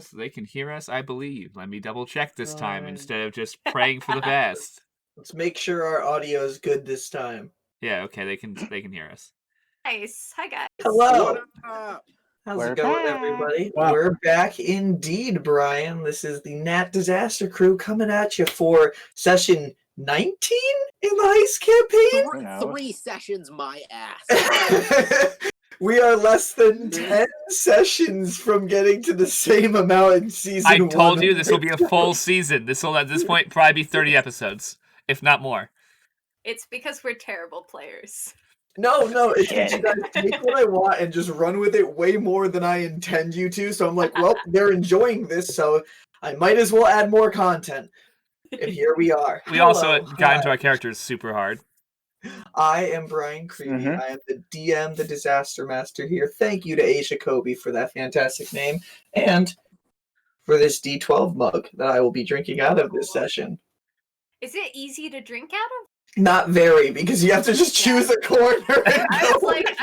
us. They can hear us, I believe. Let me double check this time instead of just praying for the best. Let's make sure our audio is good this time. Yeah, okay, they can hear us. Nice. Hi, guys. Hello. How's We're it going, back. everybody? Wow. We're back indeed, Brian. This is the Nat Disaster Crew coming at you for session 19 in the Heist campaign. Who knows? 3 sessions, my ass. We are less than 10 sessions from getting to the same amount in season 1. I told you this will be a full season. This will, at this point, probably be 30 episodes, if not more. It's because we're terrible players. No, it's that you guys take what I want and just run with it way more than I intend you to. So I'm like, well, they're enjoying this, so I might as well add more content. And here we are. We also got into our characters super hard. I am Brian Creevy. I am the DM, the Disaster Master here. Thank you to Aisha Kobe for that fantastic name. And for this D12 mug that I will be drinking out of this session. Is it easy to drink out of? Not very, because you have to just choose a corner. And I was like,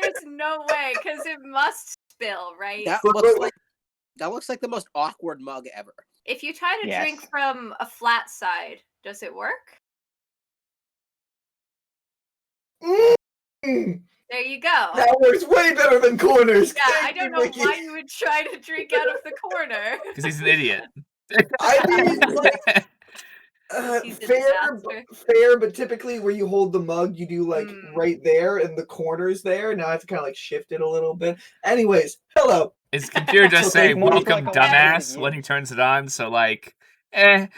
there's no way, because it must spill, right? That looks like the most awkward mug ever. If you try to drink from a flat side, does it work? There you go. That works way better than corners. Yeah, I don't know why you would try to drink out of the corner. Because he's an idiot. I mean, like, fair, but typically where you hold the mug, you do like right there, and the corner's there. Now I have to kind of like shift it a little bit. Anyways, hello. His computer does say "Welcome, dumbass" when he turns it on. So like, Join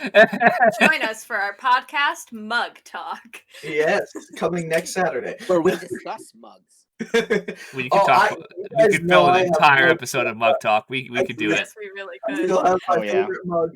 us for our podcast, Mug Talk. Yes, coming next Saturday. Where we discuss mugs. We could talk. We could fill an entire episode of Mug Talk. We could do it. Yes, we really I could. still have my favorite mug,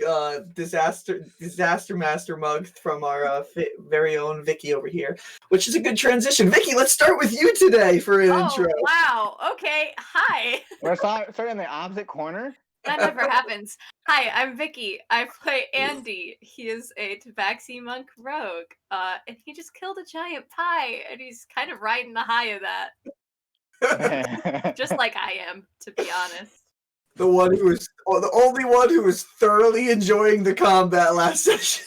Disaster Master mug from our very own Vicky over here, which is a good transition. Vicky, let's start with you today for an intro. Wow. Okay. Hi. We're starting in the opposite corner? That never happens. Hi, I'm Vicky. I play Andy. He is a Tabaxi monk rogue. And he just killed a giant pie, and he's kind of riding the high of that. Just like I am, to be honest. The only one who was thoroughly enjoying the combat last session.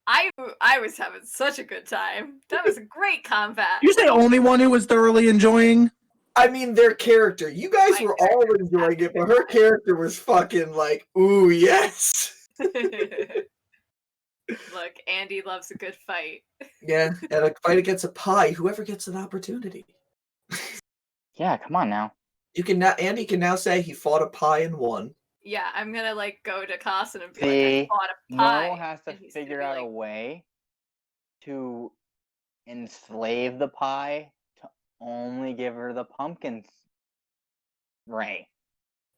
I was having such a good time. That was a great combat. You say only one who was thoroughly enjoying? I mean, their character. You guys were all enjoying it, but her character was fucking like, ooh, yes. Look, Andy loves a good fight. Yeah, and a fight against a pie. Whoever gets an opportunity. Yeah, come on now. Andy can now say he fought a pie and won. Yeah, I'm gonna like go to Carson and be like, I fought a pie. Mo has to figure out a way to enslave the pie to only give her the pumpkin ray.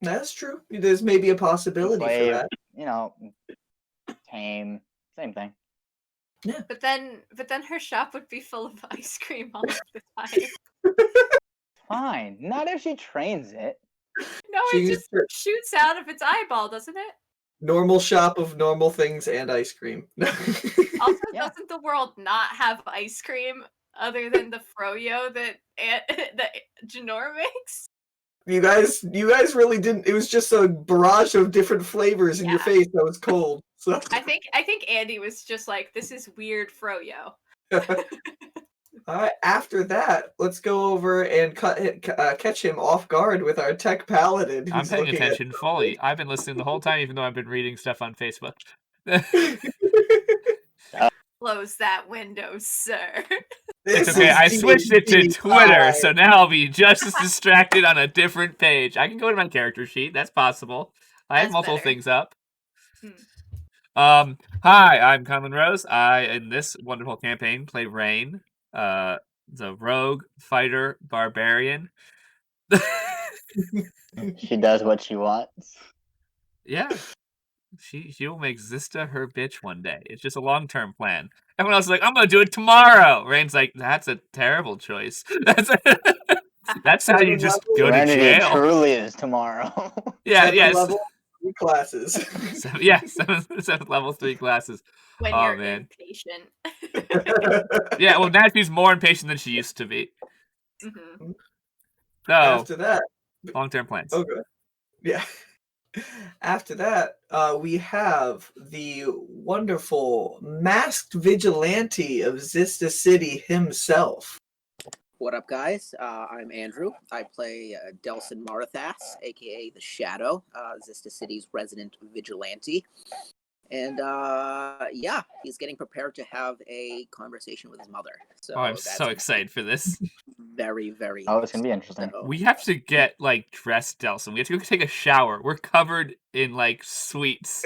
That's true. There's maybe a possibility for that. You know, tame, same thing. Yeah. But then her shop would be full of ice cream all of the time. Fine. Not if she trains it. No, it just shoots out of its eyeball, doesn't it? Normal shop of normal things and ice cream. Also, doesn't the world not have ice cream other than the froyo that Janor makes? You guys really didn't. It was just a barrage of different flavors in your face that was cold. So I think Andy was just like, this is weird froyo. All right, after that, let's go over and catch him off guard with our tech paladin. I'm paying attention fully. I've been listening the whole time, even though I've been reading stuff on Facebook. Close that window, sir. It's okay, I switched it to Twitter, so now I'll be just as distracted on a different page. I can go to my character sheet, that's possible. I have multiple things up. Hi, I'm Conlon Rose. I, in this wonderful campaign, play Rain. The rogue, fighter, barbarian. She does what she wants. Yeah. She'll make Zista her bitch one day. It's just a long-term plan. Everyone else is like, I'm gonna do it tomorrow. Rain's like, that's a terrible choice. That's how you just go to jail. It truly is tomorrow. Yeah, yes. Level 3 classes. Seventh level 3 classes. When you're impatient. Yeah, well, now she's more impatient than she used to be. Mm-hmm. So, after that, long-term plans. Okay. Yeah. After that, we have the wonderful masked vigilante of Zista City himself. What up, guys? I'm Andrew. I play Delson Marthas, aka the Shadow, Zista City's resident vigilante. And yeah, he's getting prepared to have a conversation with his mother. So I'm that's so excited for this. very, very. Oh, it's gonna be interesting. So, We have to get like dressed, Delson. We have to go take a shower. We're covered in like sweets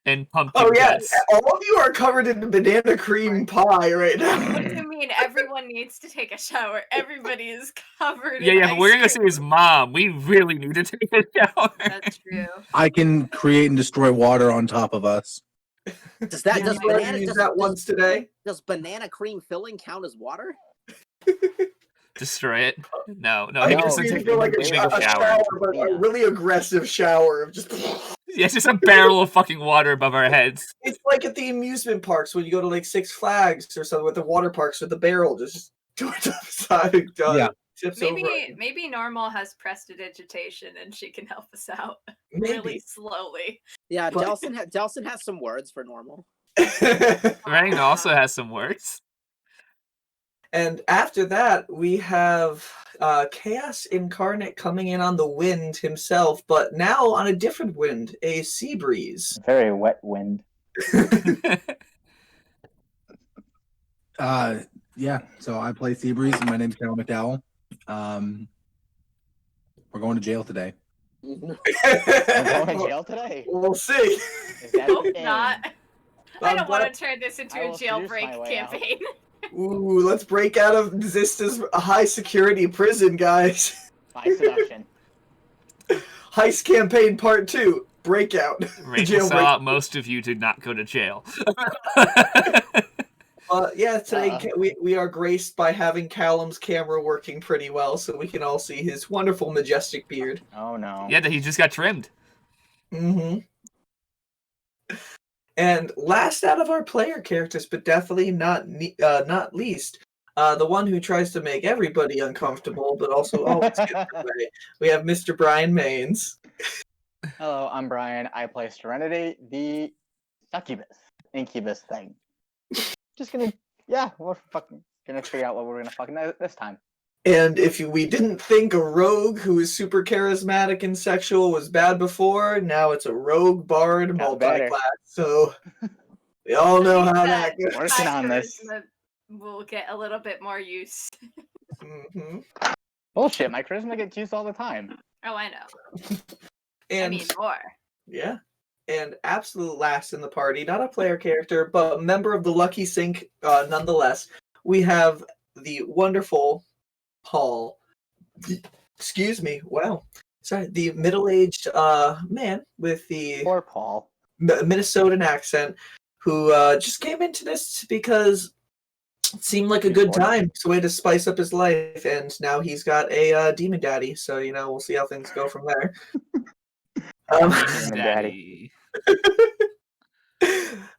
and pumpkin guts. all of you are covered in banana cream pie right What now. do you mean everyone needs to take a shower? Everybody is covered Yeah, in yeah, but we're gonna go ice see his mom. We really need to take a shower. That's true. I can create and destroy water on top of us. does that Yeah, does you already banana used does, that does, once today? does banana cream filling count as water? Destroy it. No, I he can doesn't see take it for like a shower. but a really aggressive shower of just. Yeah, it's just a barrel of fucking water above our heads. It's like at the amusement parks when you go to like Six Flags or something with the water parks with the barrel just to the side. Yeah. Tips Maybe over. maybe Normal has prestidigitation and she can help us out Maybe. really slowly. Yeah, But- Delson has some words for normal. Rain also has some words. And after that, we have Chaos Incarnate coming in on the wind himself, but now on a different wind, a sea breeze. Very wet wind. Yeah, so I play Seabreeze, and my name's Carol McDowell. We're going to jail today. We're going to jail today. We'll see. Is that Hope the aim? not. I I'm don't want glad- to turn this into I a will seduce my jailbreak way out. campaign. Ooh, let's break out of Zista's high security prison, guys. By seduction. Heist campaign part 2. Breakout. Rain will sell out most of you to not go to jail. Yeah, today we are graced by having Callum's camera working pretty well, so we can all see his wonderful, majestic beard. Oh no. Yeah, he just got trimmed. Mm-hmm. And last out of our player characters, but definitely not least, the one who tries to make everybody uncomfortable, but also always gets away. We have Mr. Brian Maines. Hello, I'm Brian. I play Serenity, the incubus thing. Just gonna, we're fucking gonna figure out what we're gonna fucking do this time. And if we didn't think a rogue who is super charismatic and sexual was bad before, now it's a rogue bard Got multi-class. better. So we all know how that goes. Working on this. We'll get a little bit more use. Mm-hmm. Bullshit, my charisma gets used all the time. Oh, I know. And I mean more. yeah. And absolute last in the party, not a player character, but a member of the Lucky Cinq nonetheless. We have the wonderful Paul. Excuse me. Wow. Sorry. The middle-aged man with the Poor Paul. Minnesotan accent who just came into this because it seemed like a good time. It's a way to spice up his life. And now he's got a demon daddy. So, we'll see how things go from there. Daddy.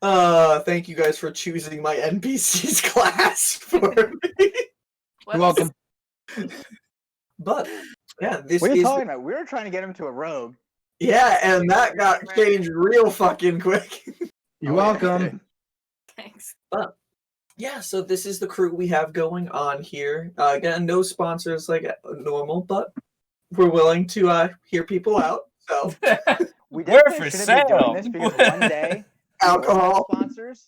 Thank you guys for choosing my NPC's class for me. You're welcome. But yeah, this What are you is talking about? We were trying to get him to a rogue. yeah, and that got changed real fucking quick. You're welcome. Thanks. But yeah, so this is the crew we have going on here. Again, no sponsors like normal, but we're willing to hear people out. So We We're definitely for shouldn't be sale. doing this because one day alcohol. sponsors.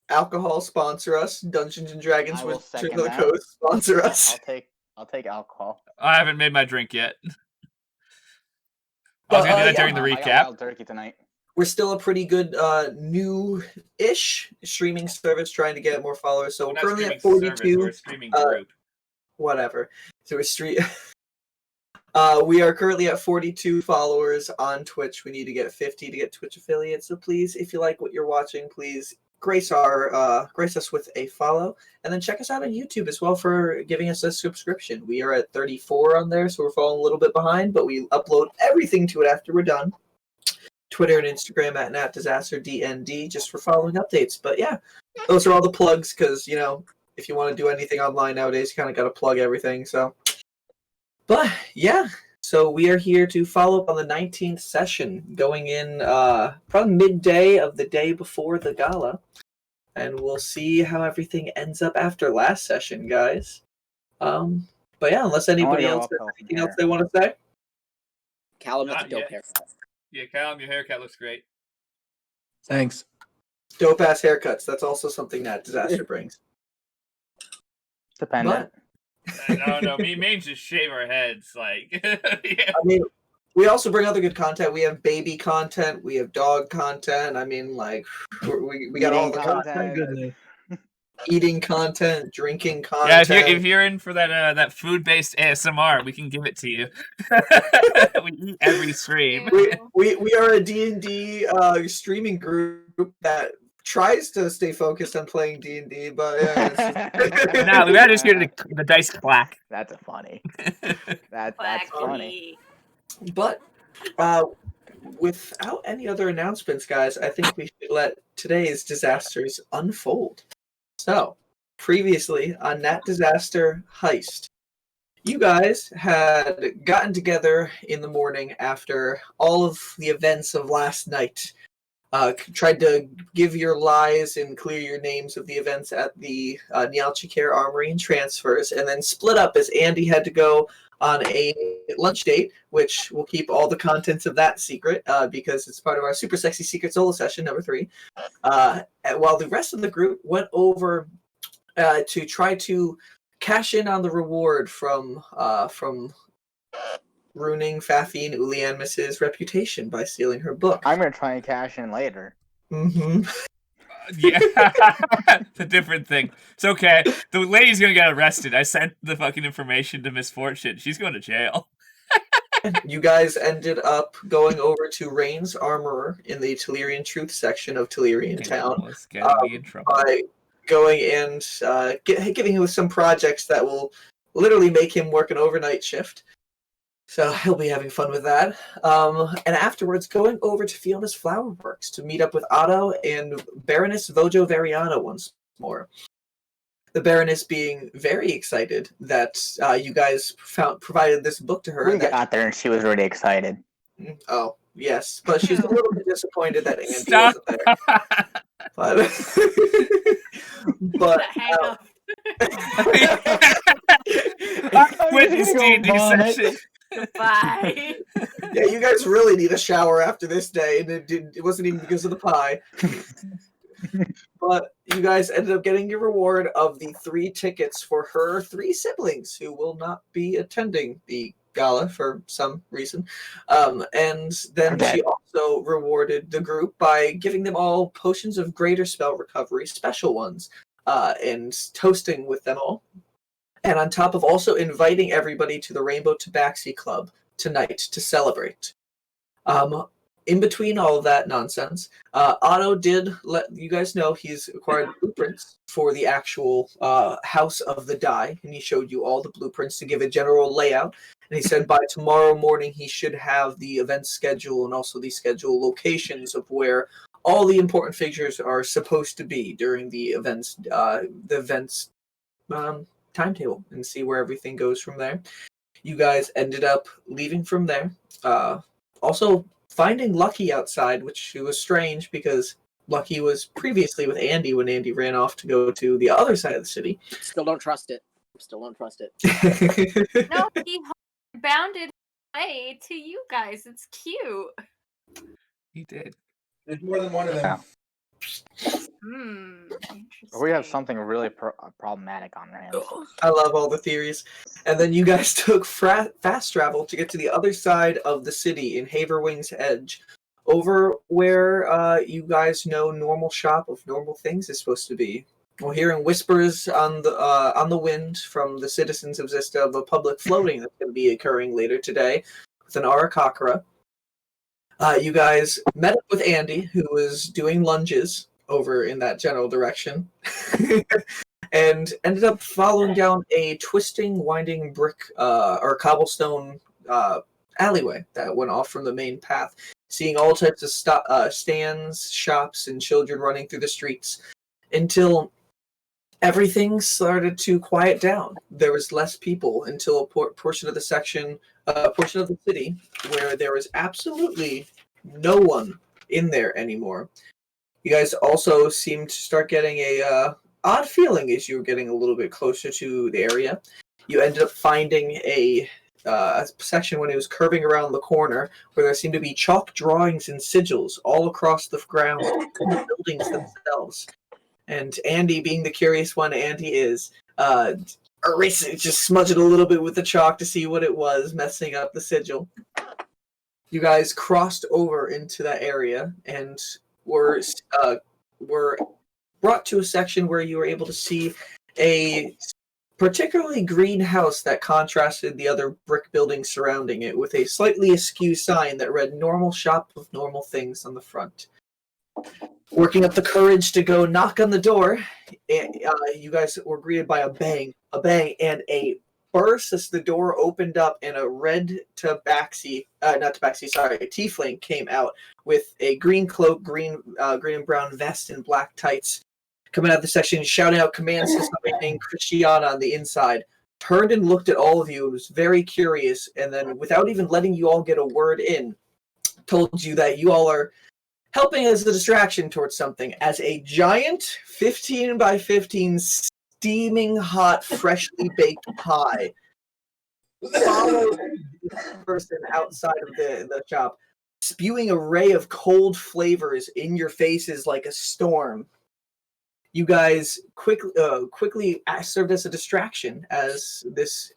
Alcohol sponsor us. Dungeons and Dragons I will with second the that. Coast sponsor us. I'll take alcohol. I haven't made my drink yet. I was gonna do that during the I got recap. wild turkey tonight. We're still a pretty good new-ish streaming service trying to get more followers. So we're currently at 42. We're streaming group. Whatever. So we're we are currently at 42 followers on Twitch. We need to get 50 to get Twitch affiliates. So please, if you like what you're watching, please grace us with a follow, and then check us out on YouTube as well for giving us a subscription. We are at 34 on there, so we're falling a little bit behind, but we upload everything to it after we're done. Twitter and Instagram at NatDisasterDND just for following updates. But yeah, those are all the plugs because if you want to do anything online nowadays, you kind of got to plug everything. So, but yeah. So we are here to follow up on the 19th session, going in probably midday of the day before the gala. And we'll see how everything ends up after last session, guys. But yeah, unless anybody else has anything else they want to say. Callum, that's a dope haircut. Yeah, Callum, your haircut looks great. Thanks. Dope ass haircuts. That's also something that Disaster brings. Dependent. No, me and Maine just shave our heads. Like, yeah. I mean, we also bring other good content. We have baby content. We have dog content. I mean, like, we got all the content. Eating content, drinking content. Yeah, if you're in for that food-based ASMR, we can give it to you. We eat every stream. We are a D&D streaming group that tries to stay focused on playing D&D, but no, we gotta just hear the dice clack. That's funny. That's funny. But without any other announcements, guys, I think we should let today's disasters unfold. So, previously on Nat Disaster Heist, you guys had gotten together in the morning after all of the events of last night. Tried to give your lies and clear your names of the events at the Nyalchikere Armory and Transfers, and then split up as Andy had to go on a lunch date, which we'll keep all the contents of that secret because it's part of our super sexy secret solo session number 3. While the rest of the group went over to try to cash in on the reward from ruining Fafine Ulianmis's reputation by stealing her book. I'm gonna try and cash in later. Mm-hmm. Yeah, it's a different thing. It's okay. The lady's gonna get arrested. I sent the fucking information to Miss Fortune. She's going to jail. You guys ended up going over to Rain's Armorer in the Telerian Truth section of Telerian Town by going and giving him some projects that will literally make him work an overnight shift. So he'll be having fun with that. And afterwards, going over to Fiona's Flower Works to meet up with Otto and Baroness Vojo Variana once more. The Baroness being very excited that you guys provided this book to her. We got there and she was really excited. Oh, yes. But she's a little bit disappointed that Andy wasn't there. But I quit this D&D session. Goodbye. Yeah, you guys really need a shower after this day, and it wasn't even because of the pie. But you guys ended up getting your reward of the 3 tickets for her 3 siblings who will not be attending the gala for some reason. And then she also rewarded the group by giving them all potions of greater spell recovery, special ones, and toasting with them all. And on top of also inviting everybody to the Rainbow Tabaxi Club tonight to celebrate. In between all of that nonsense, Otto did let you guys know he's acquired blueprints for the actual House of the Die, and he showed you all the blueprints to give a general layout. And he said by tomorrow morning he should have the event schedule and also the schedule locations of where all the important figures are supposed to be during the events timetable, and see where everything goes from there. You guys ended up leaving from there. Also finding Lucky outside, which was strange because Lucky was previously with Andy when Andy ran off to go to the other side of the city. Still don't trust it. No, he bounded away to you guys. It's cute. He did. There's more than one of them. We have something really problematic on our hands. I love all the theories. And then you guys took fast travel to get to the other side of the city in Haverwing's Edge, over where you guys know Normal Shop of Normal Things is supposed to be. We're hearing whispers on the wind from the citizens of Zista of a public floating that's going to be occurring later today with an Arakakra. You guys met up with Andy, who was doing lunges over in that general direction, and ended up following down a twisting, winding brick or cobblestone alleyway that went off from the main path, seeing all types of stands, shops, and children running through the streets, until everything started to quiet down. There was less people until a portion of the portion of the city where there was absolutely no one in there anymore. You guys also seemed to start getting a odd feeling as you were getting a little bit closer to the area. You ended up finding a section when it was curving around the corner where there seemed to be chalk drawings and sigils all across the ground and the buildings themselves. And Andy, being the curious one Andy is, just smudged it a little bit with the chalk to see what it was, messing up the sigil. You guys crossed over into that area and were brought to a section where you were able to see a particularly green house that contrasted the other brick buildings surrounding it with a slightly askew sign that read "Normal Shop of Normal Things" on the front. Working up the courage to go knock on the door, you guys were greeted by a bang, and a burst as the door opened up, and a tiefling came out with a green cloak, green and brown vest, and black tights. Coming out of the section, shouting out commands to somebody named Christiana on the inside. Turned and looked at all of you and was very curious, and then, without even letting you all get a word in, told you that you all are helping as a distraction towards something, as a giant 15 by 15 steaming hot, freshly baked pie followed this person outside of the shop, spewing a ray of cold flavors in your faces like a storm. You guys quickly served as a distraction as this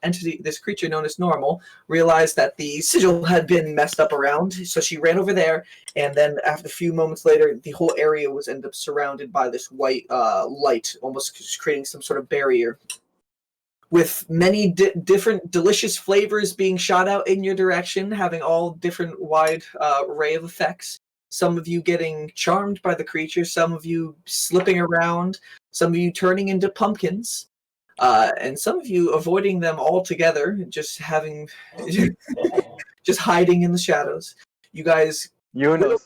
creature known as Normal, realized that the sigil had been messed up around, so she ran over there, and then after a few moments later, the whole area was ended up surrounded by this white light, almost creating some sort of barrier. With many different delicious flavors being shot out in your direction, having all different wide array of effects. Some of you getting charmed by the creature, some of you slipping around, some of you turning into pumpkins, and some of you avoiding them altogether, just hiding in the shadows. You guys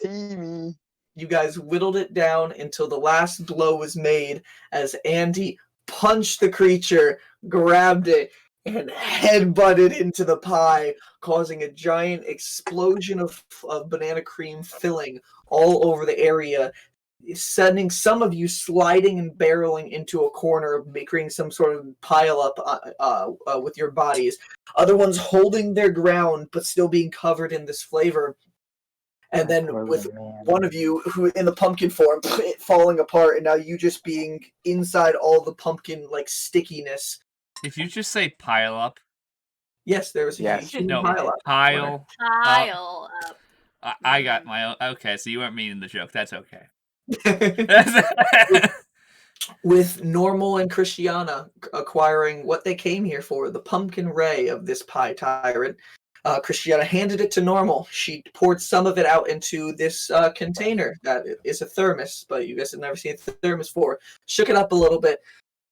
see me. You guys whittled it down until the last blow was made as Andy punched the creature, grabbed it, and headbutted into the pie, causing a giant explosion of banana cream filling all over the area, sending some of you sliding and barreling into a corner, making some sort of pile up with your bodies. Other ones holding their ground, but still being covered in this flavor. And then with one of you who in the pumpkin form falling apart, and now you just being inside all the pumpkin like stickiness. Did you just say pile up? Yes, there was a huge pile up. Pile up. I got my own. Okay, so you weren't meaning the joke. That's okay. With Normal and Christiana acquiring what they came here for, the pumpkin ray of this Pie Tyrant, Christiana handed it to Normal. She poured some of it out into this container that is a thermos, but you guys have never seen a thermos before. Shook it up a little bit,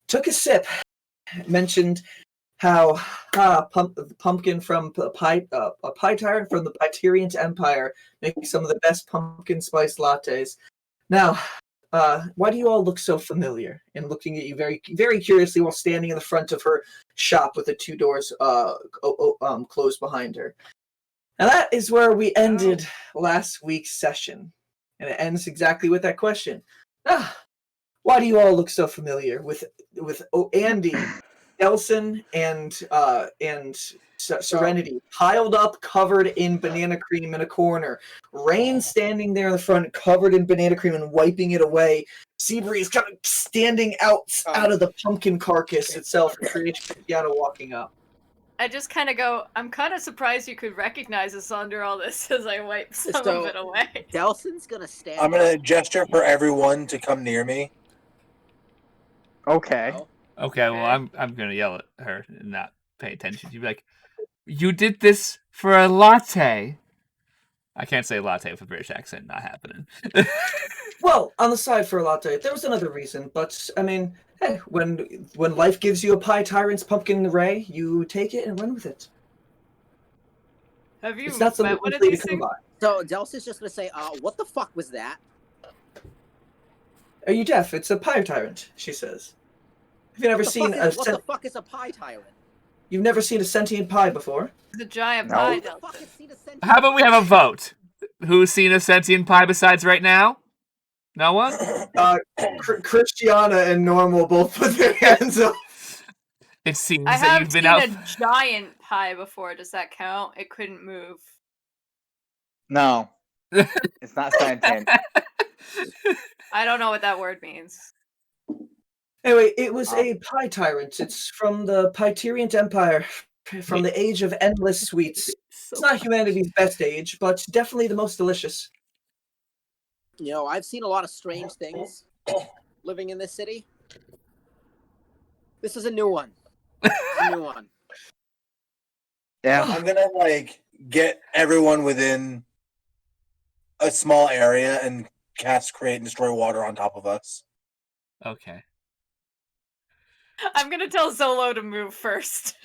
took a sip, mentioned how the pumpkin from a Pie Tyrant from the Pie Tyrant Empire makes some of the best pumpkin spice lattes. Now, why do you all look so familiar? And looking at you very, very curiously while standing in the front of her shop with the two doors closed behind her. And that is where we ended last week's session. And it ends exactly with that question. Why do you all look so familiar with Andy, Elson, and Serenity piled up, covered in banana cream in a corner. Rain standing there in the front, covered in banana cream and wiping it away. Seabreeze kind of standing out of the pumpkin carcass itself, and Christiana walking up. I just kind of go, I'm kind of surprised you could recognize us under all this as I wipe some of it away. Delson's gonna stand I'm going to gesture for everyone to come near me. Okay. Okay, well, I'm going to yell at her and not pay attention. She'd be like, you did this for a latte. I can't say latte with a British accent, not happening. Well, on the side for a latte, there was another reason, but I mean, hey, when life gives you a Pie Tyrant's pumpkin ray, you take it and run with it. Have you It's not something met one of easy these to come things? by. So Delson's just gonna say, what the fuck was that? Are you deaf? It's a Pie Tyrant, she says. Have you never seen What the fuck is a Pie Tyrant? You've never seen a sentient pie before? The giant No. pie, Who the fuck Delson. has seen a sentient How about we pie? have a vote? Who's seen a sentient pie besides right now? No one? Christiana and Normal both put their hands up. It seems I that have you've been seen out. a giant pie before. Does that count? It couldn't move. No. It's not sentient. I don't know what that word means. Anyway, it was a Pie Tyrant. It's from the Pie Tyrant Empire, from the age of endless sweets. It's not humanity's best age, but definitely the most delicious. You know, I've seen a lot of strange things living in this city. This is a new one. Yeah. I'm gonna get everyone within a small area and cast Create and Destroy Water on top of us. Okay. I'm gonna tell Zolo to move first.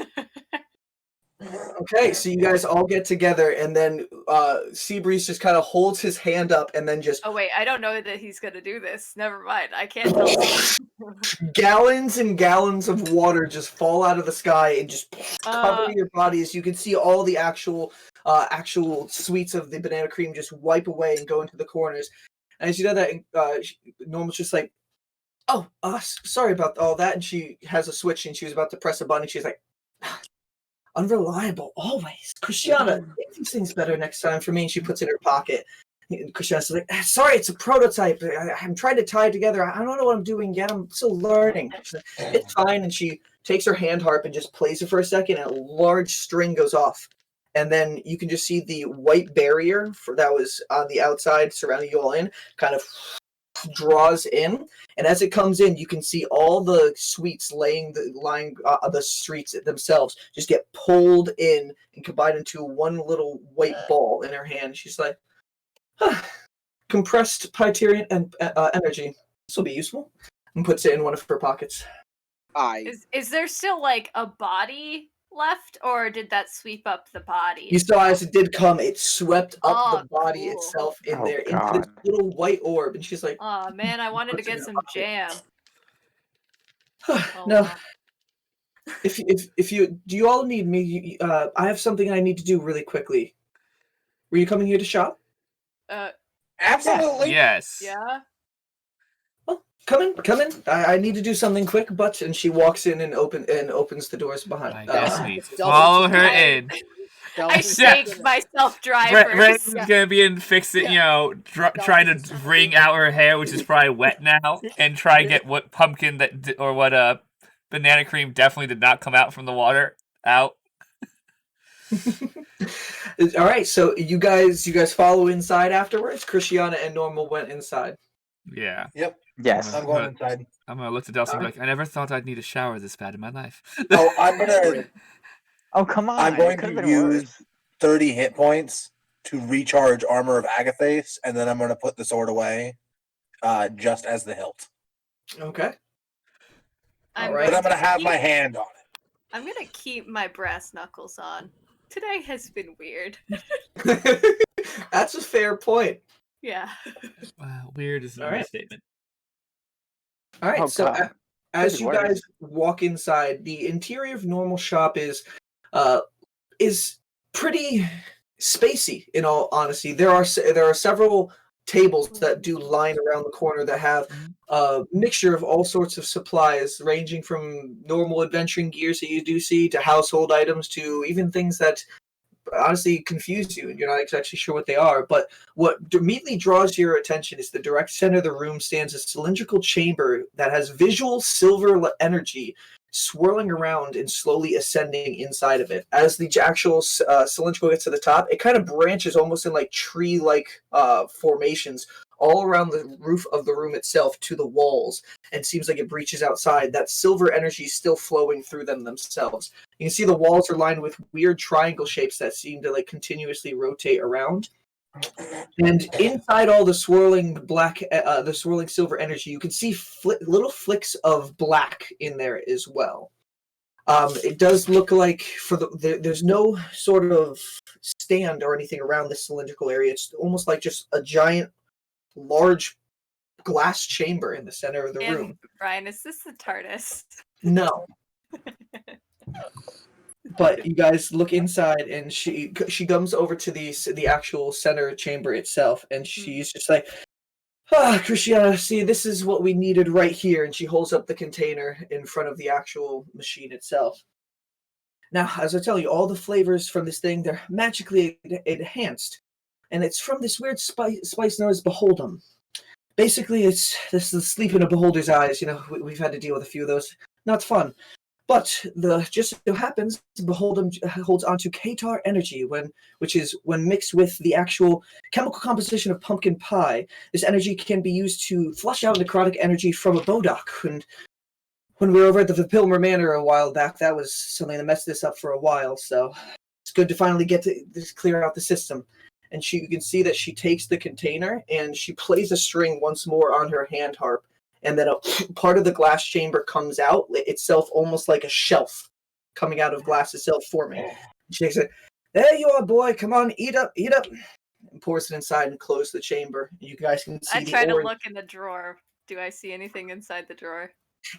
Okay, so you guys all get together, and then Seabreeze just kind of holds his hand up, and then just Oh wait, I don't know that he's gonna do this. Never mind. I can't tell. gallons and gallons of water just fall out of the sky and just cover your bodies. You can see all the actual sweets of the banana cream just wipe away and go into the corners. And as you know that, Normal's just like, "Oh, sorry about all that." And she has a switch, and she was about to press a button. And she's like, "Unreliable, always. Christiana, make these things better next time for me." And she puts it in her pocket. And Christiana's like, "Sorry, it's a prototype. I'm trying to tie it together. I don't know what I'm doing yet. I'm still learning." She's like, "It's fine." And she takes her hand harp and just plays it for a second, and a large string goes off. And then you can just see the white barrier that was on the outside surrounding you all in kind of draws in, and as it comes in, you can see all the sweets laying the streets themselves just get pulled in and combined into one little white ball in her hand. She's like, "Compressed Pie Tyrant and energy. This will be useful," and puts it in one of her pockets. Is there still like a body left, or did that sweep up the body? You saw as it did come, it swept up the body cool. itself in Oh, there into this God. little white orb, and she's like, Oh man, I wanted to Puts it get in some her pocket. jam. "No, wow. if you do, you all need me. I have something I need to do really quickly. Were you coming here to shop? Absolutely. Yes. Yeah. Well, come in. I need to do something quick." But and she walks in and opens the doors behind. I guess we Delson follow just her died. in. I Delson Yeah. shake just- myself dry Ray's first. gonna be in fixing, trying to wring out her hair, which is probably wet now, and try and get what pumpkin or what banana cream definitely did not come out from the water out. All right, so you guys follow inside afterwards. Christiana and Normal went inside. Yeah. Yes. I'm going inside. I'm gonna look to Delson and be like, I never thought I'd need a shower this bad in my life. Oh, I'm gonna. Oh, come on. I'm going It could've to been use worse. 30 hit points to recharge Armor of Agathace, and then I'm going to put the sword away, just as the hilt. Okay. I'm All right. But I'm going to have keep- my hand on it. I'm gonna keep my brass knuckles on. Today has been weird. That's a fair point. Yeah. Wow, weird is an All right. understatement. All right, Oh, so God. as Could be you worse. guys walk inside, the interior of Normal shop is pretty spacey. In all honesty, there are several tables that do line around the corner that have a mixture of all sorts of supplies, ranging from normal adventuring gears that you do see to household items to even things that honestly confuse you and you're not actually sure what they are. But what immediately draws your attention is the direct center of the room stands a cylindrical chamber that has visual silver energy swirling around and slowly ascending inside of it. As the actual cylindrical gets to the top, it kind of branches almost in like tree-like formations all around the roof of the room itself to the walls, and seems like it breaches outside. That silver energy is still flowing through them themselves. You can see the walls are lined with weird triangle shapes that seem to like continuously rotate around. And inside all the swirling the swirling silver energy, you can see little flicks of black in there as well. It does look like there's no sort of stand or anything around this cylindrical area. It's almost like just a giant, large glass chamber in the center of the room. Brian, is this the TARDIS? No. But you guys look inside, and she comes over to the actual center chamber itself, and she's just like, Christiana, see, this is what we needed right here. And she holds up the container in front of the actual machine itself. Now, as I tell you, all the flavors from this thing, they're magically enhanced. And it's from this weird spice known as Behold'em. Basically, this is the sleep in a beholder's eyes. You know, we've had to deal with a few of those. Not fun. But just so happens, Behold'em holds onto Qatar energy, which is when mixed with the actual chemical composition of pumpkin pie. This energy can be used to flush out necrotic energy from a Bodok. And when we were over at the Vipilmer Manor a while back, that was something that messed this up for a while. So it's good to finally get to clear out the system. And you can see that she takes the container and she plays a string once more on her hand harp. And then a part of the glass chamber comes out itself, almost like a shelf coming out of glass itself, forming. She takes it. There you are, boy. Come on, eat up, and pours it inside and closes the chamber. You guys can see. I try to look in the drawer. Do I see anything inside the drawer?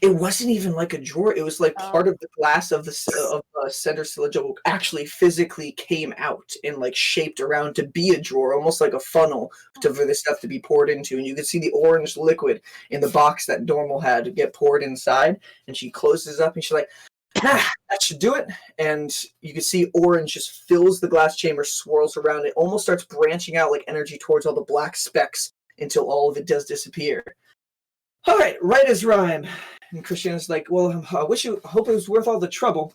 It wasn't even like a drawer. It was like part of the glass of the center cylindrical actually physically came out and like shaped around to be a drawer, almost like a funnel for this stuff to be poured into. And you can see the orange liquid in the box that Normal had to get poured inside. And she closes up and she's like, that should do it. And you can see orange just fills the glass chamber, swirls around. It almost starts branching out like energy towards all the black specks until all of it does disappear. All right, right as rhyme. And Christiana's like, well, I hope it was worth all the trouble.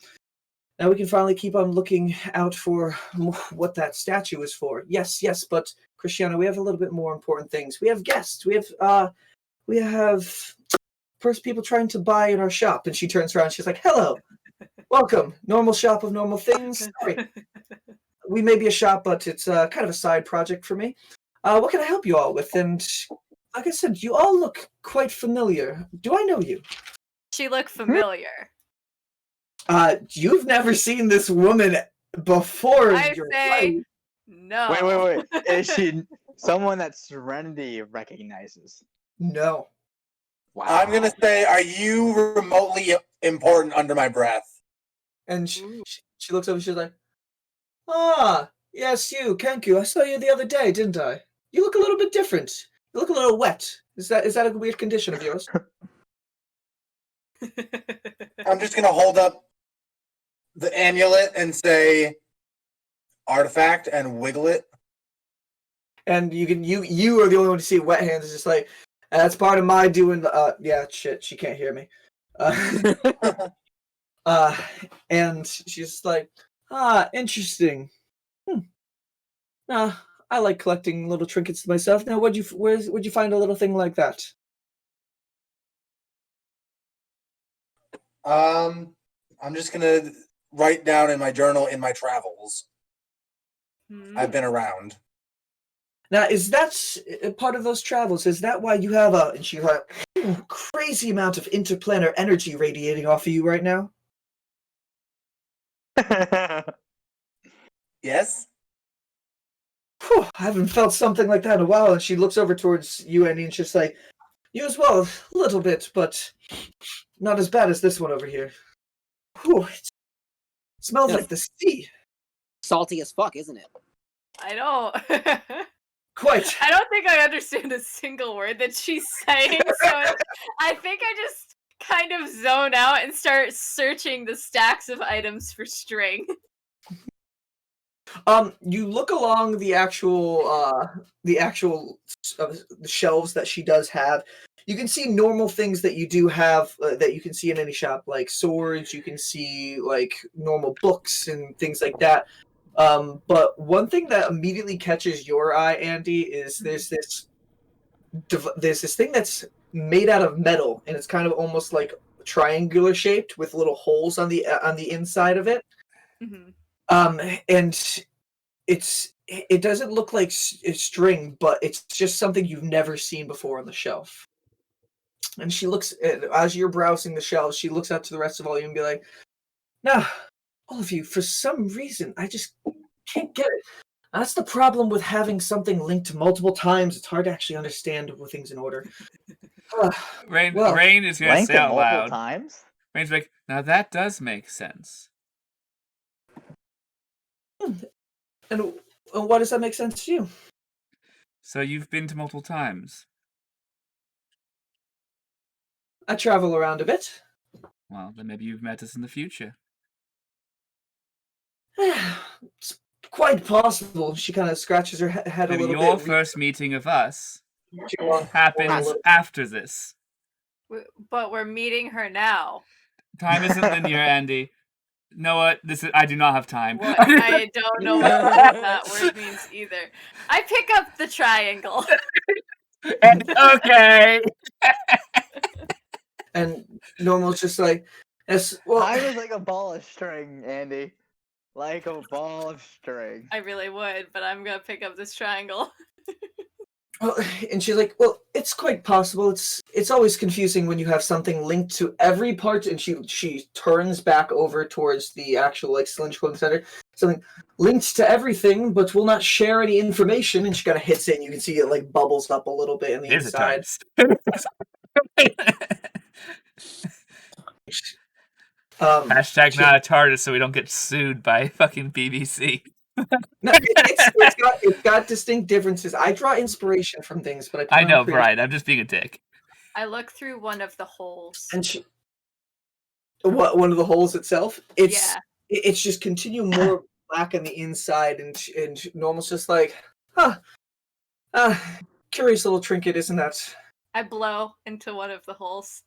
Now we can finally keep on looking out for what that statue is for. Yes, but Christiana, we have a little bit more important things. We have guests. We have first people trying to buy in our shop. And she turns around. She's like, hello, welcome. Normal shop of normal things. Sorry. We may be a shop, but it's kind of a side project for me. What can I help you all with? And like I said, you all look quite familiar. Do I know you? She looked familiar. You've never seen this woman before in your life. No. Wait. Is she someone that Serenity recognizes? No. Wow. I'm gonna say, are you remotely important under my breath? And she looks over and she's like, yes, you, Kenku. I saw you the other day, didn't I? You look a little bit different. You look a little wet. Is that a weird condition of yours? I'm just gonna hold up the amulet and say artifact and wiggle it. And you are the only one to see wet hands. It's just like, that's part of my doing. Yeah, shit, she can't hear me. And she's like, interesting. I like collecting little trinkets myself. Now, would you find a little thing like that? I'm just gonna write down in my journal in my travels. I've been around. Now, is that part of those travels? Is that why you have and she had a crazy amount of interplanar energy radiating off of you right now? Yes? Whew, I haven't felt something like that in a while. And she looks over towards you, Andy, and she's like, you as well, a little bit, but not as bad as this one over here. Whew, it smells like the sea. Salty as fuck, isn't it? I don't. Quite. I don't think I understand a single word that she's saying, so I think I just kind of zone out and start searching the stacks of items for string. You look along the actual shelves that she does have. You can see normal things that you do have that you can see in any shop, like swords. You can see like normal books and things like that. But one thing that immediately catches your eye, Andy, is there's this thing that's made out of metal, and it's kind of almost like triangular shaped with little holes on the inside of it. Mm-hmm. And it doesn't look like string, but it's just something you've never seen before on the shelf. And she looks as you're browsing the shelves, she looks out to the rest of all you and be like, "Now, all of you, for some reason, I just can't get it. That's the problem with having something linked multiple times. It's hard to actually understand with things in order." Rain is going to say out loud. Times? Brain's like, now that does make sense. And why does that make sense to you? So you've been to multiple times. I travel around a bit. Well, then maybe you've met us in the future. It's quite possible. She kind of scratches her head a Maybe little your bit. first meeting of us She wants happens little- after this. But we're meeting her now. Time isn't linear, Andy. Noah, I do not have time. What? I don't know what that word means either. I pick up the triangle. Okay. And Normal's just like, yes, well, I was like a ball of string, Andy. Like a ball of string. I really would, but I'm gonna pick up this triangle. well, and she's like, well, it's quite possible. It's always confusing when you have something linked to every part. And she turns back over towards the actual like cylindrical center, something linked to everything, but will not share any information. And she kind of hits it, and you can see it like bubbles up a little bit in the Here's inside. Hashtag not a TARDIS so we don't get sued by fucking BBC. No, it's got distinct differences. I draw inspiration from things, but I know, Brian. I'm just being a dick. I look through one of the holes. And one of the holes itself? Yeah. It's just continue more black on the inside, and Normal's just like, curious little trinket, isn't that? I blow into one of the holes.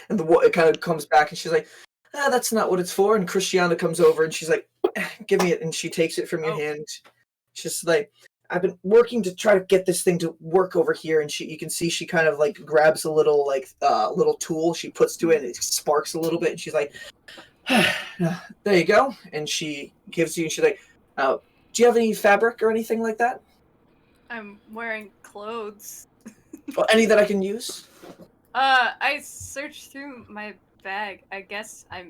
And it kind of comes back, and she's like, that's not what it's for. And Christiana comes over, and she's like, give me it, and she takes it from your hand. She's just like, I've been working to try to get this thing to work over here, and you can see she kind of like grabs a little little tool she puts to it, and it sparks a little bit, and she's like, there you go. And she gives you, she's like, do you have any fabric or anything like that? I'm wearing clothes. Well, any that I can use? I searched through my bag. I guess I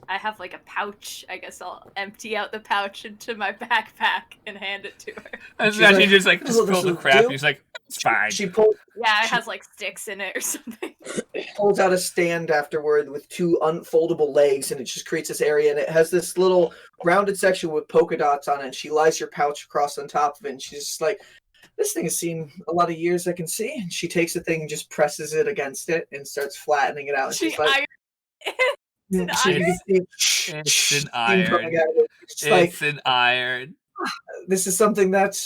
have like a pouch. I guess I'll empty out the pouch into my backpack and hand it to her. And she just filled with crap. And he's like, it's fine. She pulls. Yeah, it has like sticks in it or something. Pulls out a stand afterward with two unfoldable legs, and it just creates this area, and it has this little rounded section with polka dots on it, and she lies your pouch across on top of it, and she's just like, this thing has seen a lot of years, I can see. And she takes the thing and just presses it against it and starts flattening it out. And she's like, it's an iron. It's an iron. This is something that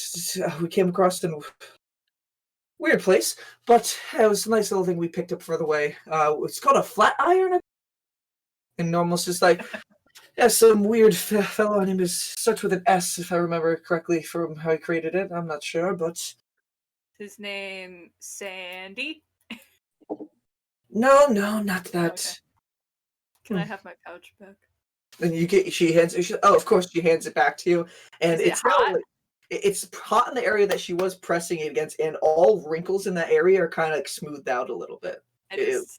we came across in a weird place, but it was a nice little thing we picked up further away. It's called a flat iron. And Normal's just like, yeah, some weird fellow name is starts with an S, if I remember correctly from how he created it. I'm not sure, but his name Sandy. No, not that. Okay. Can I have my pouch back? And she hands it back to you, and it's hot? It's hot in the area that she was pressing it against, and all wrinkles in that area are kind of like smoothed out a little bit. Because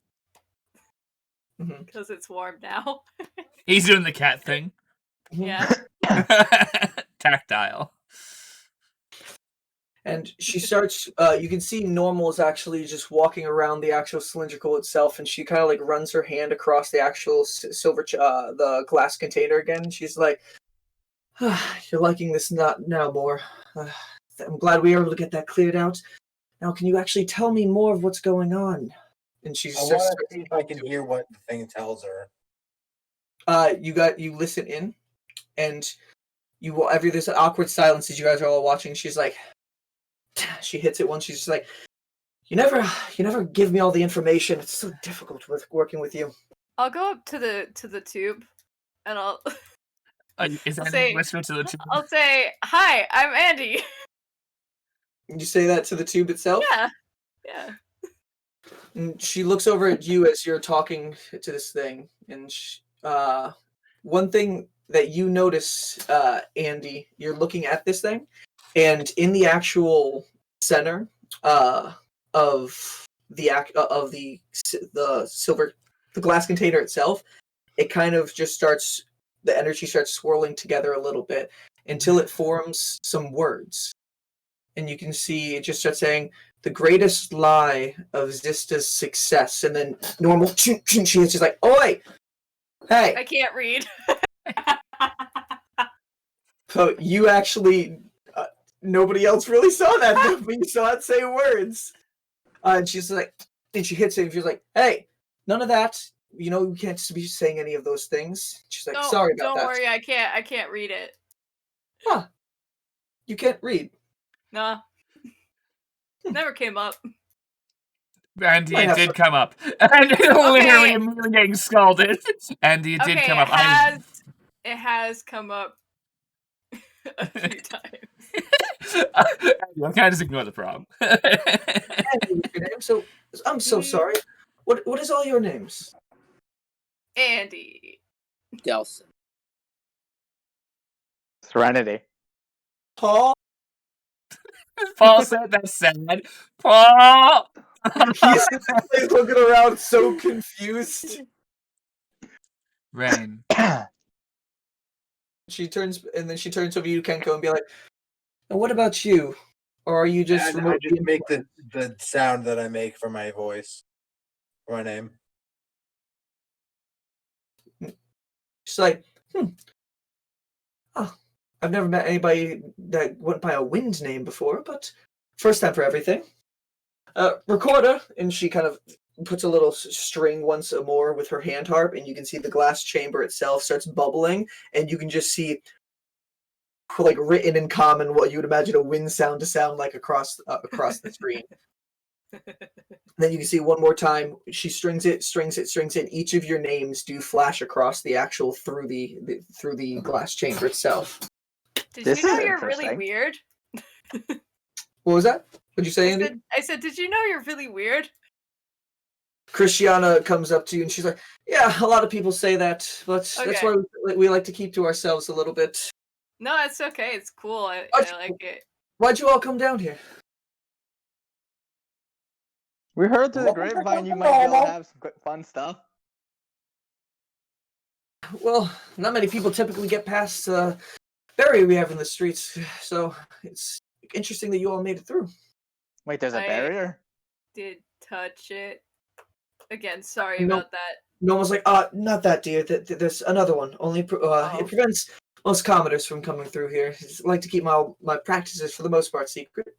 it's warm now. He's doing the cat thing. Yeah. Tactile. And she starts, you can see Normal is actually just walking around the actual cylindrical itself, and she kind of like runs her hand across the actual silver, the glass container again. She's like, you're liking this now more. I'm glad we were able to get that cleared out. Now, can you actually tell me more of what's going on? And she's I want to see if I can hear what the thing tells her. You listen in, and there's an awkward silence as you guys are all watching. She's like, she hits it once. She's just like, you never give me all the information. It's so difficult working with you. I'll go up to the tube, and I'll. Is that whisper to the tube? I'll say, "Hi, I'm Andy." You say that to the tube itself? Yeah. And she looks over at you as you're talking to this thing, and one thing that you notice, Andy, you're looking at this thing, and in the actual center of the glass container itself, it kind of just the energy starts swirling together a little bit until it forms some words. and you can see it just starts saying the greatest lie of Zista's success, and then normal. She's just like, "Oi, hey!" I can't read. So you actually, nobody else really saw that, but you saw it say words. And she's like, and she hits it, and she's like, "Hey, none of that. You know, you can't be saying any of those things." She's like, "Sorry about that." Don't worry, I can't read it. Huh? You can't read. Nah. Never came up. Andy, Might it have did some- come up. And literally immediately getting scalded. Andy, it did Okay, come up. it has come up a few times. I can't just ignore the problem. Andy, your name. So I'm so sorry. What is all your names? Andy. Delson. Serenity. Paul. Paul said that's sad. Paul! He's looking around so confused. Rain. She turns over to you, Kenko, and be like, "And what about you? Or are you just And I just make the sound that I make for my voice, for my name. She's like, Oh, I've never met anybody that went by a wind name before, but first time for everything. Recorder," and she kind of puts a little string once more with her hand harp, and you can see the glass chamber itself starts bubbling, and you can just see, like, written in common what you would imagine a wind sound to sound like across the screen. Then you can see one more time. She strings it. Each of your names do flash across the actual through the glass chamber itself. Did This you know is you're really interesting. weird? What was that? What'd you say, Andy? I said, did you know you're really weird? Christiana comes up to you and she's like, "Yeah, a lot of people say that, but that's Okay. why we like to keep to ourselves a little bit." No, it's okay. It's cool. I like it. Why'd you all come down here? We heard through the grapevine you might be able to have some good, fun stuff. Well, not many people typically get past the barrier we have in the streets, so it's interesting that you all made it through. Wait, there's a barrier? Did touch it. Again, sorry No. about that. No one's like, not that, dear. There's another one. Only it prevents most commoners from coming through here. I like to keep my practices for the most part secret."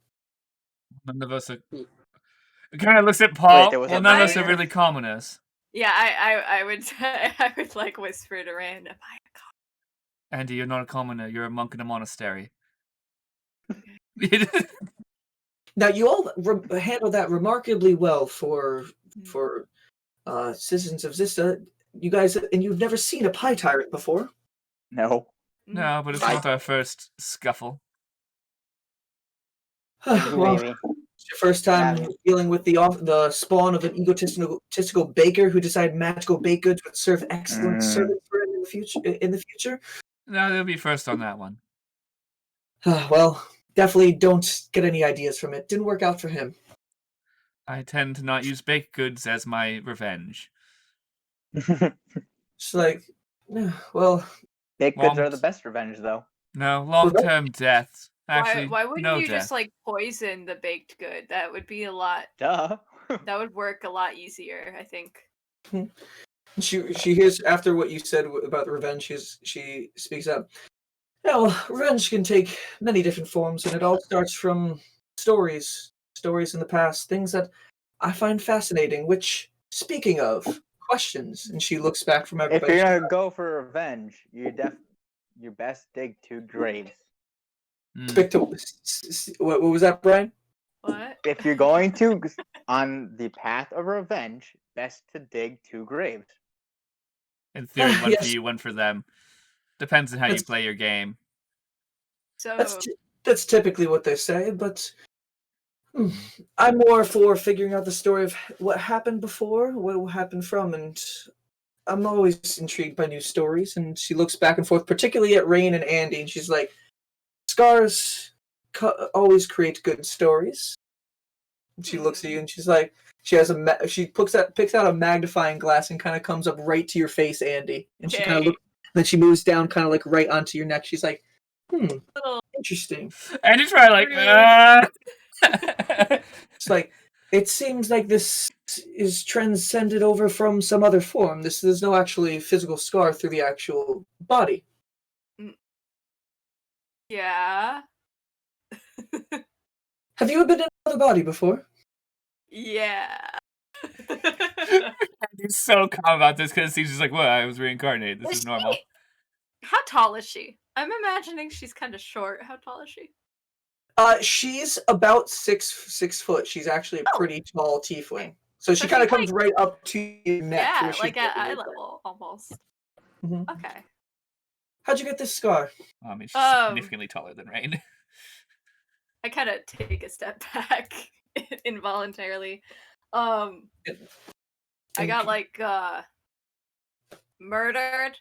None of us are... It kind of looks at Paul. there was Well, a none of us are barrier? really commoners. Yeah, I would like whisper to Rand. Am I a cop? Andy, you're not a commoner. You're a monk in a monastery. Now, you all handle that remarkably well for citizens of Zista. You guys, and you've never seen a Pie Tyrant before. No. No, but it's not our first scuffle. Well, Maybe. it's your first time dealing with the spawn of an egotistical baker who decided magical baked goods would serve excellent service for him in the future. No, they'll be first on that one. Well, definitely don't get any ideas from it. Didn't work out for him. I tend to not use baked goods as my revenge. It's like, well, Baked goods are the best revenge, though. No, long-term death. Actually, why wouldn't no you death. just like poison the baked good? That would be a lot. Duh. That would work a lot easier, I think. She hears after what you said about the revenge. She speaks up. Yeah, well, revenge can take many different forms, and it all starts from stories in the past, things that I find fascinating. Which, speaking of questions, and she looks back from everybody. If you're gonna go for revenge, you best dig 2 graves. What was that, Brian? What? If you're going to on the path of revenge, best to dig 2 graves. In theory, one Yes. for you, one for them. Depends on how you play your game. So That's typically what they say, but I'm more for figuring out the story of what happened before, what happened from, and I'm always intrigued by new stories. And she looks back and forth, particularly at Rain and Andy, and she's like, "Scars always create good stories." And she looks at you, and she's like, she picks out a magnifying glass and kind of comes up right to your face, Andy. And she kind of looks, then she moves down, kind of like right onto your neck. She's like, Interesting. And he's probably It's like, it seems like this is transcended over from some other form. There's no actually physical scar through the actual body. Yeah. Have you ever been in another body before? Yeah. He's so calm about this because he's just like, well, I was reincarnated. This is normal. How tall is she? I'm imagining she's kind of short. How tall is she? She's about 6 foot. She's actually a pretty tall tiefling. So she So kind of she's comes right up to your neck. Yeah, where she like at goes eye right level almost. Mhm. Okay. How'd you get this scar? I mean, she's significantly taller than Rain. I kind of take a step back involuntarily. I got like murdered.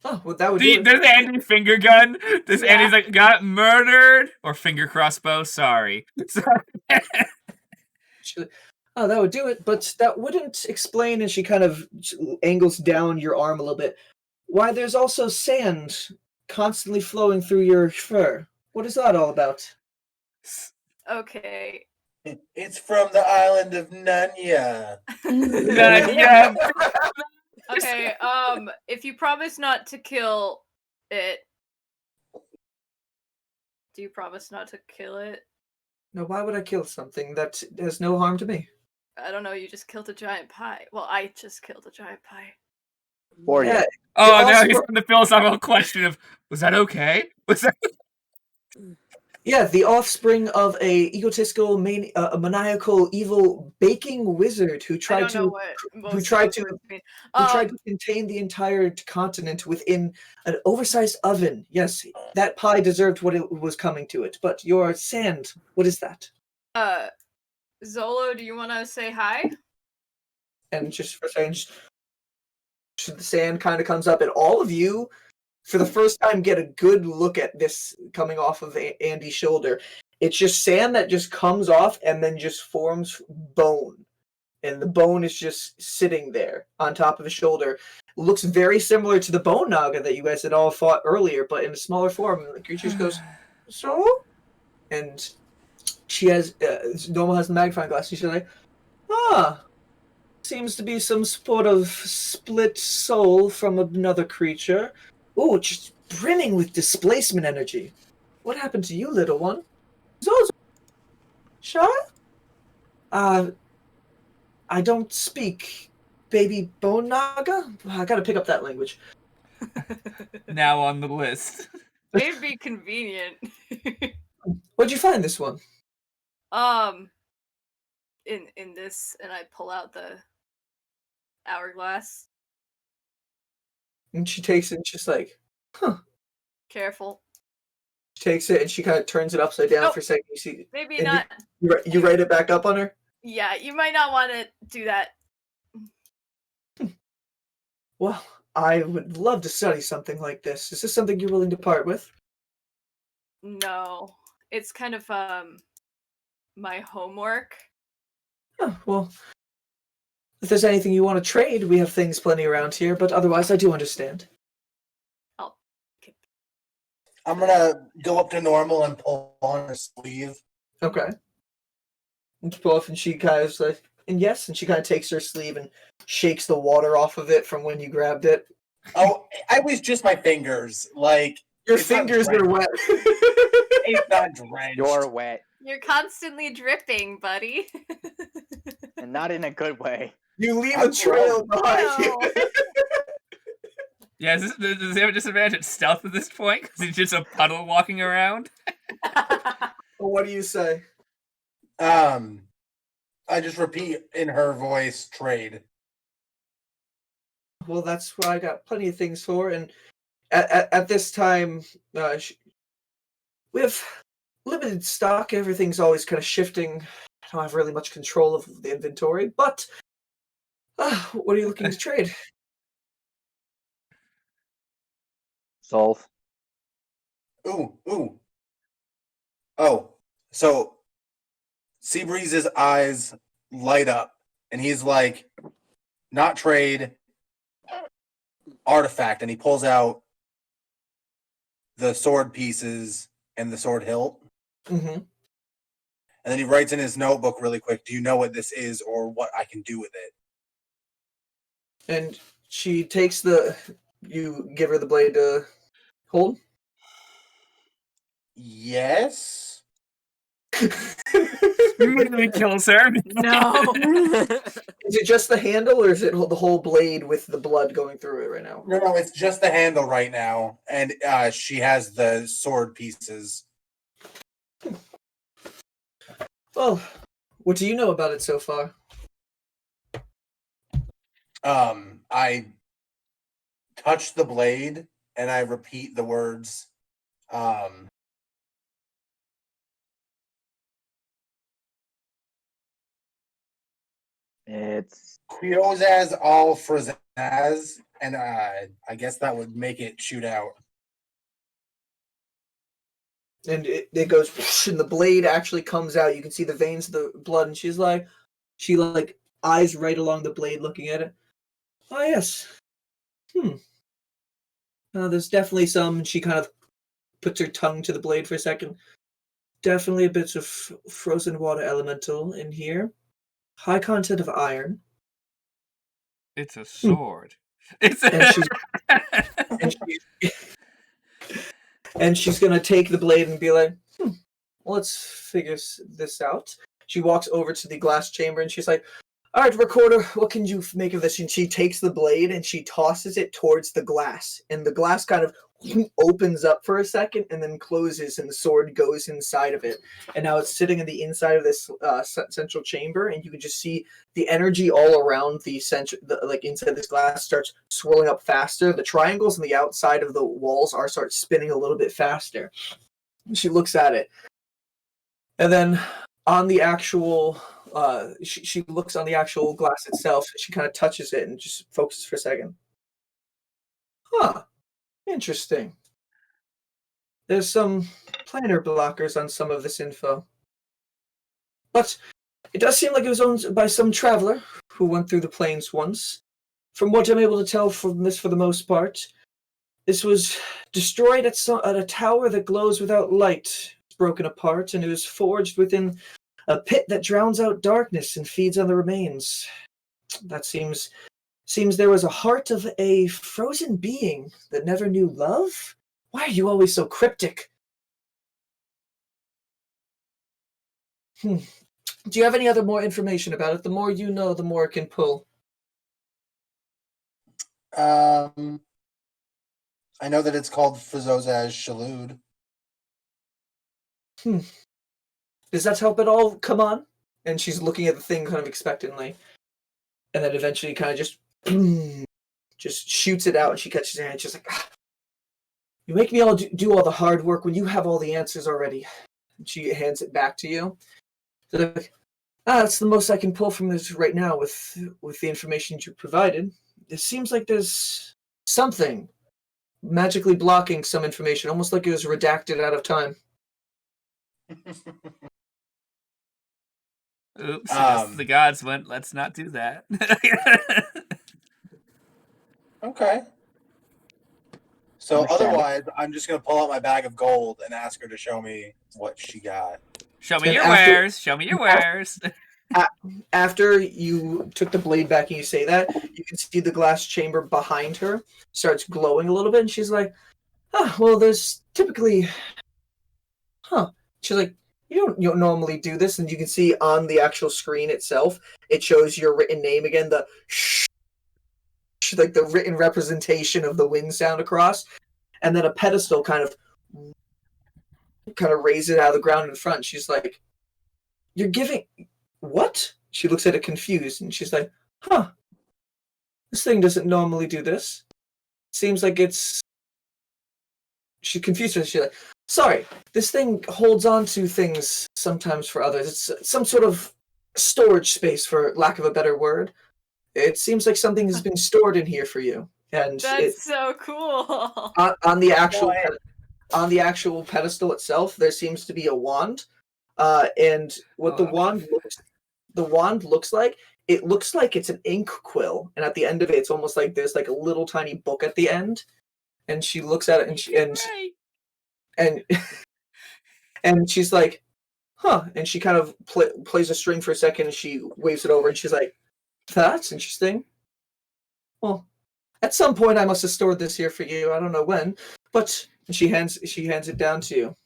Oh, well, that would do it. Does Andy finger gun? Does Yeah. Andy's like, got murdered? Or finger crossbow? Sorry. Oh, that would do it, but that wouldn't explain, and she kind of angles down your arm a little bit, why there's also sand constantly flowing through your fur. What is that all about? Okay. It's from the island of Nanya. Yeah. Okay, if you promise not to kill it, do you promise not to kill it? No, why would I kill something that has no harm to me? I don't know, you just killed a giant pie. Well, I just killed a giant pie. For you. Oh, now also- he's on the philosophical question of, was that okay? Was that... Yeah, the offspring of a egotistical, a maniacal, evil baking wizard who I tried don't know to what most who tried of to those words mean. who tried to contain the entire continent within an oversized oven. Yes, that pie deserved what it was coming to it. But your sand, what is that? Zolo, do you want to say hi? And just for a second, the sand kind of comes up, and all of you, for the first time, get a good look at this coming off of Andy's shoulder. It's just sand that just comes off and then just forms bone. And the bone is just sitting there on top of his shoulder. It looks very similar to the bone naga that you guys had all fought earlier, but in a smaller form. And the creature just goes, so? And she has, Normal has the magnifying glass. She's like, seems to be some sort of split soul from another creature. Ooh, just brimming with displacement energy. What happened to you, little one? Zozo? Shah? I don't speak baby bone naga. I gotta pick up that language. Now on the list. It'd be convenient. Where'd you find this one? In this, and I pull out the hourglass. And she takes it and she's like, Careful. She takes it and she kind of turns it upside down for a second. You see, Maybe and not. You write it back up on her? Yeah, you might not want to do that. Well, I would love to study something like this. Is this something you're willing to part with? No. It's kind of my homework. Oh, well, if there's anything you want to trade, we have things plenty around here, but otherwise I do understand. I'm gonna go up to Normal and pull on her sleeve. Okay. And you pull off, and she kind of like, and yes, and she kind of takes her sleeve and shakes the water off of it from when you grabbed it. Oh, I was just my fingers. Like, your fingers are wet. It's not drenched. You're wet. You're constantly dripping, buddy. And not in a good way. You leave a trail behind you. Yeah, does he have a disadvantage at stealth at this point? Because he's just a puddle walking around? What do you say? I just repeat in her voice, trade. Well, that's what I got plenty of things for, and at this time, we have limited stock. Everything's always kind of shifting. I don't have really much control of the inventory, but what are you looking to trade? Souls. Ooh. Oh, so Seabreeze's eyes light up, and he's like, not trade, artifact, and he pulls out the sword pieces and the sword hilt. Mm-hmm. And then he writes in his notebook really quick, do you know what this is or what I can do with it? And she takes you give her the blade to hold? Yes. Immediately kills her. No. Is it just the handle, or is it the whole blade with the blood going through it right now? No, it's just the handle right now. And she has the sword pieces. Well, what do you know about it so far? I touch the blade and I repeat the words. It's Criozaz all Frazaz, and I guess that would make it shoot out. And it goes whoosh, and the blade actually comes out. You can see the veins of the blood, and she eyes right along the blade looking at it. Oh, yes. There's definitely some. She kind of puts her tongue to the blade for a second. Definitely a bit of frozen water elemental in here. High content of iron. It's a sword. It's and she's gonna take the blade and be like, let's figure this out. She walks over to the glass chamber and she's like, all right, recorder, what can you make of this? And she takes the blade and she tosses it towards the glass. And the glass kind of opens up for a second and then closes, and the sword goes inside of it. And now it's sitting in the inside of this central chamber, and you can just see the energy all around the inside this glass starts swirling up faster. The triangles on the outside of the walls start spinning a little bit faster. She looks at it. And then on the actual she looks on the actual glass itself. She kind of touches it and just focuses for a second. Interesting. There's some planar blockers on some of this info, but it does seem like it was owned by some traveler who went through the plains once. From what I'm able to tell from this, for the most part, this was destroyed at a tower that glows without light. It's broken apart, and it was forged within a pit that drowns out darkness and feeds on the remains. That seems there was a heart of a frozen being that never knew love? Why are you always so cryptic? Do you have any other more information about it? The more you know, the more it can pull. I know that it's called Frazozaz Shalud. Does that help at all? Come on. And she's looking at the thing kind of expectantly. And then eventually kind of just shoots it out, and she catches her hand. She's like, you make me all do all the hard work when you have all the answers already. And she hands it back to you. So like, that's the most I can pull from this right now with the information you provided. It seems like there's something magically blocking some information, almost like it was redacted out of time. Oops, the gods went, let's not do that. Okay. So otherwise, I'm just going to pull out my bag of gold and ask her to show me what she got. Show me your wares. Show me your wares. After you took the blade back and you say that, you can see the glass chamber behind her starts glowing a little bit, and she's like, well, there's typically... She's like, you don't normally do this, and you can see on the actual screen itself, it shows your written name again, the like the written representation of the wind sound across, and then a pedestal kind of raises it out of the ground in front. She's like, you're giving... What? She looks at it confused, and she's like, this thing doesn't normally do this. Seems like it's... She's confused. She's like, sorry, this thing holds on to things sometimes for others. It's some sort of storage space, for lack of a better word. It seems like something has been stored in here for you. And that's so cool. On the actual pedestal itself, there seems to be a wand. And what the wand looks like, it looks like it's an ink quill, and at the end of it, it's almost like there's like a little tiny book at the end. And she looks at it, and and she's like, huh, and she kind of plays a string for a second, and she waves it over, and she's like, that's interesting. Well, at some point I must have stored this here for you. I don't know when, but she hands it down to you.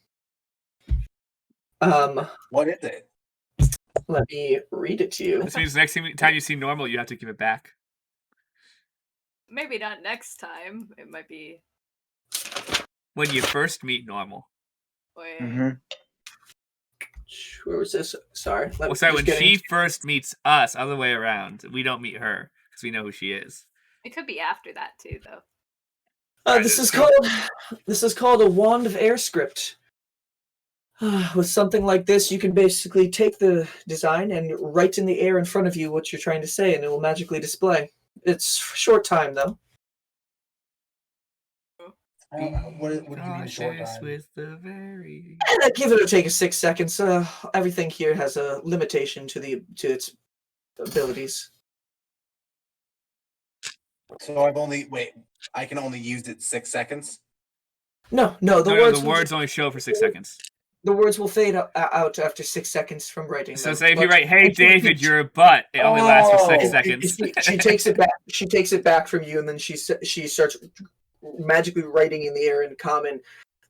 What is it? Let me read it to you. This means next time you see normal, you have to give it back. Maybe not next time. It might be when you first meet normal. Where was this? Sorry. When she first meets us, other way around. We don't meet her because we know who she is. It could be after that too, though. This is called a Wand of Air script. With something like this, you can basically take the design and write in the air in front of you what you're trying to say, and it will magically display. It's for a short time, though. What do you mean short time? With the very... Give it or take 6 seconds. Everything here has a limitation to its abilities. So I can only use it 6 seconds? No, the words only show for 6 seconds. The words will fade out after 6 seconds from writing. So say if you write, "Hey David, you're a butt," it only lasts for 6 seconds. She takes it back. She takes it back from you, and then she starts magically writing in the air in common.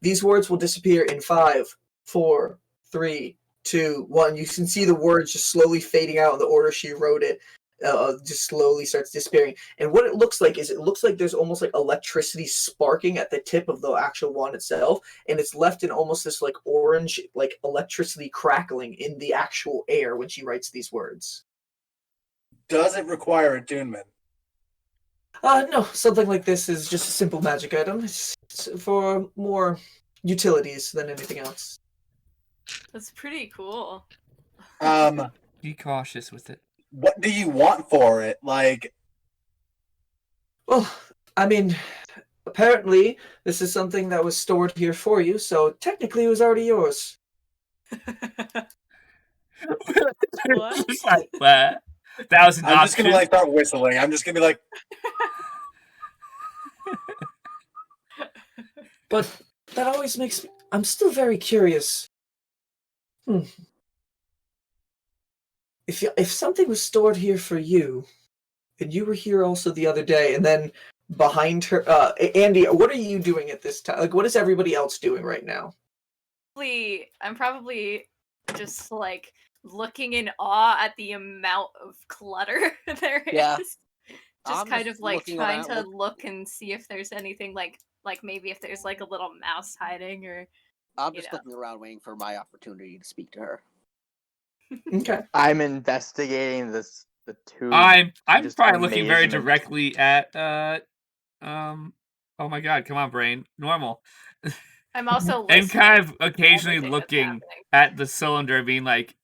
These words will disappear in 5, 4, 3, 2, 1. You can see the words just slowly fading out in the order she wrote it. Just slowly starts disappearing. And what it looks like there's almost like electricity sparking at the tip of the actual wand itself, and it's left in almost this like orange, like electricity crackling in the actual air when she writes these words. Does it require attunement? No, something like this is just a simple magic item. It's for more utilities than anything else. That's pretty cool. Be cautious with it. What do you want for it? Like, well, I mean, apparently this is something that was stored here for you, so technically it was already yours. What? Just like that. That was an I'm option. just gonna start whistling. I'm just gonna be like. But that always makes me. I'm still very curious. If something was stored here for you, and you were here also the other day, and then behind her, Andy, what are you doing at this time? Like, what is everybody else doing right now? I'm probably just like looking in awe at the amount of clutter there is. Just kind of like trying to look and see if there's anything like maybe if there's like a little mouse hiding or. I'm just looking around waiting for my opportunity to speak to her. Okay. I'm investigating the two. I'm probably looking very directly at oh my god, come on brain. Normal. I'm also and kind of occasionally looking at the cylinder and being like,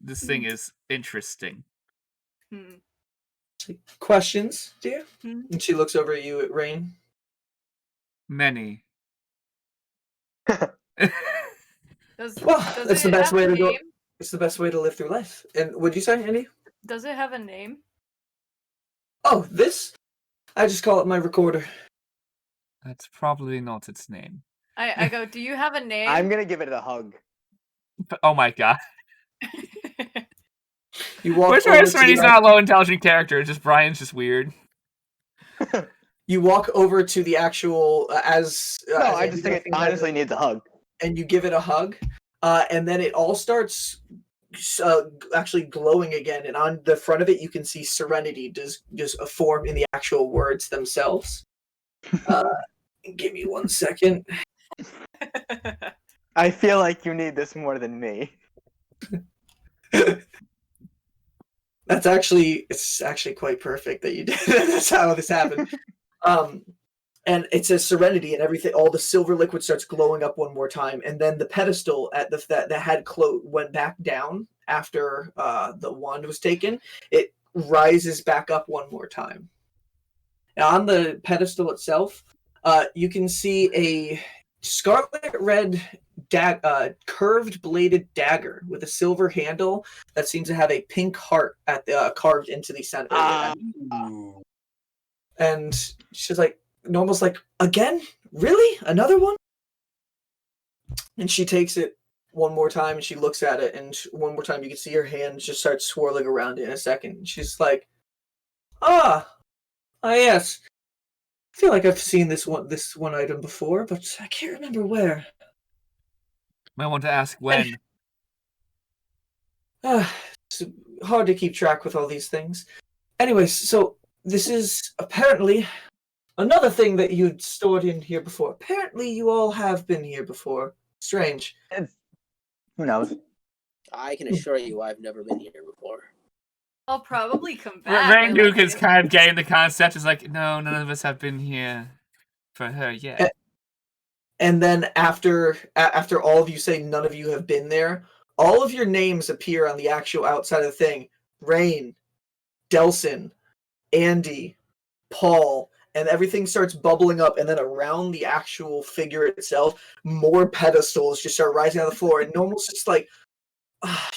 this thing is interesting. Questions, dear? And she looks over at you at Rain. Many. That's the best way to go. It's the best way to live through life. And what'd you say, Andy? Does it have a name? Oh, this? I just call it my recorder. That's probably not its name. I go, do you have a name? I'm gonna give it a hug. Oh my god. You walk Which way Sereny's not a low intelligent character, just Brian's just weird. You walk over to the actual I just think it honestly needs a hug. And you give it a hug, and then it all starts actually glowing again. And on the front of it, you can see Serenity does a form in the actual words themselves. Give me 1 second. I feel like you need this more than me. It's actually quite perfect that you did. That's how this happened. And it says Serenity and everything. All the silver liquid starts glowing up one more time, and then the pedestal at that had went back down after the wand was taken. It rises back up one more time. Now, on the pedestal itself, you can see a scarlet red curved bladed dagger with a silver handle that seems to have a pink heart at carved into the center. And she's like, Normal's like, again? Really? Another one? And she takes it one more time, and she looks at it, and one more time you can see her hand just start swirling around in a second. And she's like, yes. I feel like I've seen this one item before, but I can't remember where. I want to ask when. It's hard to keep track with all these things. Anyways, so this is apparently another thing that you'd stored in here before. Apparently you all have been here before. Strange. Who knows? I can assure you I've never been here before. I'll probably come back. Rangook is kind of getting the concept. Is like, no, none of us have been here for her yet. And then after all of you say none of you have been there, all of your names appear on the actual outside of the thing. Rain, Delson, Andy, Paul, and everything starts bubbling up, and then around the actual figure itself, more pedestals just start rising on the floor, and Normal's just like, oh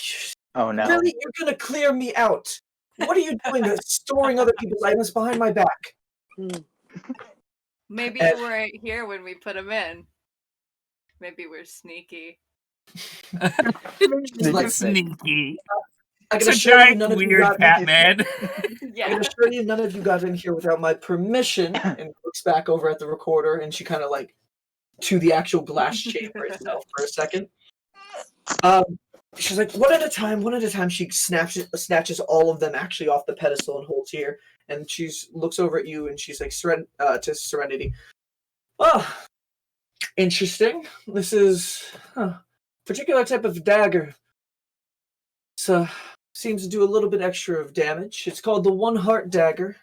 no. Really? You're gonna clear me out? What are you doing storing other people's items behind my back? Maybe you weren't here when we put them in. Maybe we're sneaky. Like, sneaky. I can It's a assure you giant none of you weird got Batman. Yeah. I can assure you none of you got in here without my permission. And looks back over at the recorder, and she kind of like to the actual glass chamber itself for a second. She's like, one at a time. She snatches all of them actually off the pedestal and holds here. And she looks over at you, and she's like, to Serenity. Oh, interesting. This is a particular type of dagger. So seems to do a little bit extra of damage. It's called the One Heart Dagger.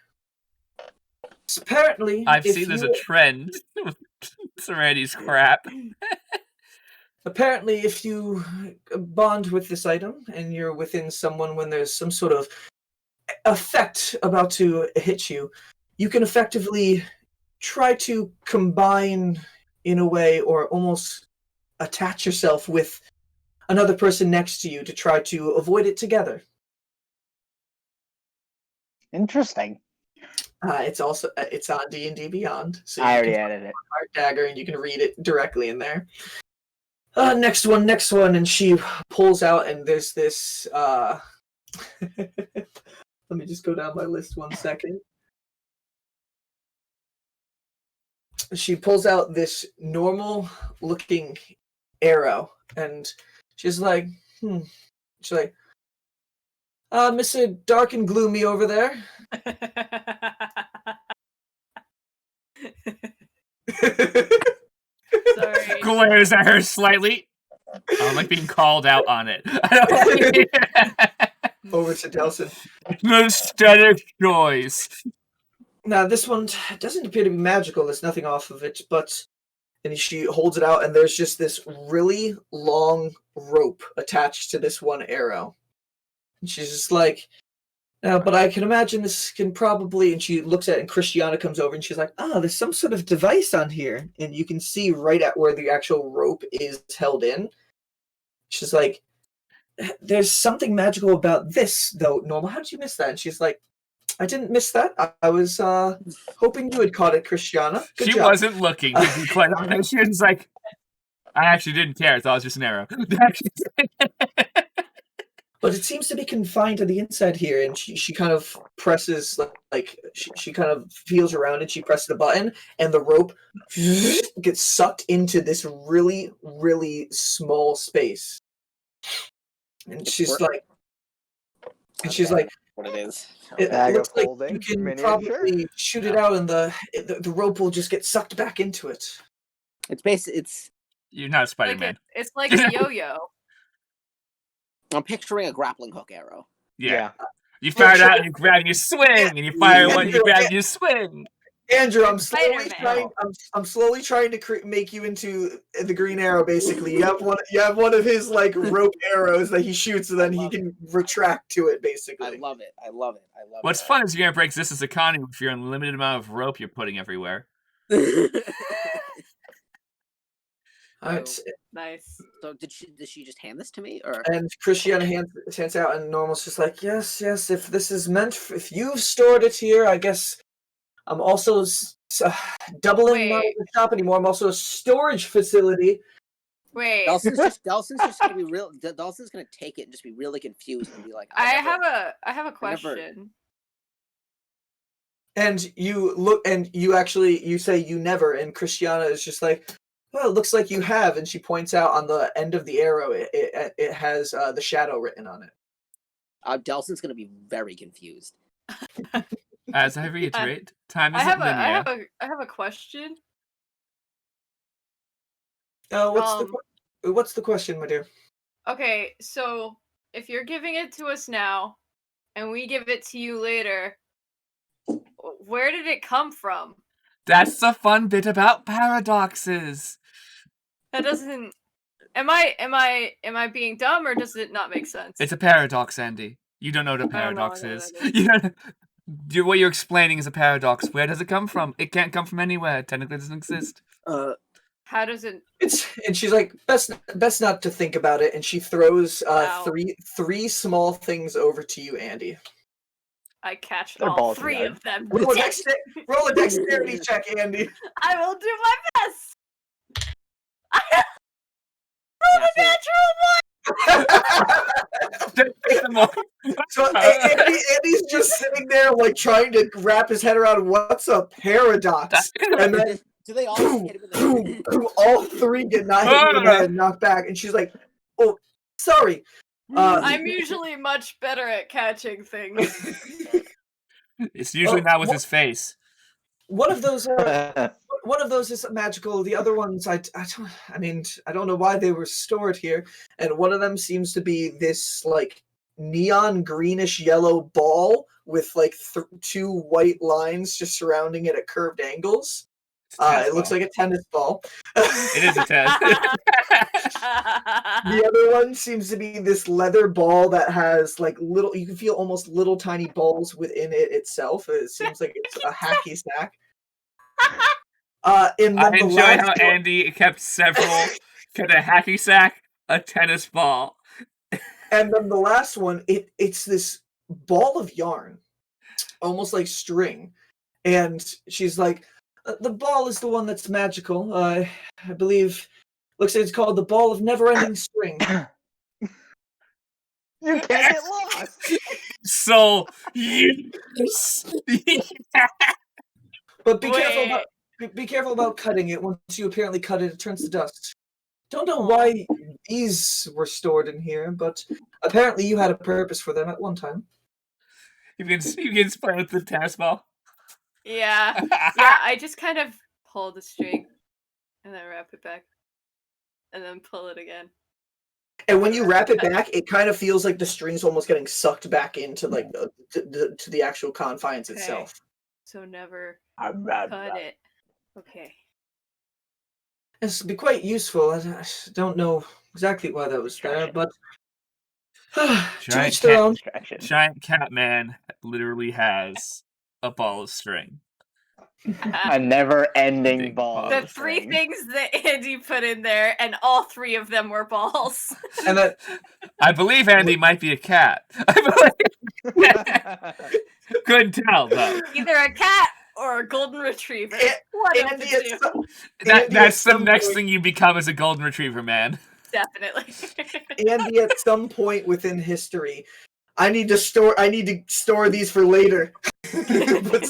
So apparently, I've seen there's a trend with Serenity's crap. Apparently, if you bond with this item and you're within someone when there's some sort of effect about to hit you, you can effectively try to combine in a way or almost attach yourself with another person next to you to try to avoid it together. Interesting. It's on D&D Beyond. So I already added it. Heart Dagger, and you can read it directly in there. Next one, and she pulls out, and there's this. Let me just go down my list 1 second. She pulls out this normal-looking arrow, and she's like, She's like, Mr. Dark and Gloomy over there. Sorry. Glares at her slightly. I'm like being called out on it. Over to Delson. Aesthetic choice. Now, this one doesn't appear to be magical. There's nothing off of it, and she holds it out, and there's just this really long rope attached to this one arrow. And she's just like, but I can imagine this can probably, and she looks at it, and Christiana comes over, and she's like, there's some sort of device on here. And you can see right at where the actual rope is held in. She's like, there's something magical about this, though, Normal. How did you miss that? And she's like, I didn't miss that. I was hoping you had caught it, Christiana. Good job. Wasn't looking, to be quite honest. She was like, I actually didn't care. I thought it was just an arrow. But it seems to be confined to the inside here, and she kind of presses, she kind of feels around, and she presses the button, and the rope gets sucked into this really, really small space. And she's like, what it is. It looks like you can probably shoot it out, and the rope will just get sucked back into it. It's You're not Spider-Man. It's like a yo-yo. I'm picturing a grappling hook arrow. Yeah. You fire it out, and you grab, and you swing, and you fire one, you grab, and you swing. Andrew, I'm slowly trying to make you into the Green Arrow. Basically, you have one of his like rope arrows that he shoots, and then he can retract to it. Basically, I love it. What's fun is you're gonna break Zis's economy with your unlimited amount of rope you're putting everywhere. Nice. So did she just hand this to me, or? And Christiana hands out, and Normal's just like, yes. If this is if you've stored it here, I guess I'm also doubling my shop anymore. I'm also a storage facility. Wait. Delson's just gonna be real. Delson's gonna take it and just be really confused and be like, I have a question. And you look, and you say you never, and Christiana is just like, well, it looks like you have, and she points out on the end of the arrow, it has the shadow written on it. Delson's gonna be very confused. As I reiterate, time isn't linear. I have a question. What's the question, my dear? Okay, so if you're giving it to us now, and we give it to you later, where did it come from? That's the fun bit about paradoxes. That doesn't. Am I being dumb, or does it not make sense? It's a paradox, Andy. You don't know what a paradox is. What you're explaining is a paradox. Where does it come from? It can't come from anywhere. It technically doesn't exist. How does it? And she's like, best not to think about it. And she throws three small things over to you, Andy. I catch all three of them. Roll a dexterity check, Andy. I will do my best. Roll a natural one. So Andy's just sitting there, like, trying to wrap his head around what's a paradox, and then do they all hit him in the all three get hit in the head, knocked back, and she's like, "Oh, sorry." I'm usually much better at catching things. It's usually not with his face. One of those is magical. The other ones, I don't know why they were stored here. And one of them seems to be this like neon greenish yellow ball with like two white lines just surrounding it at curved angles. It looks like a tennis ball. It is a tennis. The other one seems to be this leather ball that has like little. You can feel almost little tiny balls within it itself. It seems like it's a hacky sack. I enjoy how Andy kept a hacky sack, a tennis ball, and then the last one, it's this ball of yarn, almost like string, and she's like, the ball is the one that's magical. I believe, looks like it's called the ball of never-ending string. You can't get lost. So yes. But be careful about cutting it. Once you apparently cut it, it turns to dust. Don't know why these were stored in here, but apparently you had a purpose for them at one time. You can play with the tennis ball. Yeah. I just kind of pull the string and then wrap it back, and then pull it again. And when you wrap it back, it kind of feels like the string's almost getting sucked back into like to the actual confines itself. So never cut it. Okay. This would be quite useful. I don't know exactly why that was there, but Giant cat man literally has a ball of string. A never-ending ball. The three things that Andy put in there, and all three of them were balls. And I believe Andy might be a cat. Couldn't tell though. Either a cat or a golden retriever. That's the next thing you become as a golden retriever, man. Definitely. Andy, at some point within history, I need to store these for later. But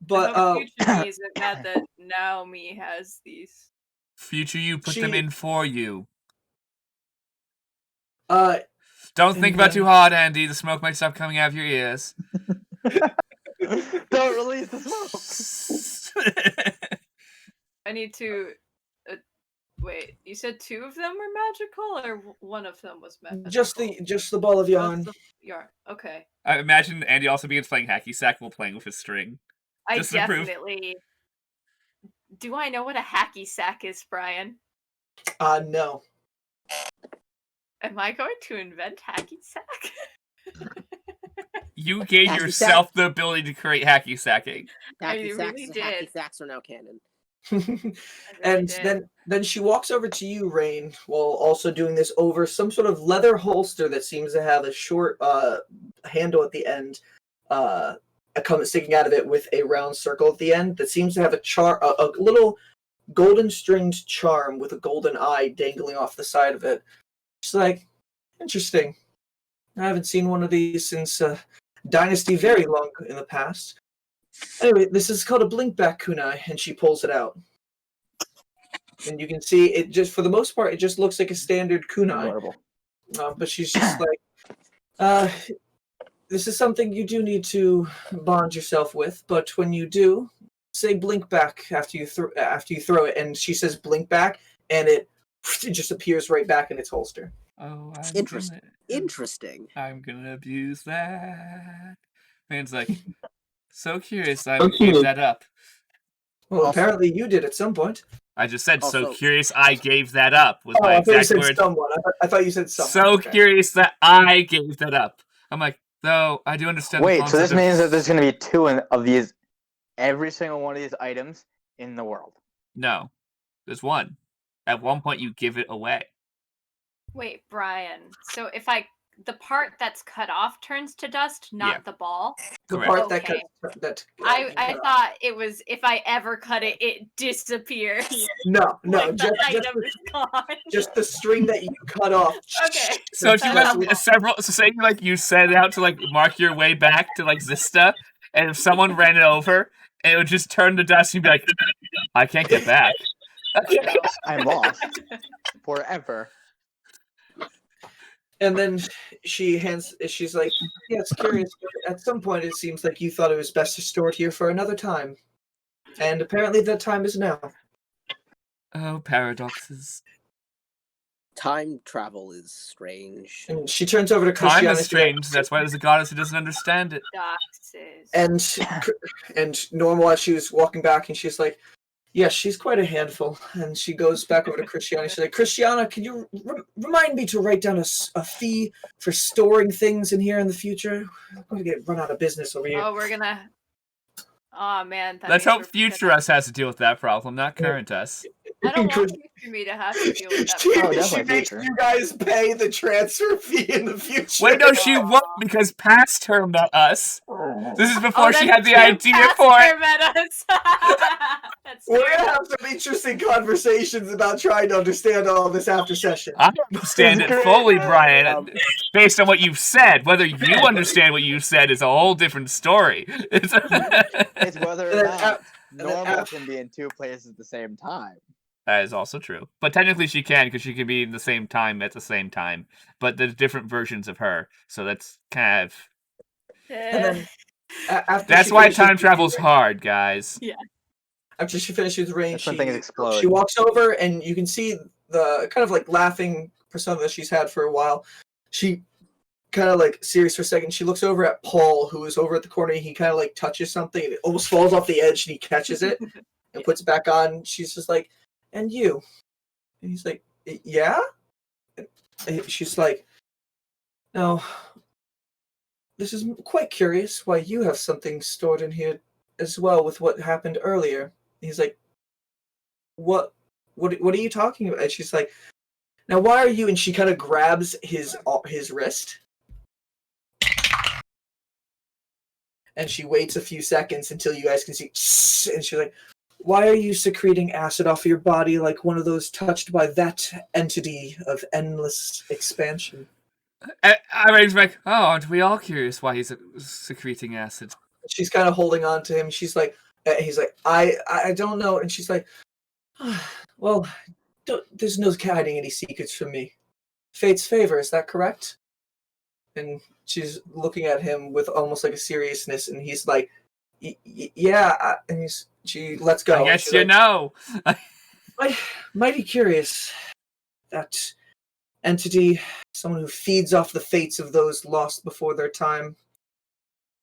future me isn't mad that now me has these. Future you put them in for you. Don't think about too hard, Andy. The smoke might stop coming out of your ears. Don't release the smoke. I need to. Wait, you said two of them were magical, or one of them was magical? Just the ball of yarn. Yarn. Okay. I imagine Andy also begins playing hacky sack while playing with his string. I definitely. Do I know what a hacky sack is, Brian? No. Am I going to invent hacky sack? You gave yourself the ability to create hacky sacking. Hacky sacks are now canon. And then she walks over to you, Rain, while also doing this over some sort of leather holster that seems to have a short handle at the end, sticking out of it with a round circle at the end that seems to have a little golden stringed charm with a golden eye dangling off the side of it. She's like, interesting. I haven't seen one of these since Dynasty very long in the past. Anyway, this is called a blinkback kunai, and she pulls it out. And you can see it just, for the most part, it just looks like a standard kunai. But she's just like, this is something you do need to bond yourself with, but when you do, say blink back after you throw it, and she says blink back, and it just appears right back in its holster. Oh, Interesting. I'm gonna abuse that. Man's like, so curious I gave that up. Well, apparently you did at some point. I just said, so curious I gave that up. Was my exact word. Someone. I thought you said someone. So curious that I gave that up. I'm like, though, I do understand. Wait, so this means that there's going to be 2 of these, every single one of these items in the world? No. There's 1. At one point, you give it away. Wait, Brian. So if the part that's cut off turns to dust, not the ball? The part that I thought it was, if I ever cut it, it disappears. No, like the item is gone. Just the string that you cut off. Okay. So if you say like you set it out to like mark your way back to like Zista, and if someone ran it over, it would just turn to dust, and you'd be like, I can't get back. I'm lost forever. And then she's like, yeah, it's curious, but at some point it seems like you thought it was best to store it here for another time. And apparently that time is now. Oh, paradoxes. Time travel is strange. And she turns over to Christiana. Time is strange, that's why there's a goddess who doesn't understand it. And normal, as she was walking back, and she's like, yes, she's quite a handful. And she goes back over to Christiana. She's like, Christiana, can you remind me to write down a fee for storing things in here in the future? I'm going to get run out of business over here. Oh, we're going to... Oh, man. Let's hope future us has to deal with that problem, not current us. I don't want me to have to deal with that problem. She makes you guys pay the transfer fee in the future. Wait, no, she won't, because past her met us. This is before she had the idea for it. Met us. We're going to have some interesting conversations about trying to understand all this after session. I understand it fully, Brian, based on what you've said. Whether you understand what you said is a whole different story. It's whether or not normal can be in 2 places at the same time. That is also true. But technically she can, because she can be in the same time at the same time. But there's different versions of her. So that's kind of... And then, that's why time travel's hard, guys. Yeah. After she finishes rain, she walks over, and you can see the kind of like laughing persona that she's had for a while. She kind of like serious for a second. She looks over at Paul, who is over at the corner. He kind of like touches something, and it almost falls off the edge, and he catches it and puts it back on. She's just like, and you? And he's like, yeah? And she's like, no, this is quite curious why you have something stored in here as well with what happened earlier. And he's like, what are you talking about? And she's like, now why are you? And she kind of grabs his wrist. And she waits a few seconds until you guys can see. And she's like, why are you secreting acid off of your body like one of those touched by that entity of endless expansion? I'm like, oh, aren't we all curious why he's secreting acid? She's kind of holding on to him. She's like, he's like, I don't know. And she's like, well, there's no hiding any secrets from me. Fate's favor, is that correct? And she's looking at him with almost like a seriousness, and he's like, yeah. And she lets go. I guess you know. Mighty curious. That entity, someone who feeds off the fates of those lost before their time.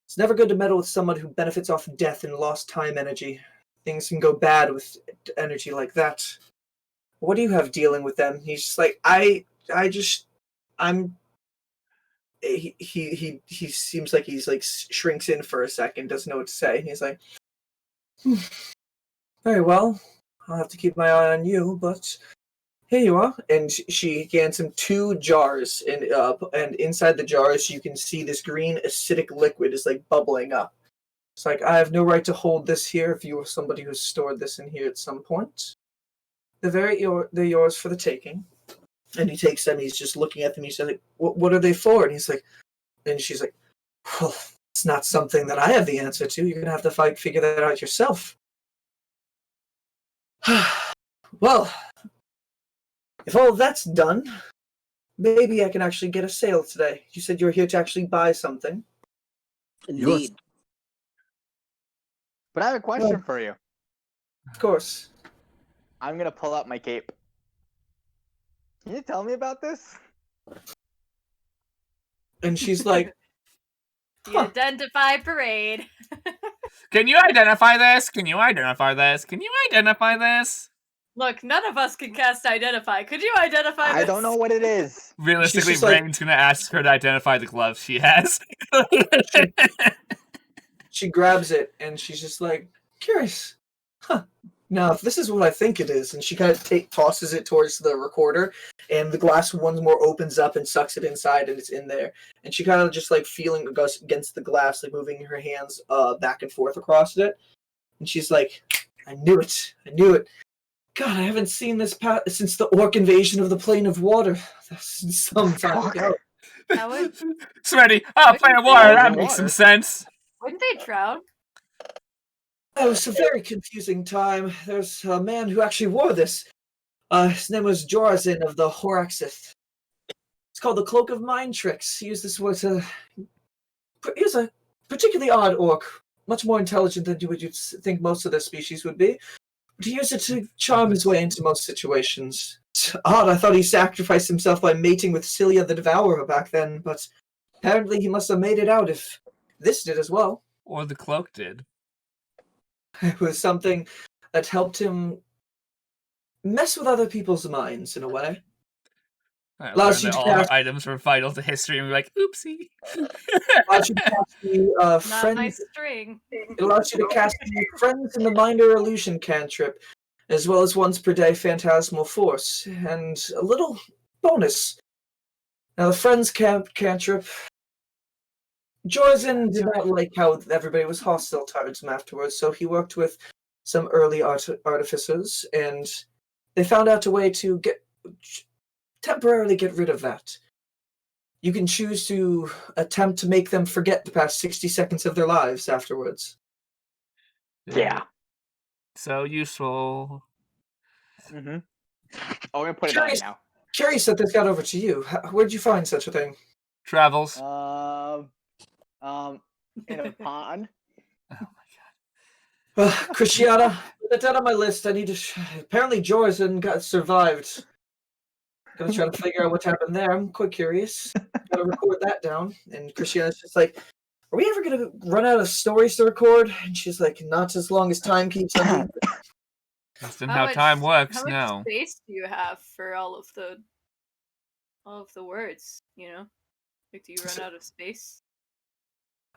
It's never good to meddle with someone who benefits off death and lost time energy. Things can go bad with energy like that. What do you have dealing with them? He's just like, He seems like he's like shrinks in for a second, doesn't know what to say. He's like, very well, I'll have to keep my eye on you, but here you are. And she hands him 2 jars, and inside the jars you can see this green acidic liquid is like bubbling up. It's like, I have no right to hold this here if you were somebody who stored this in here at some point. they're yours for the taking. And he takes them. He's just looking at them. He's like, "What are they for?" And he's like, and she's like, "Well, it's not something that I have the answer to. You're gonna have to figure that out yourself." Well, if all that's done, maybe I can actually get a sale today. You said you were here to actually buy something. Indeed. But I have a question for you. Of course. I'm gonna pull out my cape. Can you tell me about this? And she's like, The Identify Parade. Can you identify this? Can you identify this? Can you identify this? Look, none of us can cast Identify. Could you identify this? I don't know what it is. Realistically, like, Rain's gonna ask her to identify the gloves she has. she grabs it and she's just like, curious. Huh. Now, if this is what I think it is, and she kind of tosses it towards the recorder, and the glass once more opens up and sucks it inside, and it's in there. And she kind of just like feeling against the glass, like moving her hands back and forth across it. And she's like, I knew it. I knew it. God, I haven't seen this since the orc invasion of the Plane of Water. That's some time ago. Sweaty. Oh, Plane of Water. That makes some sense. Wouldn't they drown? It was a very confusing time. There's a man who actually wore this. His name was Jorazin of the Horaxith. It's called the Cloak of Mind Tricks. He used this was he was a particularly odd orc, much more intelligent than you would think most of their species would be. But he used it to charm his way into most situations. It's odd, I thought he sacrificed himself by mating with Cilia the Devourer back then, but apparently he must have made it out if this did as well. Or the cloak did. It was something that helped him mess with other people's minds in a way. Allows you to all our items were vital to history, and we're like, oopsie. Allows you to cast the friends. My string. It allows you to cast the Friends in the Minor Illusion cantrip, as well as once per day Phantasmal Force, and a little bonus. Now the Friends cantrip. Jorazin did not like how everybody was hostile towards him afterwards, so he worked with some early artificers, and they found out a way to temporarily get rid of that. You can choose to attempt to make them forget the past 60 seconds of their lives afterwards. Yeah. So useful. Mm-hmm. Oh, we're gonna put it on now. Curious that this got over to you. Where'd you find such a thing? Travels. In a pond. Oh my god. Christiana, put that on my list. I need to. Apparently, Jorazin survived. Gonna try to figure out what happened there. I'm quite curious. Gotta record that down. And Christiana's just like, "Are we ever gonna run out of stories to record?" And she's like, "Not as long as time keeps on." That's how time works now. How much space do you have for all of the words? You know, like, do you run out of space?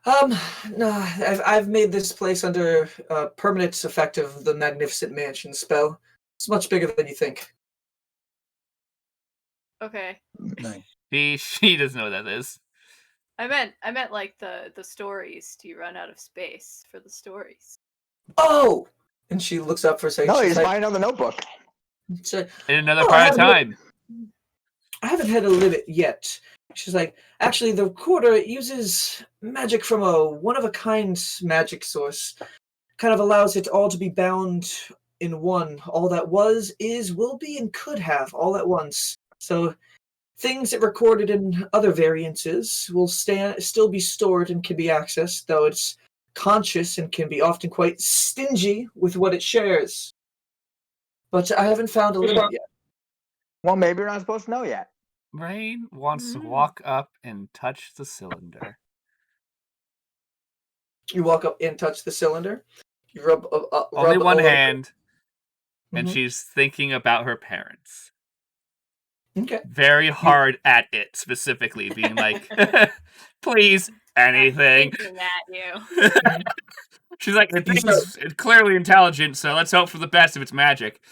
No, I've made this place under permanent effect of the Magnificent Mansion spell. It's much bigger than you think. Okay. Nice. She doesn't know what that is. I meant like the stories. Do you run out of space for the stories? Oh! And she looks up for a second. No, he's fine on the notebook. In another part of time. I haven't had a limit yet. She's like, actually, the recorder uses magic from a one-of-a-kind magic source. Kind of allows it all to be bound in one. All that was, is, will be, and could have all at once. So things it recorded in other variances will still be stored and can be accessed, though it's conscious and can be often quite stingy with what it shares. But I haven't found a limit yet. Well, maybe you're not supposed to know yet. Rain wants to walk up and touch the cylinder. You walk up and touch the cylinder. You rub only one hand, and she's thinking about her parents. Okay. Very hard at it, specifically, being like, please, anything. I'm thinking at you. She's like, the thing is clearly intelligent, so let's hope for the best if it's magic.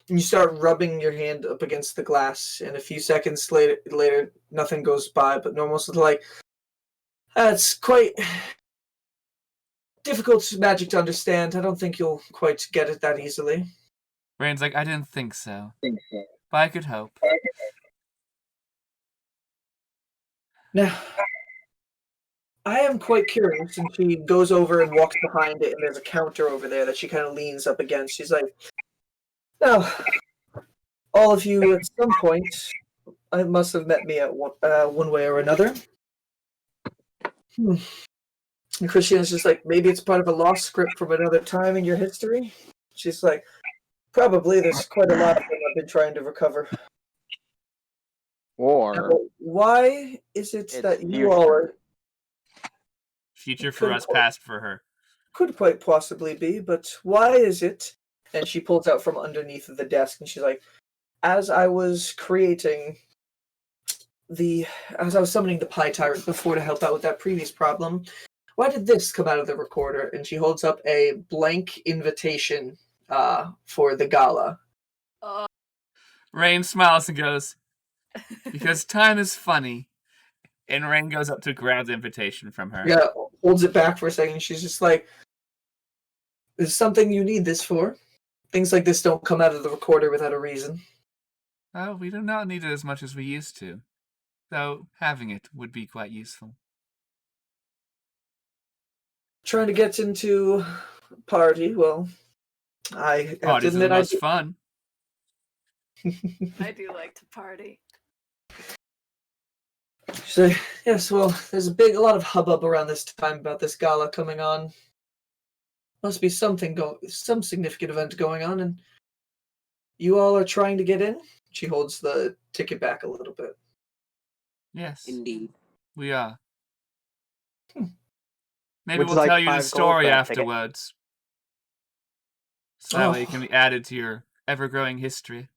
You start rubbing your hand up against the glass, and a few seconds later nothing goes by but normal. So like, it's quite difficult magic to understand. I don't think you'll quite get it that easily. Rain's like, I didn't think so. But I could hope. Now, I am quite curious, and she goes over and walks behind it, and there's a counter over there that she kind of leans up against. She's like, now, all of you at some point, I must have met me at one way or another. And Christiana's just like, maybe it's part of a lost script from another time in your history? She's like, probably. There's quite a lot of them I've been trying to recover. Or now, why is it that you all are... Future for us, past for her. Could quite possibly be, but why is it? And she pulls out from underneath of the desk, and she's like, as I was summoning the Pie Tyrant before to help out with that previous problem, why did this come out of the recorder? And she holds up a blank invitation for the gala. Rain smiles and goes, because time is funny. And Rain goes up to grab the invitation from her. Yeah, holds it back for a second. She's just like, there's something you need this for. Things like this don't come out of the recorder without a reason. Oh, we do not need it as much as we used to. Though having it would be quite useful. Trying to get into a party, well, I have to admit, it's fun. I do like to party. So, yes, well, there's a lot of hubbub around this time about this gala coming on. Must be some significant event going on, and you all are trying to get in? She holds the ticket back a little bit. Yes. Indeed. We are. Maybe we'll tell you the story afterwards. So that way it can be added to your ever-growing history.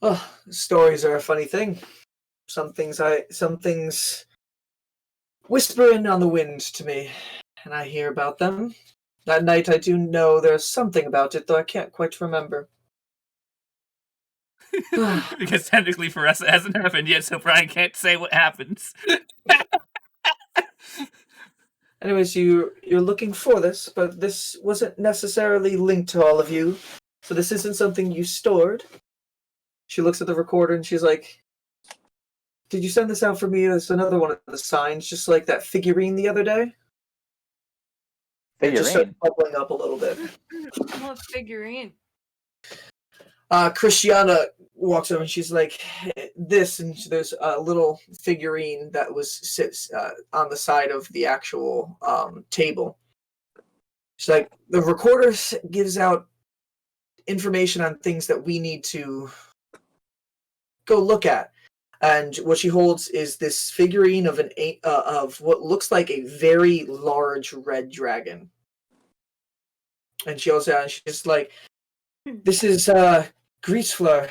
Oh, stories are a funny thing. Some things whisper in on the wind to me, and I hear about them. That night I do know there's something about it, though I can't quite remember. Because technically for us it hasn't happened yet, so Brian can't say what happens. Anyways, you're looking for this, but this wasn't necessarily linked to all of you, so this isn't something you stored. She looks at the recorder and she's like, did you send this out for me as another one of the signs, just like that figurine the other day? It just started bubbling up a little bit. What figurine? Christiana walks over and she's like, this, and there's a little figurine that sits on the side of the actual table. She's like, the recorder gives out information on things that we need to go look at. And what she holds is this figurine of of what looks like a very large red dragon. And she holds it out and she's like, this is Greasefleur.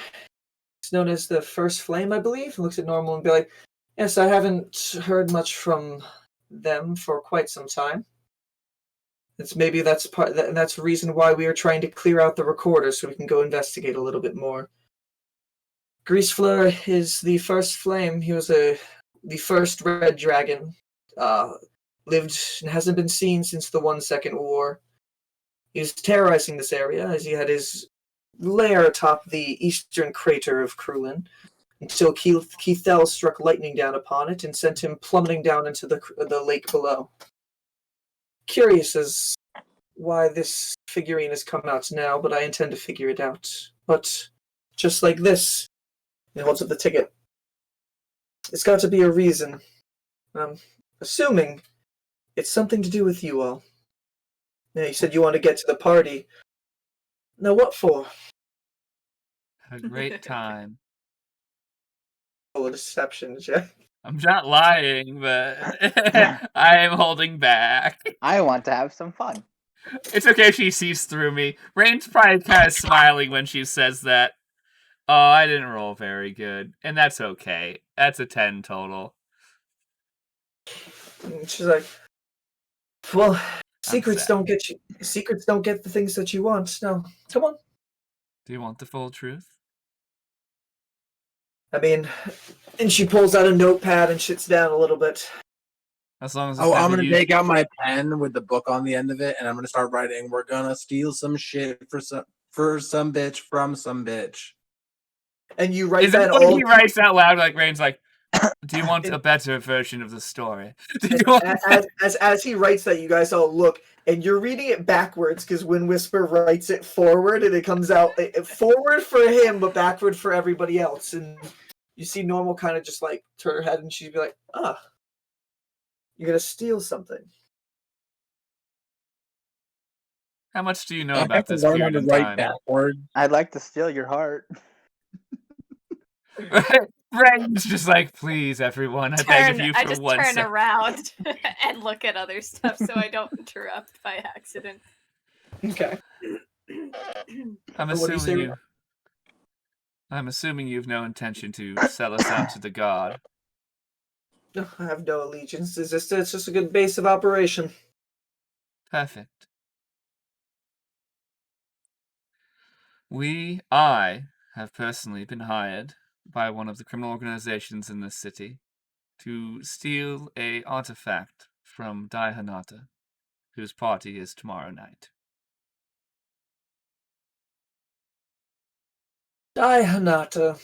It's known as the First Flame, I believe. Looks at Normal and be like, yes, I haven't heard much from them for quite some time. That's the reason why we are trying to clear out the recorder so we can go investigate a little bit more. Greasefleur is the First Flame. He was the first red dragon. Lived and hasn't been seen since the 1 Second War. He was terrorizing this area as he had his lair atop the eastern crater of Krulin until Keithel struck lightning down upon it and sent him plummeting down into the lake below. Curious as why this figurine has come out now, but I intend to figure it out. But just like this, he holds up the ticket. It's got to be a reason. I'm assuming it's something to do with you all. Now, you said you want to get to the party. Now, what for? A great time. Oh, deception, Jack. I'm not lying, but I am holding back. I want to have some fun. It's okay if she sees through me. Rain's probably kind of smiling when she says that. Oh, I didn't roll very good. And that's okay. That's a 10 total. And she's like, well, secrets don't get the things that you want. No, come on. Do you want the full truth? I mean, and she pulls out a notepad and sits down a little bit. As long as I'm gonna take out my pen with the book on the end of it, and I'm gonna start writing. We're gonna steal some shit for some bitch from some bitch. And you write Is that it when all. he writes out loud like Rain's like, do you want a better version of the story? As he writes that, you guys all look, and you're reading it backwards because Wind Whisper writes it forward, and it comes out forward for him, but backward for everybody else. And you see Normal kind of just like turn her head, and she'd be like, you're gonna steal something. How much do you know about this period of time? I'd like to steal your heart. Rain's just like, please, everyone, I beg of you for 1 second. I just turn around and look at other stuff so I don't interrupt by accident. Okay. I'm assuming you've no intention to sell us out to the god. No, I have no allegiance. It's just a good base of operation. Perfect. I have personally been hired by one of the criminal organizations in this city to steal a artifact from Dai Hanata, whose party is tomorrow night. Dai Hanata.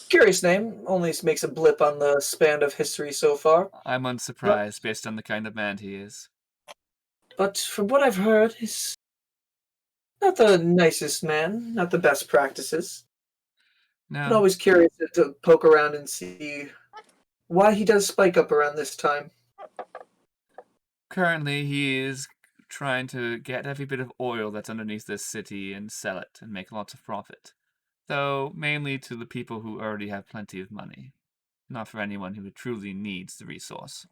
Curious name. Only makes a blip on the span of history so far. I'm unsurprised based on the kind of man he is. But from what I've heard, he's not the nicest man, not the best practices. No. I'm always curious to poke around and see why he does spike up around this time. Currently, he is trying to get every bit of oil that's underneath this city and sell it and make lots of profit. Though mainly to the people who already have plenty of money, not for anyone who truly needs the resource.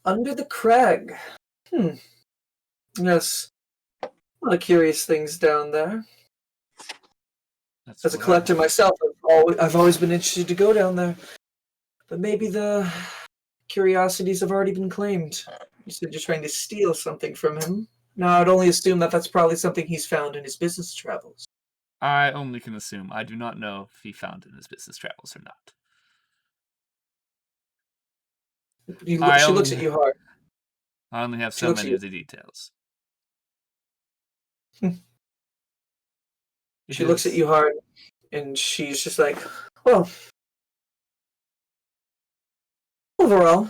Under the crag. Yes. A lot of curious things down there. As a collector myself, I've always been interested to go down there. But maybe the curiosities have already been claimed. You said you're trying to steal something from him. Now, I'd only assume that that's probably something he's found in his business travels. I only can assume. I do not know if he found it in his business travels or not. She looks at you hard. I only have so many of the details. She looks at you hard, and she's just like, well, overall,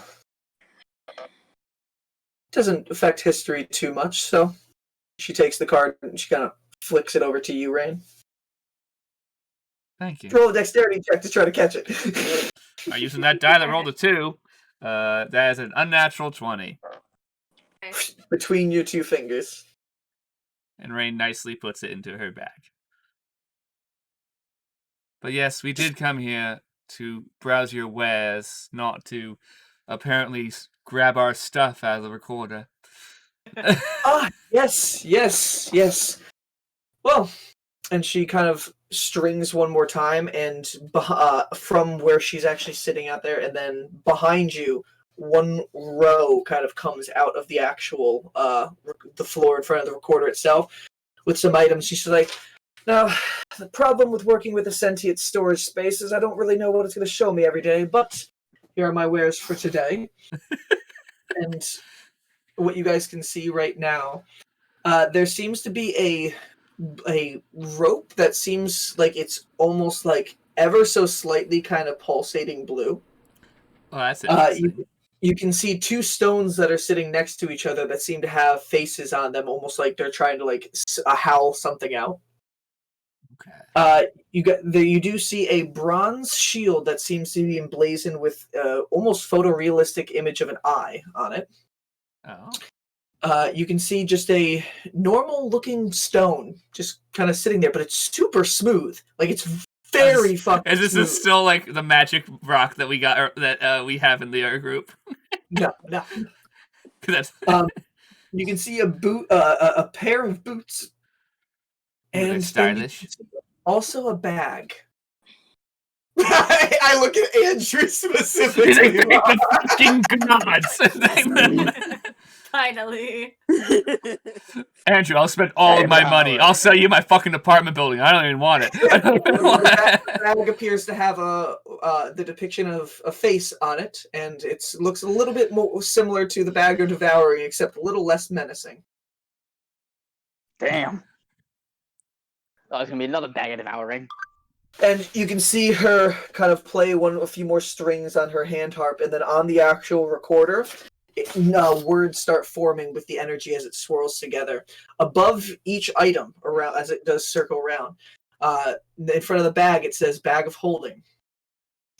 doesn't affect history too much, so she takes the card and she kind of flicks it over to you, Rain. Thank you. Roll a dexterity check to try to catch it. I'm using that die that rolled a 2. That is an unnatural 20. Between your two fingers. And Rain nicely puts it into her bag. But yes, we did come here to browse your wares, not to apparently grab our stuff out of the recorder. Yes. Well, and she kind of strings one more time, and from where she's actually sitting out there, and then behind you, one row kind of comes out of the actual the floor in front of the recorder itself with some items. She's like, now, the problem with working with a sentient storage space is I don't really know what it's going to show me every day, but here are my wares for today. And what you guys can see right now, there seems to be a rope that seems like it's almost like ever so slightly kind of pulsating blue. Oh, that's interesting. You can see two stones that are sitting next to each other that seem to have faces on them, almost like they're trying to howl something out. Okay. You do see a bronze shield that seems to be emblazoned with almost photorealistic image of an eye on it. Oh. You can see just a normal-looking stone just kind of sitting there, but it's super smooth. Like, it's very fucking smooth. Is this still like the magic rock that we got, or that we have in the other group? No. That's... You can see a pair of boots. And stylish. Also a bag. I look at Andrew specifically. The fucking gods. Finally. Andrew, I'll spend all of my money. I'll sell you my fucking apartment building. I don't even want it. The bag appears to have the depiction of a face on it, and it looks a little bit more similar to the bag of devouring, except a little less menacing. Damn. Oh, it's gonna be another bag of devouring. And you can see her kind of play a few more strings on her hand harp, and then on the actual recorder, words start forming with the energy as it swirls together. Above each item, around as it does circle around, in front of the bag it says "bag of holding."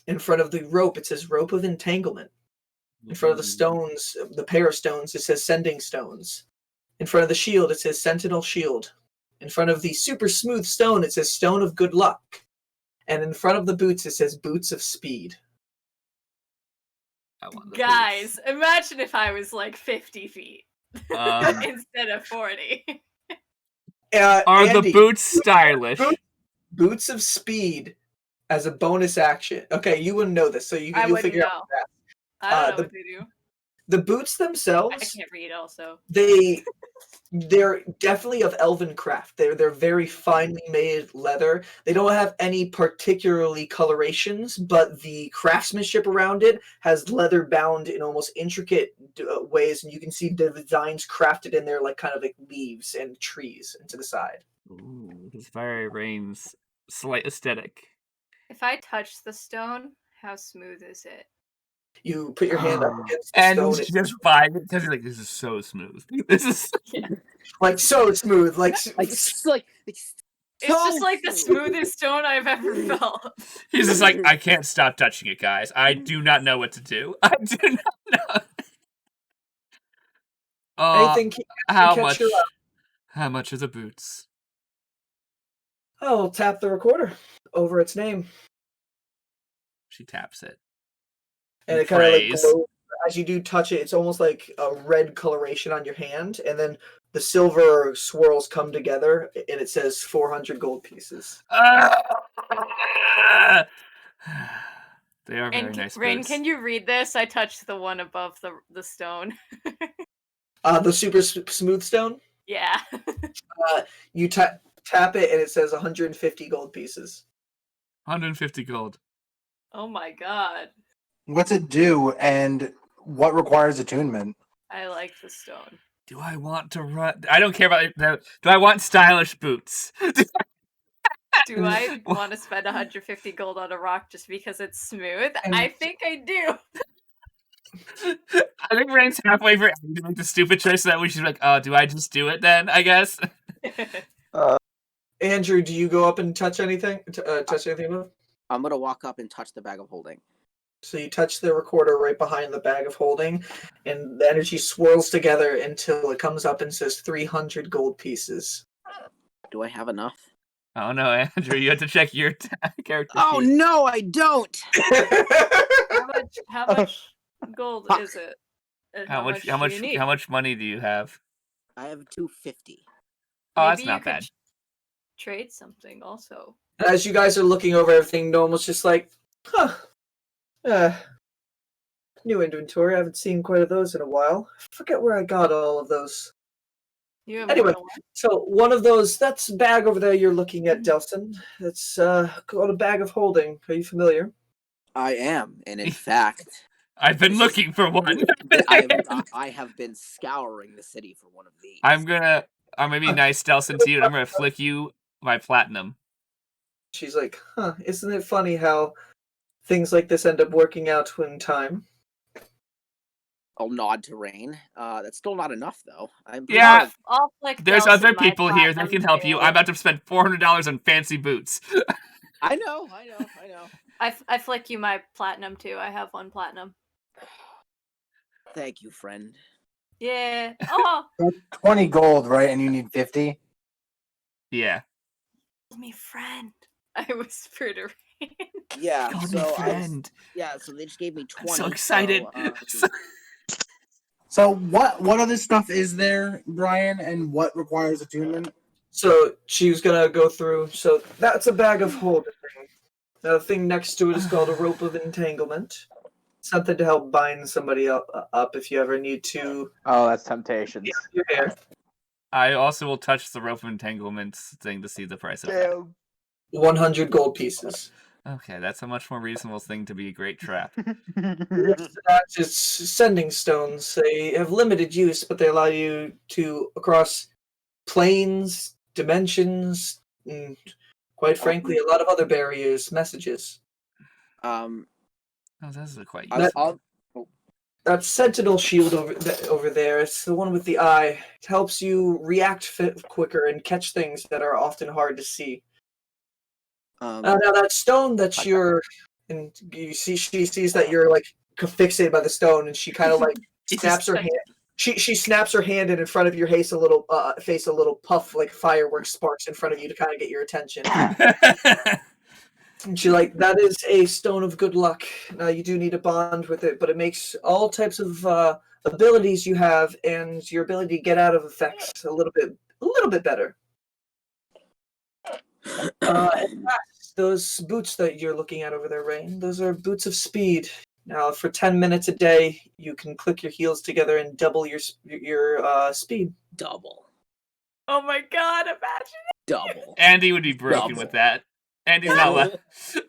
In front of the rope it says "rope of entanglement." In front of the stones, the pair of stones, it says "sending stones." In front of the shield it says "sentinel shield." In front of the super smooth stone it says "stone of good luck." And in front of the boots, it says "boots of speed." Guys, imagine if I was like 50 feet instead of 40. Are Andy, the boots stylish? Boots of speed as a bonus action. Okay, you wouldn't know this, so you'll figure out that. I don't know what they do. The boots themselves. I can't read. Also, they're definitely of elven craft. They're very finely made leather. They don't have any particularly colorations, but the craftsmanship around it has leather bound in almost intricate ways, and you can see the designs crafted in there like kind of like leaves and trees into the side. Ooh, this Fire Rain's slight aesthetic. If I touch the stone, how smooth is it? You put your hand up against the and stone. And just vibe it because you're like, this is so smooth. This is like so smooth. It's just like the smoothest stone I've ever felt. He's just like, I can't stop touching it, guys. I do not know what to do. I do not know. Anything how much are the boots? Oh, tap the recorder over its name. She taps it. And it kind of like glows. As you do touch it, it's almost like a red coloration on your hand, and then the silver swirls come together, and it says 400 gold pieces. They are very nice. Rain, can you read this? I touched the one above the stone. The super smooth stone? Yeah. You tap it, and it says 150 gold pieces. 150 gold. Oh my god. What's it do, and what requires attunement? I like the stone. Do I want to run? I don't care about that. Do I want stylish boots? Do I want to spend 150 gold on a rock just because it's smooth? I think I do. I think Rain's halfway for doing the stupid choice that we should be like, oh, do I just do it then, I guess? Andrew, do you go up and touch anything? Touch anything? I'm going to walk up and touch the bag of holding. So you touch the recorder right behind the bag of holding, and the energy swirls together until it comes up and says 300 gold pieces. Do I have enough? Oh no, Andrew, you have to check your character. Oh sheet. No, I don't. How much gold is it? And how much money do you have? I have 250. Oh, that's not bad. Trade something also. As you guys are looking over everything, Normal's just like, new inventory. I haven't seen quite of those in a while. I forget where I got all of those. Anyway, so one of those, that's bag over there you're looking at, Delson. It's called a bag of holding. Are you familiar? I am, and in fact, I've been looking for one. I have been scouring the city for one of these. I'm gonna be nice, Delson, to you, and I'm gonna flick you my platinum. She's like, isn't it funny how things like this end up working out in time? I'll nod to Rain. That's still not enough, though. There's other people here that can help you. I'm about to spend $400 on fancy boots. I know. I flick you my platinum, too. I have 1 platinum. Thank you, friend. Yeah. Oh! 20 gold, right? And you need 50? Yeah. Me friend. I whispered to Rain. Yeah, so so they just gave me 20. I'm so excited. So what other stuff is there, Brian, and what requires attunement? So she was gonna go through. So that's a bag of holding. The thing next to it is called a rope of entanglement. something to help bind somebody up if you ever need to. Oh, that's temptations. Your hair. I also will touch the rope of entanglement thing to see the price of that. 100 gold pieces. Okay, that's a much more reasonable thing to be a great trap. Just sending stones. They have limited use, but they allow you to across planes, dimensions, and quite frankly, a lot of other barriers, messages. Oh, those are quite useful. That sentinel shield over there, it's the one with the eye. It helps you react quicker and catch things that are often hard to see. Now that stone that you're, and you see, she sees that you're like fixated by the stone, and she kind of like snaps her hand. She snaps her hand, and in front of your face a little puff like fireworks sparks in front of you to kind of get your attention. And she's like, that is a stone of good luck. Now you do need a bond with it, but it makes all types of abilities you have and your ability to get out of effects a little bit better. Those boots that you're looking at over there, Rain, those are boots of speed. Now, for 10 minutes a day, you can click your heels together and double your speed. Double. Oh my god, imagine it. Double. Andy would be broken with that. Andy's not left.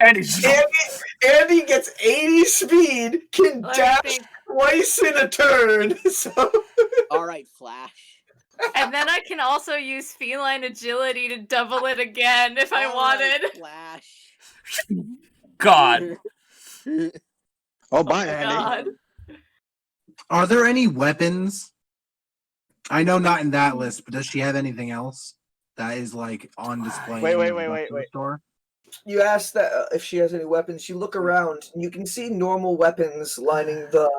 Andy gets 80 speed, can dash twice in a turn. So. All right, Flash. And then I can also use feline agility to double it again if I wanted. Flash. God. Oh, bye, Andy. Are there any weapons? I know not in that list, but does she have anything else that is like on display? Wait. Store? You ask that if she has any weapons. You look around, and you can see normal weapons lining the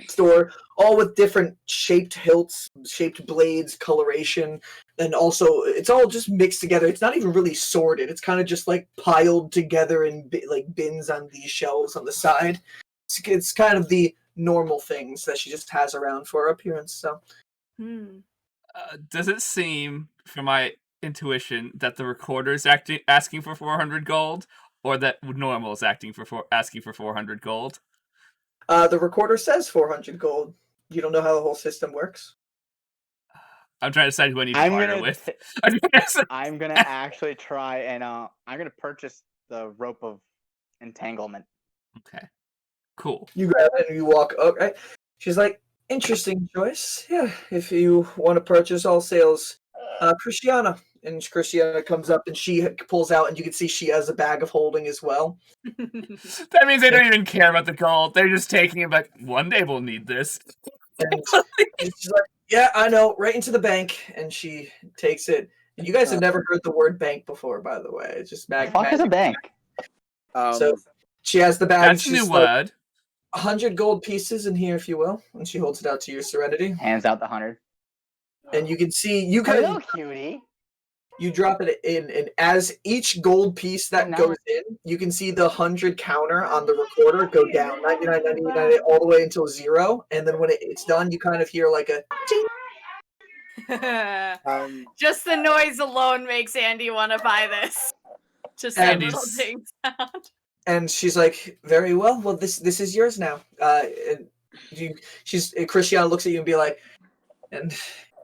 store, all with different shaped hilts, shaped blades, coloration, and also it's all just mixed together. It's not even really sorted. It's kind of just like piled together in like bins on these shelves on the side. It's kind of the normal things that she just has around for her appearance. So, does it seem, from my intuition, that the recorder is asking for 400 gold, or that normal is asking for 400 gold? The recorder says 400 gold. You don't know how the whole system works? I'm trying to decide who I need to partner with. I'm gonna actually try and I'm gonna purchase the rope of entanglement. Okay. Cool. You grab it and you walk up, right? She's like, interesting choice. Yeah, if you want to purchase all sales. Christiana. And Christiana comes up and she pulls out, and you can see she has a bag of holding as well. That means they don't even care about the gold. They're just taking it like, one day we'll need this. And she's like, yeah, I know, right into the bank. And she takes it. And you guys have never heard the word bank before, by the way. It's just magic. What is a bank? So she has the bag. That's a new word. 100 gold pieces in here, if you will. And she holds it out to your Serenity. Hands out the 100. And you can see, Hello, cutie. You drop it in, and as each gold piece that goes in, you can see the 100 counter on the recorder go down, 99, 99, all the way until 0. And then when it's done, you kind of hear like a ting. Just the noise alone makes Andy want to buy this. Just that little ding sound. And she's like, very well. Well, this is yours now. And Christiana looks at you and be like, and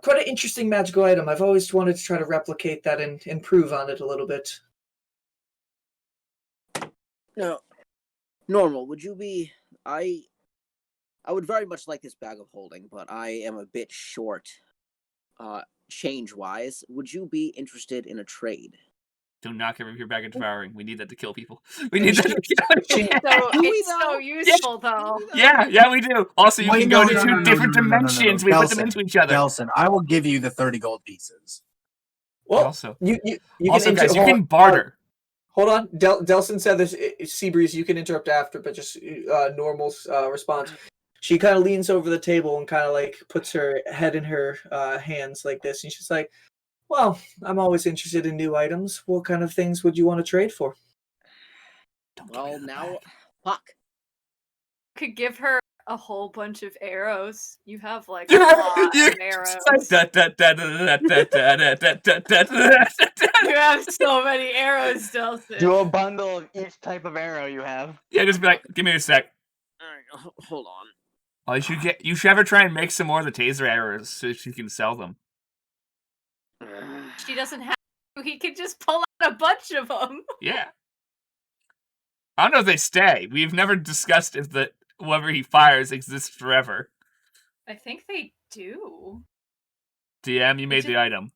quite an interesting magical item. I've always wanted to try to replicate that and improve on it a little bit. No, normal. Would you be? I would very much like this bag of holding, but I am a bit short, change-wise. Would you be interested in a trade? Don't knock every your bag of devouring. We need that to kill people. We need that to kill people. It's so useful, though. Yeah, we do. Also, you can go to two different dimensions. We put them into each other. Nelson, I will give you the 30 gold pieces. Well, also, you guys, you can barter. Hold on. Delson said this. Seabreeze, you can interrupt after, but just Normal's response. She kind of leans over the table and kind of like puts her head in her hands like this, and she's like, well, I'm always interested in new items. What kind of things would you want to trade for? Well, now, fuck. Could give her a whole bunch of arrows. You have like a lot of arrows. You have so many arrows, Delson. Do a bundle of each type of arrow you have. Yeah, just be like, give me a sec. Alright, hold on. Oh, you should have her try and make some more of the taser arrows so she can sell them. She doesn't have to. He could just pull out a bunch of them. Yeah. I don't know if they stay. We've never discussed if whoever he fires exists forever. I think they do. DM, you made the item.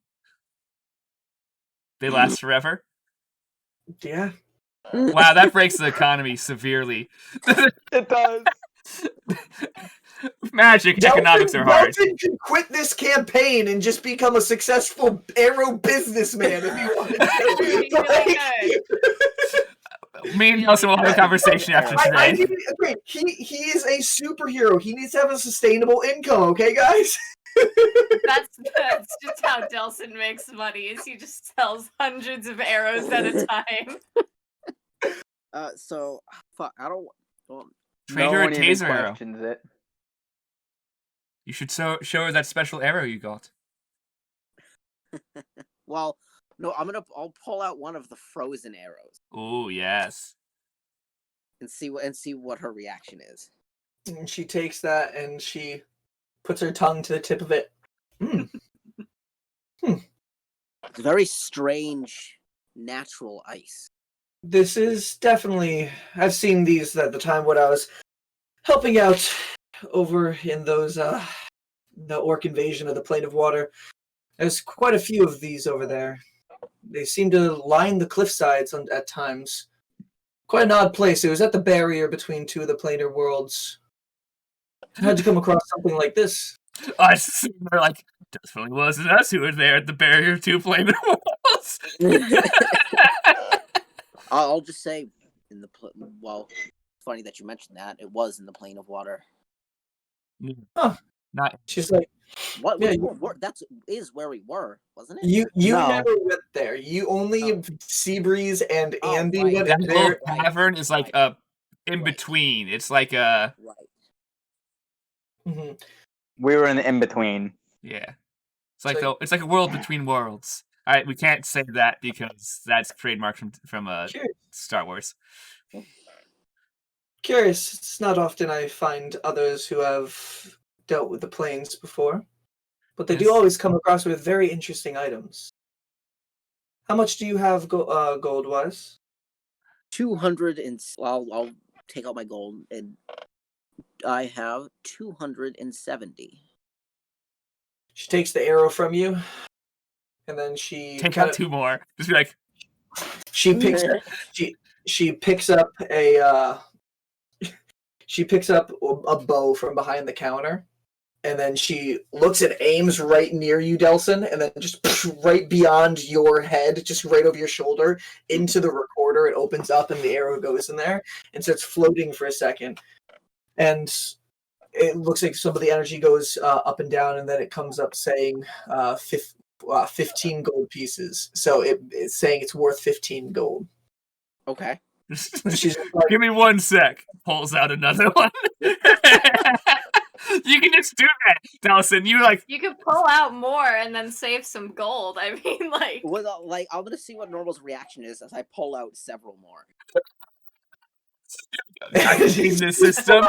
They last forever? Yeah. Wow, that breaks the economy severely. It does. Magic economics are hard. Delson can quit this campaign and just become a successful arrow businessman if he wanted to. Me and Nelson will have a conversation after today. I agree. He is a superhero. He needs to have a sustainable income, okay, guys? That's just how Delson makes money, is he just sells hundreds of arrows at a time. So, fuck, I don't... Well, Trade her a taser arrow. It. You should show her that special arrow you got. Well, no, I'll pull out one of the frozen arrows. Oh, yes. And see what her reaction is. And she takes that and she puts her tongue to the tip of it. It's very strange, natural ice. This is definitely... I've seen these at the time when I was helping out over in those, the orc invasion of the Plane of Water. There's quite a few of these over there. They seem to line the cliff sides at times. Quite an odd place. It was at the barrier between two of the planar worlds. I had to come across something like this. I assume they're like, definitely wasn't us who were there at the barrier of two planar worlds. I'll just say, well, funny that you mentioned that. It was in the Plane of Water. Huh. Not. She's like, What? Yeah, That is where we were, wasn't it? you No. never went there. You only Seabreeze and Andy right. went That there. little cavern is like a in between. It's like a Mhm. We were in the in-between. yeah. It's like a world between worlds. All right, we can't say that because that's trademarked from Star Wars. Curious. It's not often I find others who have dealt with the planes before, but they do Yes. always come across with very interesting items. How much do you have gold-wise? 200 and I'll take out my gold, and I have 270. She takes the arrow from you, and then she Take out two more. Just be like, she picks up, she picks up a bow from behind the counter, and then she looks and aims right near you, Delson, and then just right beyond your head, just right over your shoulder, into the recorder. It opens up, and the arrow goes in there, and starts floating for a second. And it looks like some of the energy goes up and down, and then it comes up saying 15 gold pieces. So it's saying it's worth 15 gold. Okay. She's like, give me 1 sec. Pulls out another one. You can just do that, Dawson. You could pull out more and then save some gold. I mean, I'm gonna see what Normal's reaction is as I pull out several more. I game this system.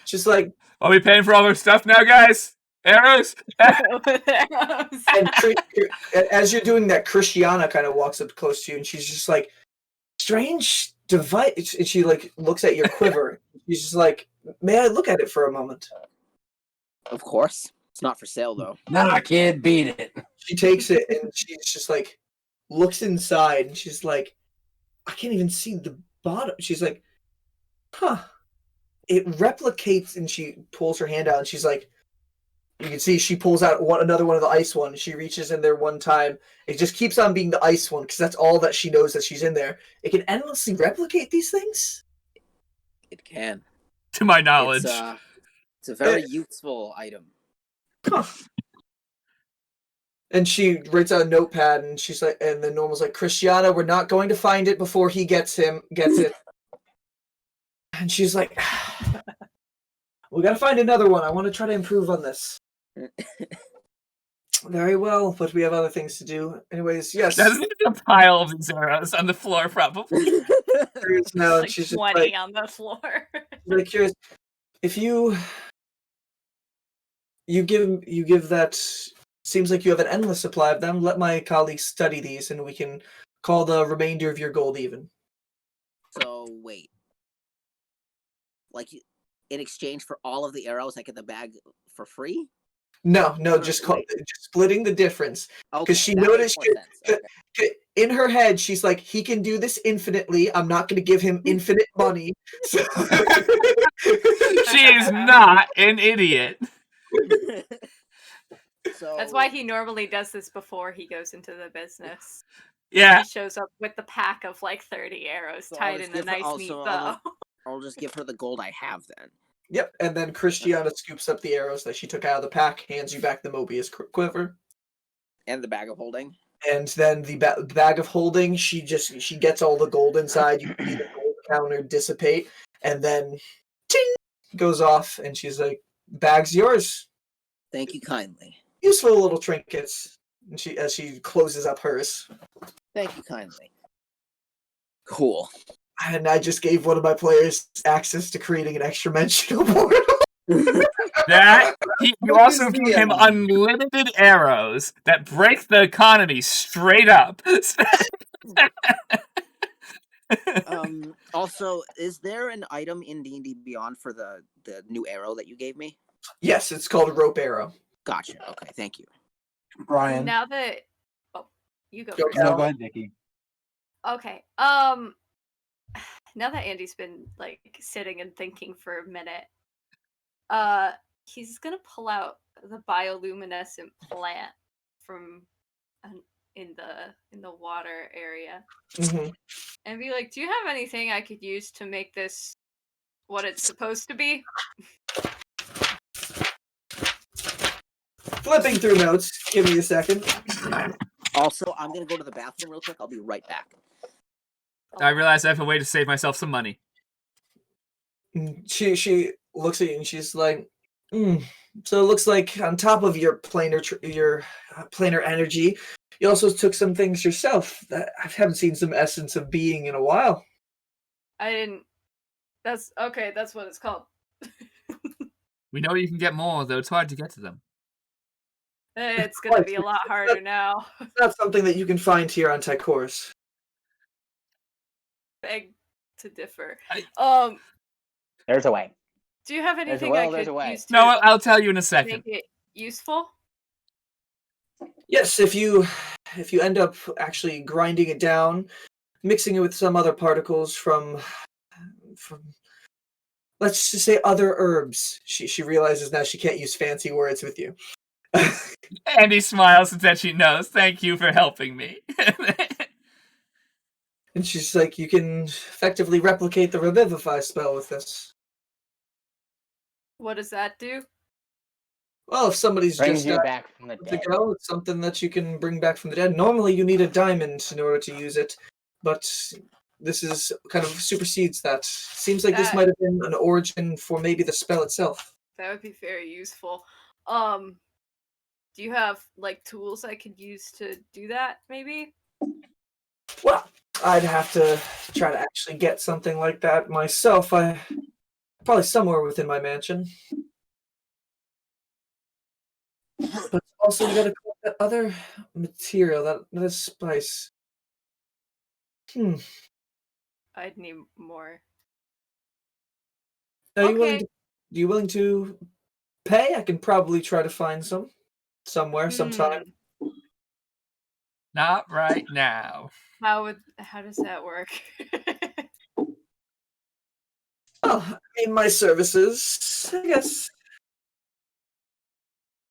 Just like, are we paying for all our stuff now, guys? Arrows? and as you're doing that, Christiana kind of walks up close to you, and she's just like, strange device. And she like looks at your quiver. She's just like, may I look at it for a moment? Of course. It's not for sale, though. Nah, kid, beat it. She takes it, and she's just like, looks inside, and she's like, I can't even see the bottom. She's like, huh. It replicates, and she pulls her hand out, and she's like, you can see she pulls out another one of the ice ones. She reaches in there one time. It just keeps on being the ice one, because that's all that she knows that she's in there. It can endlessly replicate these things? It can. To my knowledge. It's a very useful item. Huh. And she writes out a notepad, and she's like, and then Normal's like, Christiana, we're not going to find it before he gets it. And she's like, we gotta find another one. I want to try to improve on this. Very well, but we have other things to do. Anyways, yes. There's a pile of these arrows on the floor, probably. No, like she's 20 like, on the floor. really curious. If you give that, seems like you have an endless supply of them. Let my colleagues study these, and we can call the remainder of your gold even. So wait, like in exchange for all of the arrows, I get the bag for free? No, just splitting the difference. Because she noticed in her head, she's like, he can do this infinitely. I'm not going to give him infinite money. So... She is not an idiot. So that's why he normally does this before he goes into the business. Yeah. He shows up with the pack of like 30 arrows tied in a nice neat bow. I'll just give her the gold I have then. Yep, and then Christiana scoops up the arrows that she took out of the pack, hands you back the Mobius quiver. And the bag of holding. And then the bag of holding, she gets all the gold inside. You see the gold counter dissipate, and then ting, goes off, and she's like, "Bag's yours." Thank you kindly. Useful little trinkets. And as she closes up hers. Thank you kindly. Cool. And I just gave one of my players access to creating an extra-dimensional portal. You also give him unlimited arrows that break the economy straight up. Also, is there an item in D&D Beyond for the new arrow that you gave me? Yes, it's called a rope arrow. Gotcha. Okay, thank you. Brian. Now that you go first. No, go ahead, Vicky. Okay. Now that Andy's been like sitting and thinking for a minute, he's gonna pull out the bioluminescent plant from in the water area, and be like, "Do you have anything I could use to make this what it's supposed to be?" Flipping through notes. Give me a second. Also, I'm gonna go to the bathroom real quick. I'll be right back. I realize I have a way to save myself some money. She looks at you and she's like, So it looks like on top of your planar energy, you also took some things yourself that I haven't seen some essence of being in a while. I didn't. That's okay. That's what it's called. We know you can get more, though it's hard to get to them. It's gonna be a lot harder now. It's not something that you can find here on Tychorus. Beg to differ. There's a way. Do you have anything I could use to No, I'll tell you in a second. make it useful? Yes, if you end up actually grinding it down, mixing it with some other particles from let's just say other herbs. She realizes now she can't use fancy words with you. Andy smiles and says she knows. Thank you for helping me. And she's like, you can effectively replicate the Revivify spell with this. What does that do? Well, if somebody's Brings just you back from the dead. Go, it's something that you can bring back from the dead. Normally, you need a diamond in order to use it, but this is kind of supersedes that. Seems like this might have been an origin for maybe the spell itself. That would be very useful. Do you have like tools I could use to do that? Maybe. Well, I'd have to try to actually get something like that myself. Probably somewhere within my mansion. But also, you gotta collect that other material, that spice. I'd need more. Are you willing to pay? I can probably try to find some somewhere, sometime. Not right now. How does that work? Well, in my services, I guess.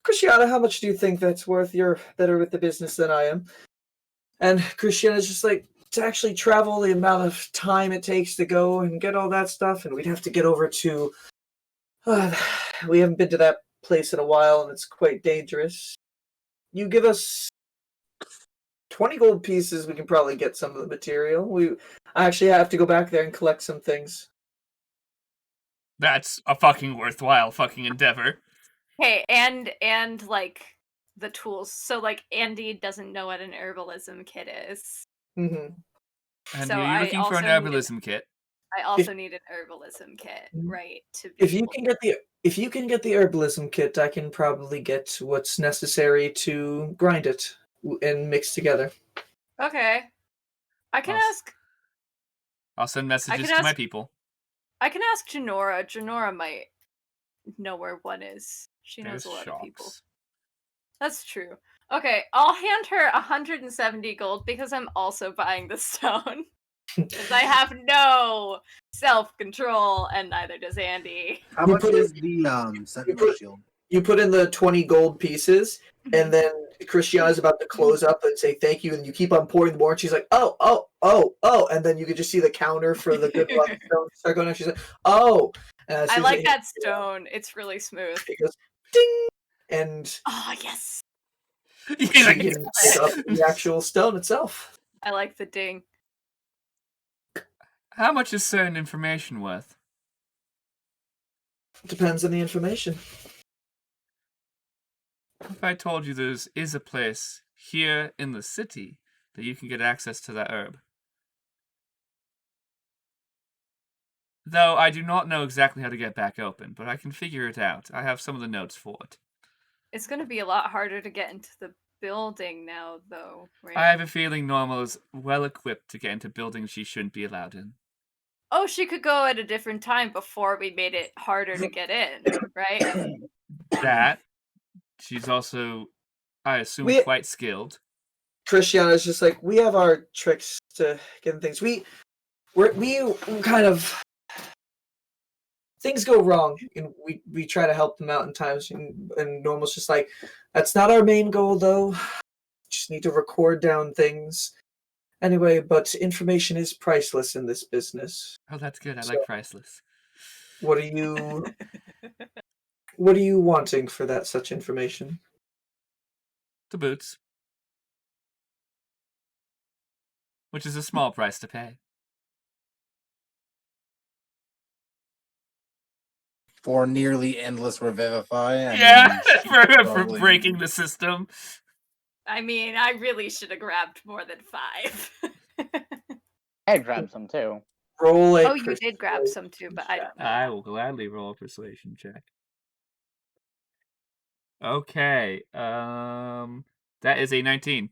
Christiana, how much do you think that's worth? You're better with the business than I am. And Christiana's just like, to actually travel the amount of time it takes to go and get all that stuff, and we'd have to get over to... we haven't been to that place in a while, and it's quite dangerous. You give us 20 gold pieces, we can probably get some of the material. I actually have to go back there and collect some things. That's a fucking worthwhile fucking endeavor. Hey, and like the tools. So like Andy doesn't know what an herbalism kit is. Mm-hmm. And So are you looking for an herbalism kit? I also need an herbalism kit, right? If you can get the herbalism kit, I can probably get what's necessary to grind it and mix together. Okay. I can ask. I'll send messages to my people. I can ask Janora. Janora might know where one is. She knows a lot of people. That's true. Okay, I'll hand her 170 gold because I'm also buying the stone. Because I have no self-control, and neither does Andy. How much is the sentinel shield? You put in the 20 gold pieces, and then Christiana's about to close up and say thank you, and you keep on pouring more, and she's like, oh, and then you can just see the counter for the good luck stone start going, and she's like, oh. I like that stone. It's really smooth. It goes, ding! And oh, yes! She can pick up the actual stone itself. I like the ding. How much is certain information worth? Depends on the information. If I told you there is a place here in the city that you can get access to that herb. Though I do not know exactly how to get back open, but I can figure it out. I have some of the notes for it. It's going to be a lot harder to get into the building now, though, right? I have a feeling Normal is well equipped to get into buildings she shouldn't be allowed in. Oh, she could go at a different time before we made it harder to get in, right? That. She's also, I assume, quite skilled. Christiana's just like, we have our tricks to get in things. We kind of... Things go wrong, and we try to help them out in times, and Normal's just like, that's not our main goal, though. Just need to record down things. Anyway, but information is priceless in this business. Oh, that's good. I like priceless. What are you wanting for that such information? The boots. Which is a small price to pay. For nearly endless revivify. For breaking the system. I mean, I really should have grabbed more than 5. I grabbed some too. Roll a you did grab some too, but I don't know. I will gladly roll a persuasion check. Okay. That is a 19.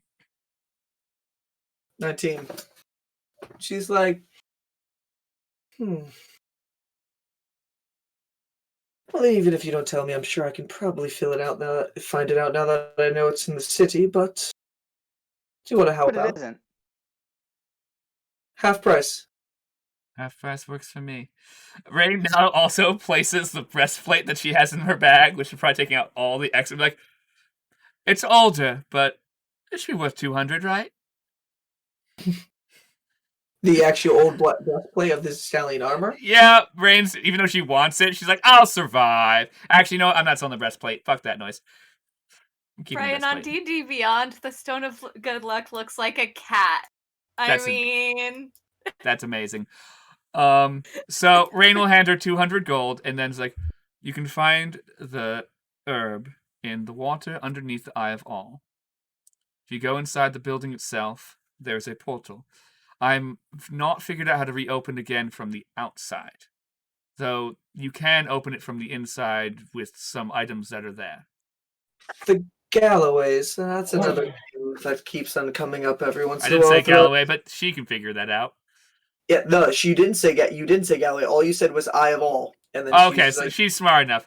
19. She's like, Well, even if you don't tell me, I'm sure I can probably find it out now that I know it's in the city, but do you want to help out? It isn't. Half price. Half price works for me. Ray now also places the breastplate that she has in her bag, which is probably taking out all the extra. Like, it's older, but it should be worth 200, right? The actual old breastplate of this stallion armor? Yeah, Rain's, even though she wants it, she's like, I'll survive. Actually, no, I'm not selling the breastplate. Fuck that noise. Brian, on D&D Beyond, the Stone of Good Luck looks like a cat. That's amazing. So Rain will hand her 200 gold, and then it's like, you can find the herb in the water underneath the Eye of All. If you go inside the building itself, there's a portal. I'm not figured out how to reopen again from the outside. Though you can open it from the inside with some items that are there. The Galloways. That's another name that keeps on coming up every once in a while. I didn't say Galloway, but she can figure that out. Yeah, no, you didn't say Galloway. All you said was Eye of All. And then so she's smart enough.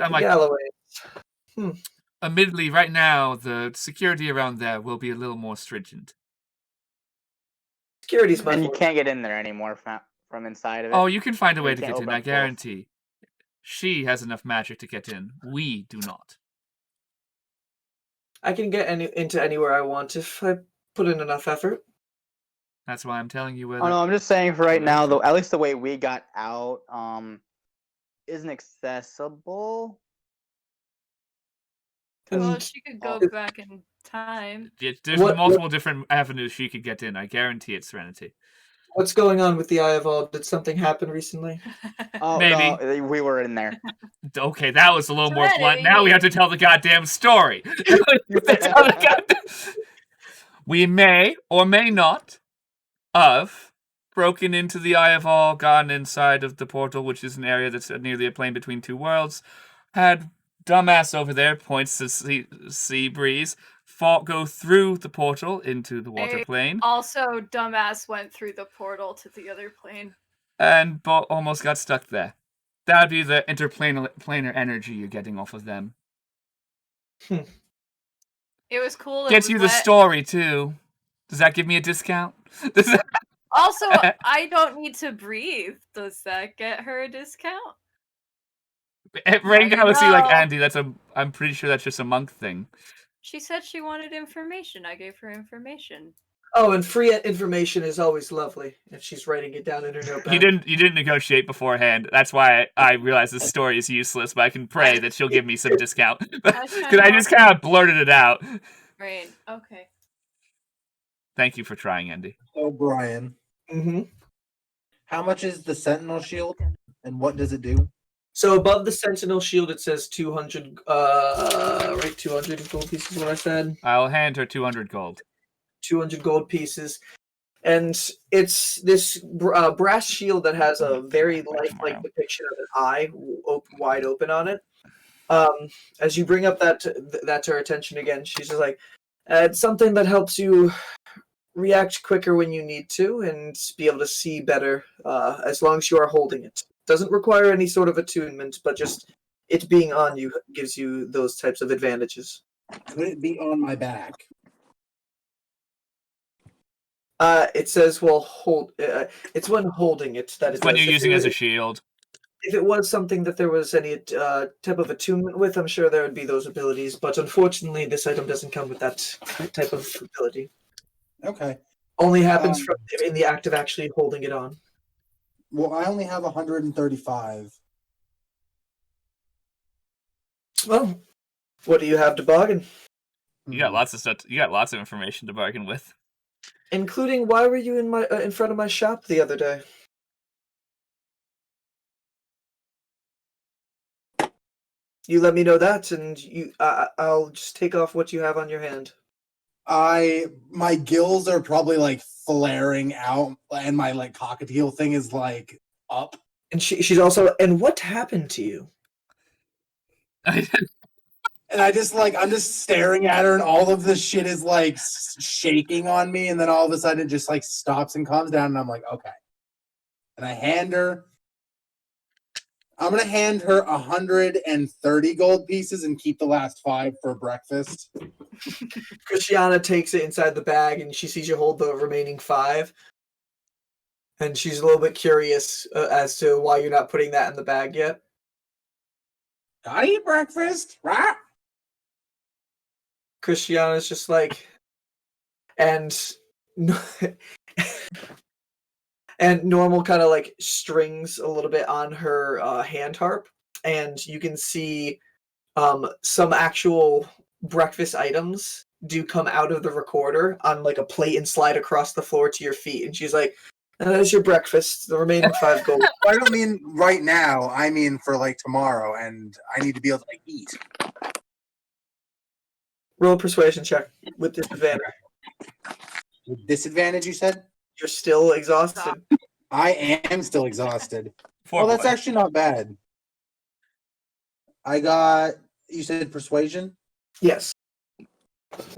I'm like, Galloways. Admittedly, right now, the security around there will be a little more stringent. Security's much and you can't get in there anymore from inside of it. Oh, you can find a way to get in, I guarantee. She has enough magic to get in. We do not. I can get into anywhere I want if I put in enough effort. That's why I'm telling you. Oh no, I'm just saying for right now, though. At least the way we got out, isn't accessible. Well, she could go back in time. There's multiple different avenues she could get in. I guarantee it's Serenity. What's going on with the Eye of All? Did something happen recently? Oh, maybe. No, we were in there. Okay, that was a little more blunt. Now we have to tell the goddamn story. We may or may not have broken into the Eye of All, gone inside of the portal, which is an area that's nearly a plane between two worlds. Had dumbass over there, points to sea breeze, go through the portal into the water plane. Also, dumbass went through the portal to the other plane. And almost got stuck there. That would be the interplanar energy you're getting off of them. It was cool. Gets you the story, too. Does that give me a discount? Also, I don't need to breathe. Does that get her a discount? Right now, see, like, Andy, I'm pretty sure that's just a monk thing. She said she wanted information. I gave her information. Oh, and free information is always lovely. And she's writing it down in her notepad. You didn't negotiate beforehand. That's why I realize this story is useless, but I can pray that she'll give me some discount. Because I just kind of blurted it out. Right, okay. Thank you for trying, Andy. So, Brian. Mm-hmm. How much is the Sentinel Shield, and what does it do? So above the Sentinel Shield, it says 200, right, 200 gold pieces, what I said? I'll hand her 200 gold. 200 gold pieces. And it's this brass shield that has a very lifelike depiction of an eye wide open on it. As you bring up that to her attention again, she's just like, it's something that helps you react quicker when you need to and be able to see better as long as you are holding it. Doesn't require any sort of attunement, but just it being on you gives you those types of advantages. Could it be on my back? It says, well, it's when holding it that it's when you're using it as a shield. If it was something that there was any type of attunement with, I'm sure there would be those abilities, but unfortunately, this item doesn't come with that type of ability. Okay. Only happens in the act of actually holding it on. Well, I only have 135. Well, what do you have to bargain? You got lots of stuff. You got lots of information to bargain with. Including, why were you in front of my shop the other day? You let me know that, and I'll just take off what you have on your hand. My gills are probably like flaring out, and my like cockatiel thing is like up. And she's also. And what happened to you? And I'm just staring at her, and all of this shit is like shaking on me, and then all of a sudden it just like stops and calms down, and I'm like, okay. And I'm gonna hand her 130 gold pieces and keep the last 5 for breakfast. Christiana takes it inside the bag, and she sees you hold the remaining 5. And she's a little bit curious as to why you're not putting that in the bag yet. Gotta eat breakfast, right? Christiana's just like, and Normal kind of like strings a little bit on her hand harp, and you can see some actual breakfast items do come out of the recorder on like a plate and slide across the floor to your feet. And she's like, "There's your breakfast. The remaining 5 gold." I don't mean right now. I mean for like tomorrow, and I need to be able to like, eat. Roll a persuasion check with disadvantage. With disadvantage, you said? You're still exhausted. I am still exhausted. Well, that's actually not bad. You said persuasion? Yes. I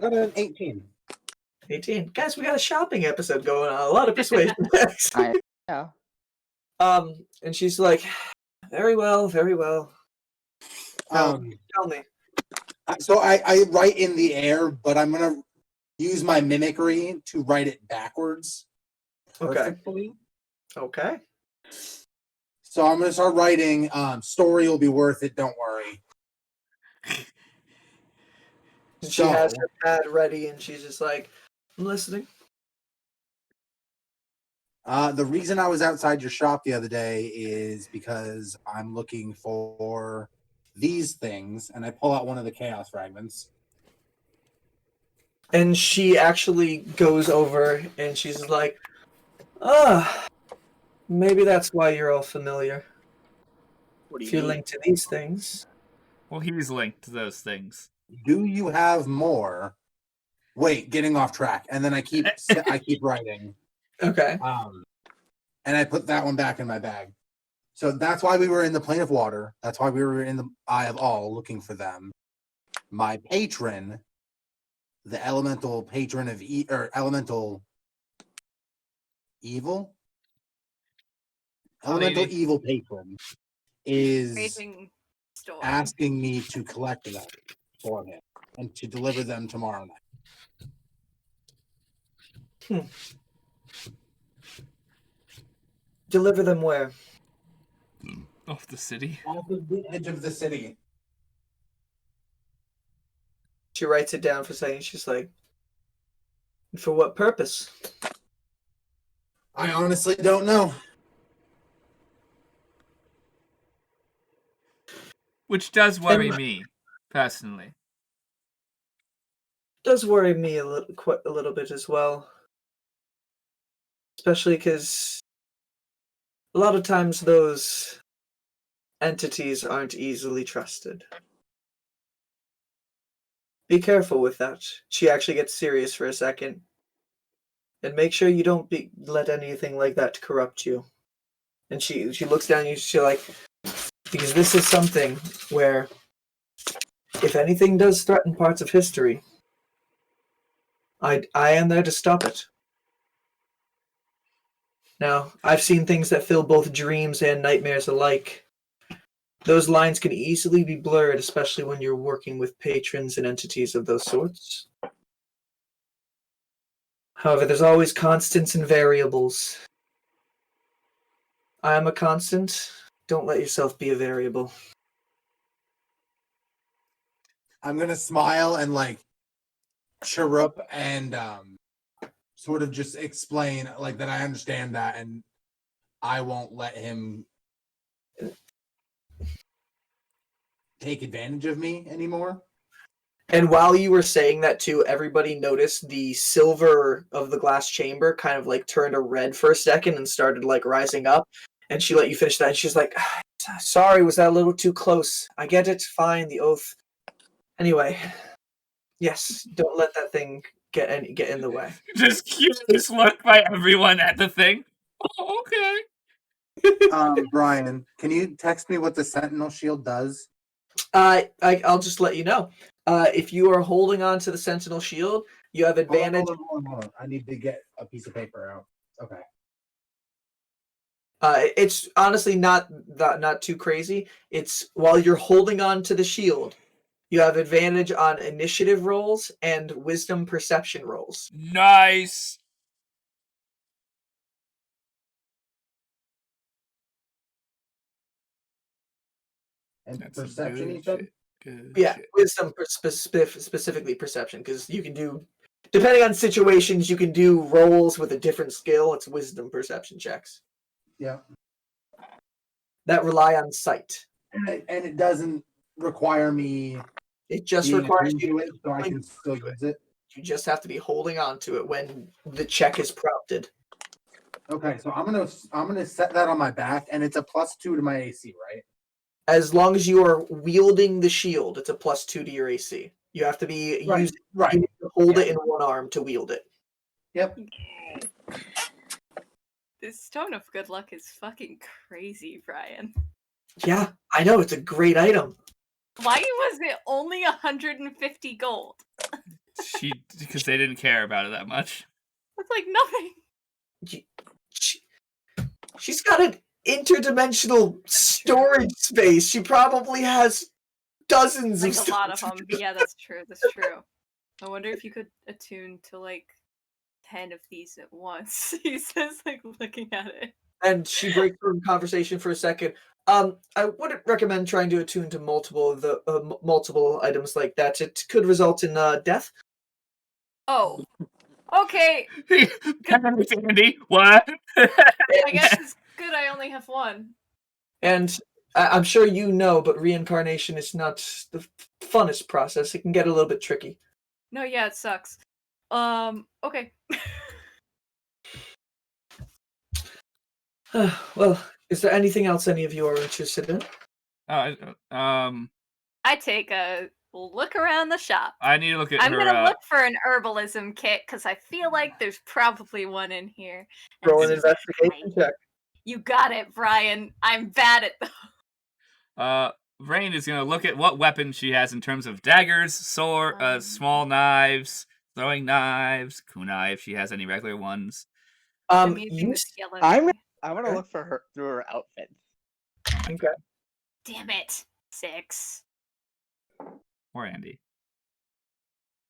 got an 18. 18. Guys, we got a shopping episode going on. A lot of persuasion checks. Yeah. And she's like, very well, very well. Tell me. So I write in the air, but I'm going to use my mimicry to write it backwards. Perfectly. Okay. So I'm going to start writing, story will be worth it, don't worry. She has her pad ready, and she's just like, I'm listening. The reason I was outside your shop the other day is because I'm looking for these things, and I pull out one of the chaos fragments. And she actually goes over, and she's like, maybe that's why you're all familiar. What do you if you're mean? linked to these things. Well, he's linked to those things. Do you have more? Wait, getting off track. And then I keep writing. Okay. and I put that one back in my bag. So that's why we were in the plane of water. That's why we were in the Eye of All looking for them. My patron, the elemental patron of elemental evil, elemental evil patron, is asking me to collect them for him and to deliver them tomorrow night. Deliver them where? Off the city. Off of the edge of the city. She writes it down for a second. She's like, for what purpose? I honestly don't know. Which does worry me, personally. Does worry me quite a little bit as well. Especially because a lot of times those entities aren't easily trusted. Be careful with that. She actually gets serious for a second. And make sure you don't let anything like that corrupt you. And she looks down at you, she's like, because this is something where if anything does threaten parts of history, I am there to stop it. Now, I've seen things that fill both dreams and nightmares alike. Those lines can easily be blurred, especially when you're working with patrons and entities of those sorts. However, there's always constants and variables. I am a constant. Don't let yourself be a variable. I'm going to smile and like chirrup and sort of just explain like that I understand that and I won't let him take advantage of me anymore. And while you were saying that too, everybody noticed the silver of the glass chamber kind of like turned a red for a second and started like rising up. And she let you finish that. And she's like, sorry, was that a little too close? I get it. Fine, the oath. Anyway, yes, don't let that thing get in the way. Just curious look by everyone at the thing. Oh, okay. Brian, can you text me what the Sentinel Shield does? I'll just let you know. If you are holding on to the Sentinel Shield, you have advantage. Hold on. I need to get a piece of paper out. Okay. It's honestly not too crazy. It's while you're holding on to the shield, you have advantage on initiative rolls and wisdom perception rolls. Nice. And that's perception, you said? Yeah, wisdom specifically perception, because you can do, depending on situations, you can do rolls with a different skill. It's wisdom perception checks. Yeah. That rely on sight. And it doesn't require me. It just requires you to it, so I can still use it. You just have to be holding on to it when the check is prompted. Okay, so I'm gonna set that on my back, and it's a +2 to my AC, right? As long as you are wielding the shield, it's a +2 to your AC. You have to be using right. You need to hold it in one arm to wield it. Yep. This stone of good luck is fucking crazy, Brian. Yeah, I know, it's a great item. Why was it only 150 gold? Because they didn't care about it that much. That's like nothing. She's got an interdimensional storage space. She probably has dozens like of a lot of them. Yeah, that's true. That's true. I wonder if you could attune to like 10 of these at once. He says, like looking at it. And she breaks from conversation for a second. I wouldn't recommend trying to attune to multiple items like that. It could result in death. Oh, okay. Andy, what? I guess it's good I only have one. And I'm sure you know, but reincarnation is not the funnest process. It can get a little bit tricky. No, yeah, it sucks. Okay. Well, is there anything else any of you are interested in? I take a look around the shop. I need to look at I'm gonna look for an herbalism kit because I feel like there's probably one in here. Roll an investigation check. You got it, Brian. I'm bad at those. Rain is going to look at what weapons she has in terms of daggers, sword, small knives, throwing knives, kunai if she has any regular ones. I'm using the skeleton. I'm gonna look for her through her outfits. Okay. Damn it. 6. Or Andy.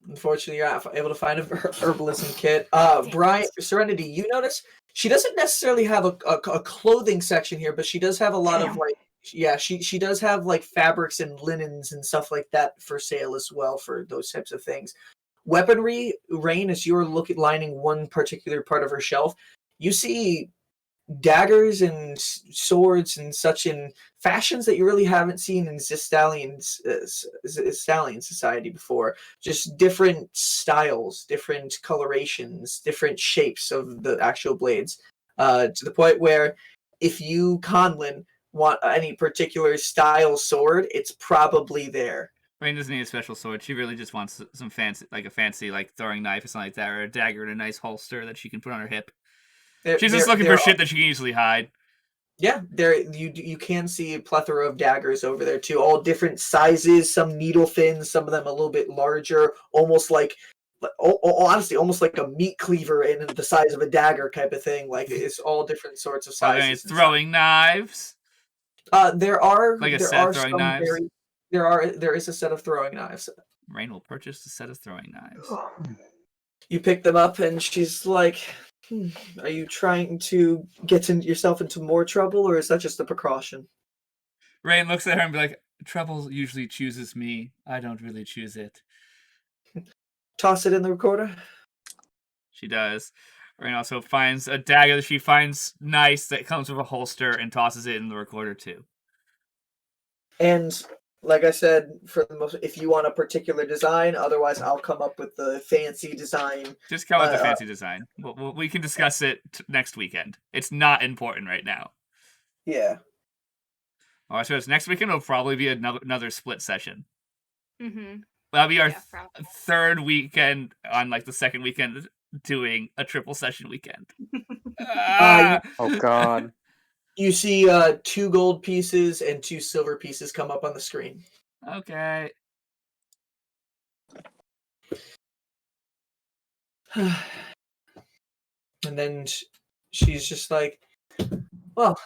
Unfortunately, you're not able to find a herbalism kit. Brian, Serenity, you notice she doesn't necessarily have a clothing section here, but she does have a lot of like, yeah, she does have like fabrics and linens and stuff like that for sale as well for those types of things. Weaponry, Rain, as you're lining one particular part of her shelf, you see daggers and swords and such in fashions that you really haven't seen in Zistalian society before. Just different styles, different colorations, different shapes of the actual blades. To the point where if you, Conlin, want any particular style sword, it's probably there. Rain doesn't need a special sword. She really just wants some fancy, like a fancy throwing knife or something like that, or a dagger in a nice holster that she can put on her hip. She's just looking for shit that she can easily hide. Yeah, you can see a plethora of daggers over there too, all different sizes. Some needle thin, some of them a little bit larger, honestly, almost like a meat cleaver in the size of a dagger type of thing. Like it's all different sorts of sizes. Throwing knives. There are like a set of throwing knives. There is a set of throwing knives. Rain will purchase a set of throwing knives. You pick them up, and she's like, "Are you trying to get yourself into more trouble, or is that just a precaution?" Rain looks at her and be like, "Trouble usually chooses me. I don't really choose it." Toss it in the recorder. She does. Rain also finds a dagger that she finds nice that comes with a holster and tosses it in the recorder too. And like I said, if you want a particular design, otherwise I'll come up with the fancy design. Just come with the fancy design. We can discuss it next weekend. It's not important right now. Yeah. I suppose next weekend will probably be another split session. Mm-hmm. That'll be our third weekend on the second weekend doing a triple session weekend. Oh God. You see 2 gold pieces and 2 silver pieces come up on the screen. Okay. And then she's just like, well,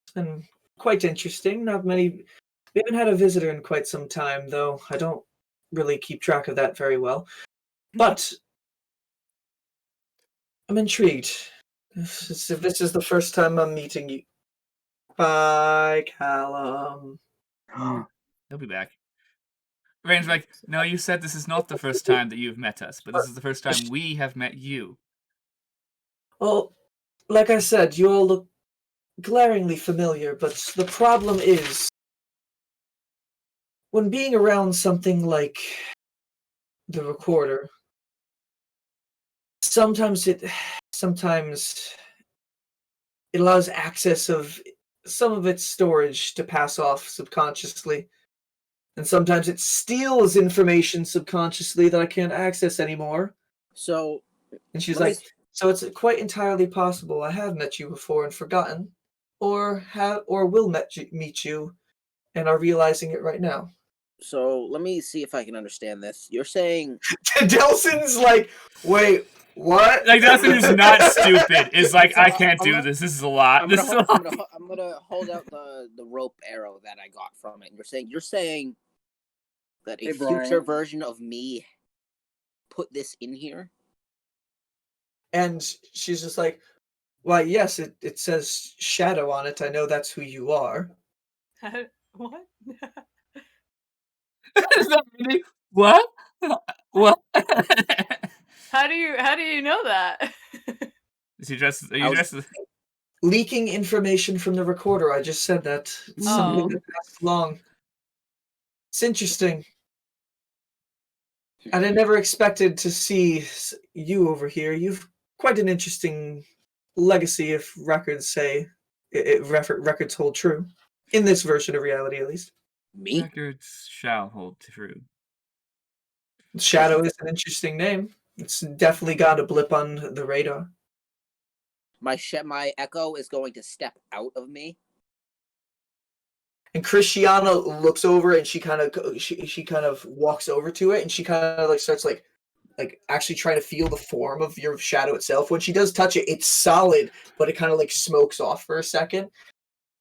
it's been quite interesting. We haven't had a visitor in quite some time, though. I don't really keep track of that very well. But I'm intrigued. If this is the first time I'm meeting you. Bye, Callum. He'll be back. Rain's like, no, you said this is not the first time that you've met us, but this is the first time we have met you. Well, like I said, you all look glaringly familiar, but the problem is, when being around something like the recorder, sometimes it allows access of some of its storage to pass off subconsciously. And sometimes it steals information subconsciously that I can't access anymore. And she's like, so it's quite entirely possible I have met you before and forgotten, or will meet you and are realizing it right now. So let me see if I can understand this. You're saying Delson's like, wait, what? Delson, who's not stupid, is like, I can't do this. This is a lot. I'm gonna hold out the rope arrow that I got from it. And you're saying that a future version of me put this in here? And she's just like, why, yes, it says Shadow on it. I know that's who you are. What? What? What? How do you know that? Is he dressed? Are you dressed? Leaking information from the recorder. I just said that. It's something that passed along. It's interesting. And I never expected to see you over here. You've quite an interesting legacy, if records say records hold true. In this version of reality, at least. Me? Records shall hold true. Shadow is an interesting name. It's definitely got a blip on the radar. my echo is going to step out of me. And Christiana looks over and she kind of walks over to it and she kind of like starts like actually trying to feel the form of your shadow itself. When she does touch it, it's solid, but it kind of like smokes off for a second.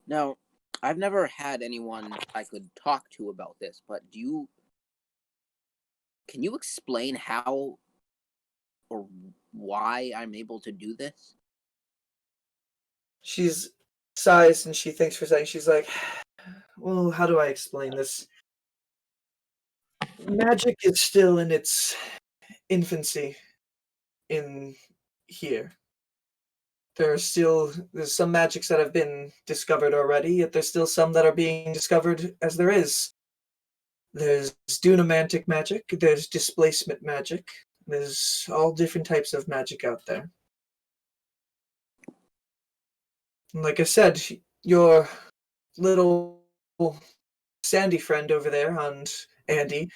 Now, I've never had anyone I could talk to about this, but can you explain how or why I'm able to do this? She's sighs and she thinks for a second. She's like, well, how do I explain this? Magic is still in its infancy in here. There's some magics that have been discovered already, yet there's still some that are being discovered as there is. There's dunamantic magic, there's displacement magic, there's all different types of magic out there. And like I said, your little Sandy friend over there, Andy,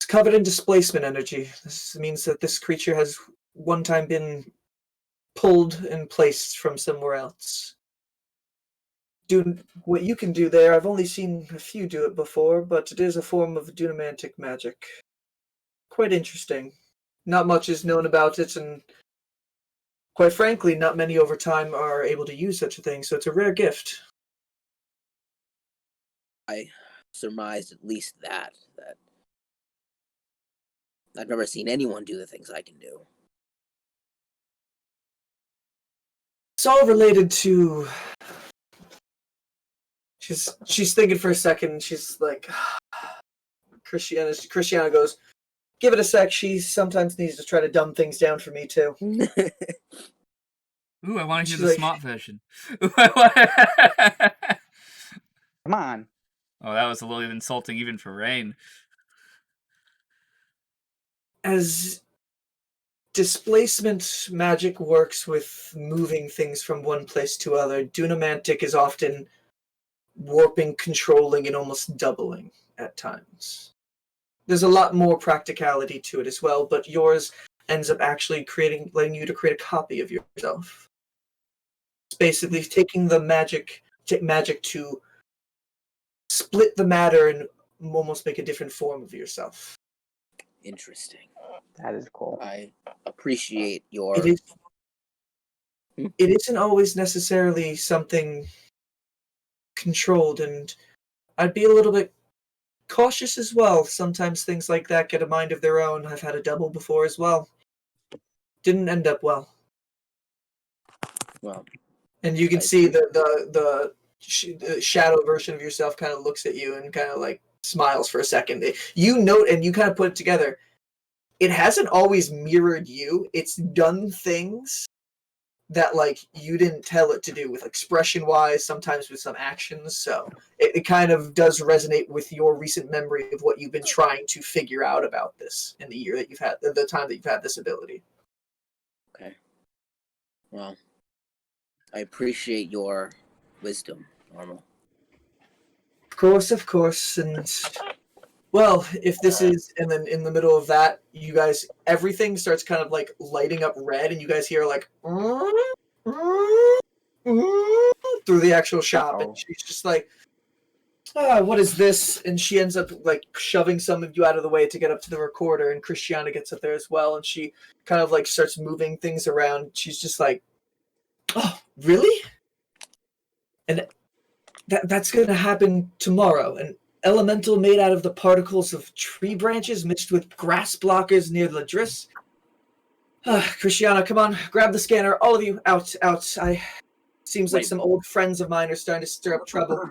is covered in displacement energy. This means that this creature has one time been pulled and placed from somewhere else. Do what you can do there. I've only seen a few do it before, but it is a form of dunamantic magic. Quite interesting. Not much is known about it, and quite frankly, not many over time are able to use such a thing, so it's a rare gift. I surmised at least that I've never seen anyone do the things I can do. It's all related to... She's thinking for a second, she's like... Christiana goes, give it a sec, she sometimes needs to try to dumb things down for me, too. Ooh, I want to hear the smart version. Come on. Oh, that was a little insulting even for Rain. As displacement magic works with moving things from one place to other, dunamantic is often warping, controlling, and almost doubling at times. There's a lot more practicality to it as well, but yours ends up actually letting you to create a copy of yourself. It's basically taking the magic to split the matter and almost make a different form of yourself. Interesting. That is cool. I appreciate your... It isn't always necessarily something controlled, and I'd be a little bit cautious as well. Sometimes things like that get a mind of their own. I've had a double before as well. Didn't end up well. Well, and you can see the shadow version of yourself kind of looks at you and kind of like smiles for a second. You note, and you kind of put it together. It hasn't always mirrored you. It's done things that like you didn't tell it to do, with expression wise, sometimes with some actions. So it kind of does resonate with your recent memory of what you've been trying to figure out about this in the year that you've had, the time that you've had this ability. Okay. Well, I appreciate your wisdom, Normal. Of course, and well, if this is, and then in the middle of that, you guys, everything starts kind of like lighting up red, and you guys hear like through the actual shop, and she's just like, what is this? And she ends up like shoving some of you out of the way to get up to the recorder, and Christiana gets up there as well, and she kind of like starts moving things around. She's just like, oh, really? And that's going to happen tomorrow. An elemental made out of the particles of tree branches mixed with grass blockers near Ladris. Christiana, come on, grab the scanner. All of you, out. Seems like some old friends of mine are starting to stir up trouble.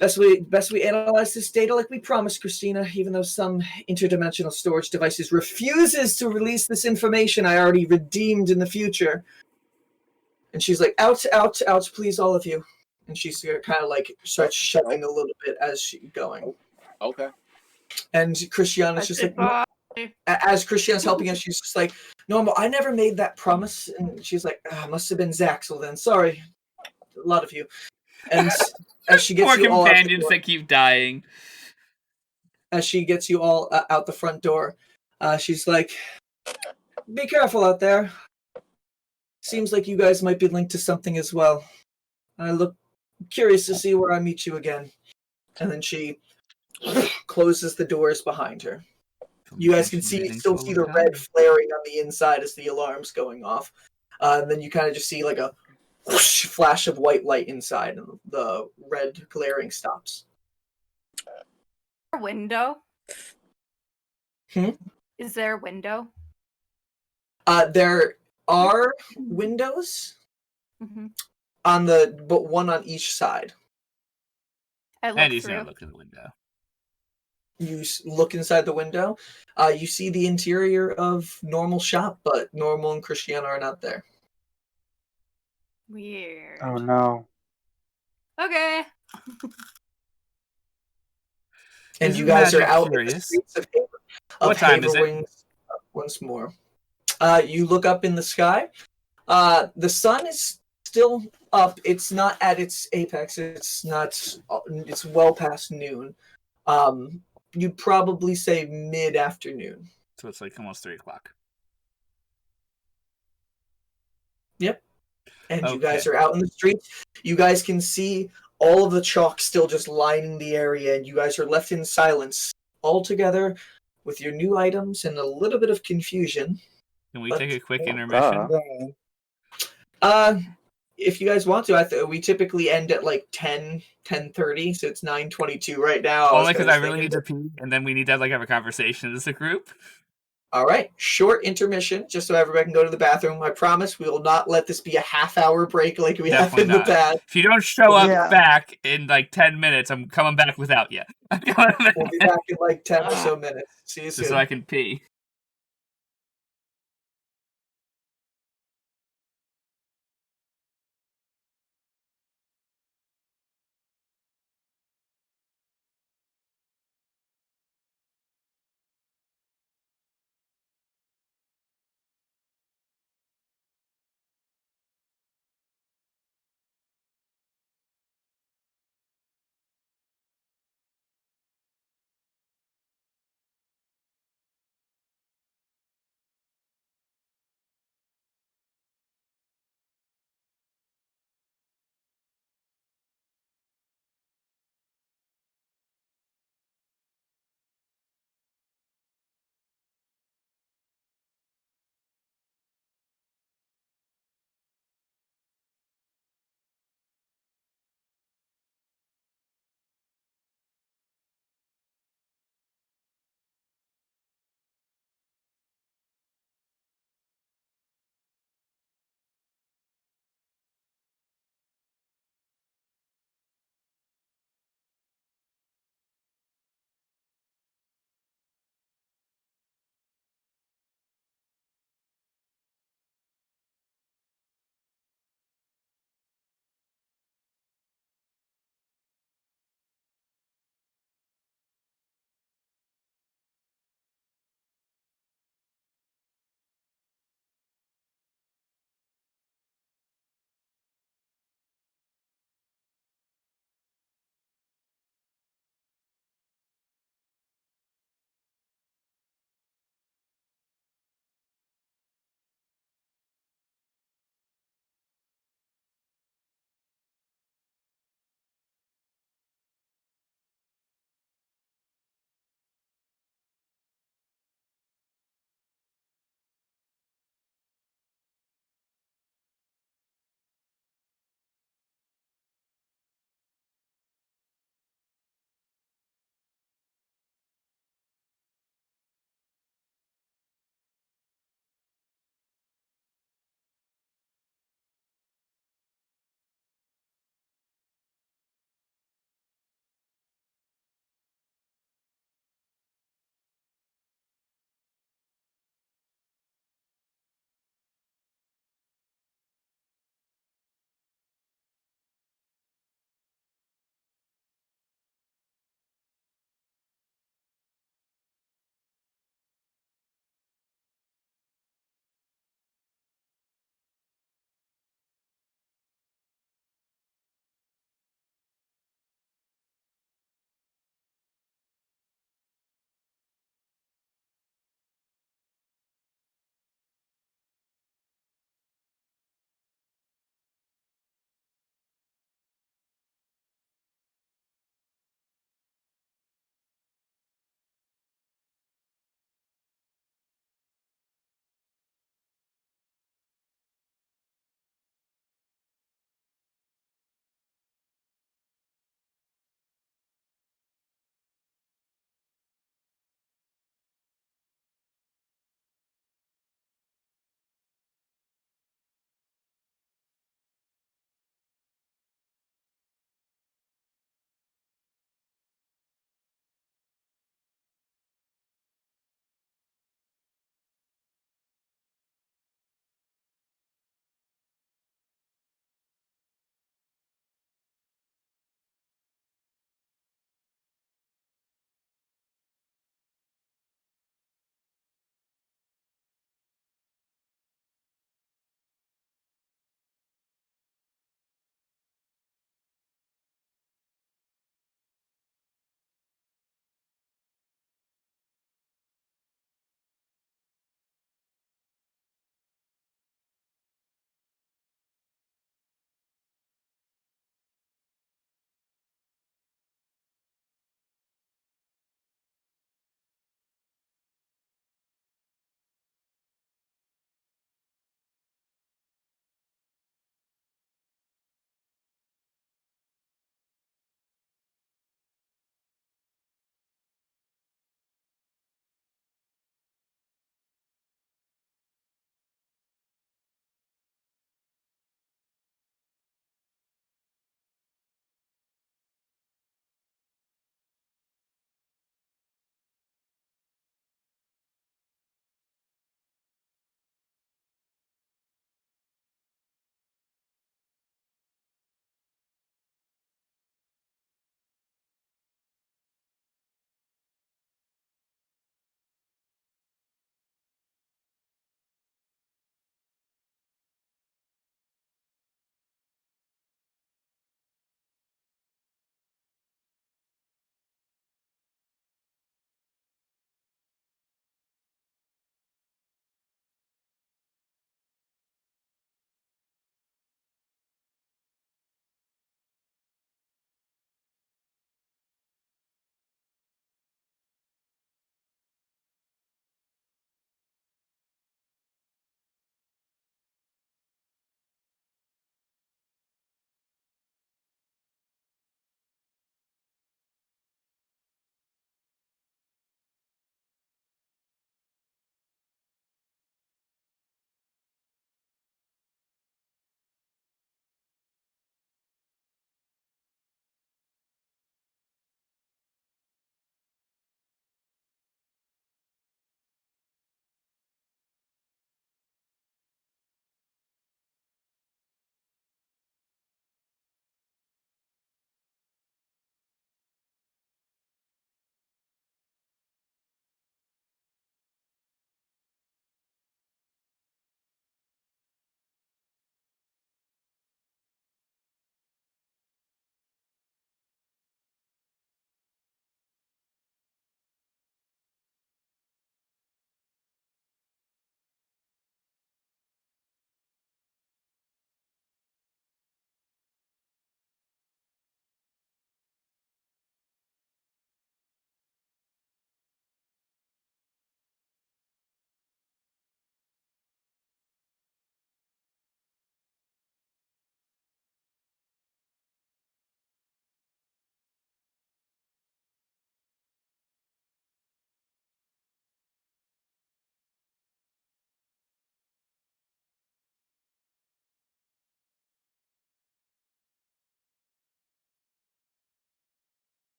Best we analyze this data like we promised, Christina, even though some interdimensional storage devices refuses to release this information I already redeemed in the future. And she's like, out, please, all of you. And she's kind of like starts shoving a little bit as she's going. Okay. And Christiana's just like, as Christiana's helping us, she's just like, Normal, I never made that promise. And she's like, must have been Zaxel then. Sorry, a lot of you. And as she gets you all out the door, that keep dying. As she gets you all out the front door, she's like, be careful out there. seems like you guys might be linked to something as well. I look curious to see where I meet you again. And then she closes the doors behind her. You guys can still see the red flaring on the inside as the alarm's going off. And then you kind of just see like a whoosh, flash of white light inside, and the red glaring stops. Window? Hmm? Is there a window? There are windows but one on each side. And he's gonna look in the window. You look inside the window. You see the interior of Normal shop, but Normal and Christiana are not there. Weird. Oh no. Okay. And you guys are out in the streets of Haver. What time is it? Once more. You look up in the sky. The sun is still up. It's not at its apex. It's well past noon. You'd probably say mid-afternoon. So it's like almost 3 o'clock. Yep. And you guys are out in the streets. You guys can see all of the chalk still just lining the area, and you guys are left in silence all together with your new items and a little bit of confusion. Can we take a quick intermission? If you guys want to, we typically end at like 10:30, so it's 9:22 right now. Only because I really need to pee, and then we need to have a conversation as a group. All right, short intermission, just so everybody can go to the bathroom. I promise we will not let this be a half-hour break like we have in the past. If you don't show up back in like 10 minutes, I'm coming back without you. We'll be back in like 10 or so minutes. See you soon. Just so I can pee.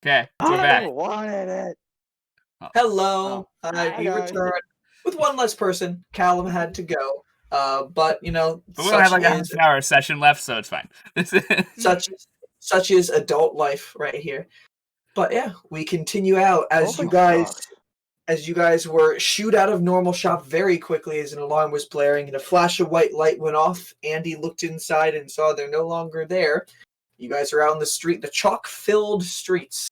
Okay, we're back. I wanted it. Hello. Hi, We guys. return with one less person. Callum had to go. But you know, But we don't have like a half-hour session left, so it's fine. such is adult life right here. But yeah, we continue out as you guys were shooed out of normal shop very quickly as an alarm was blaring and a flash of white light went off. Andy looked inside and saw they're no longer there. You guys are out on the street, the chalk-filled streets.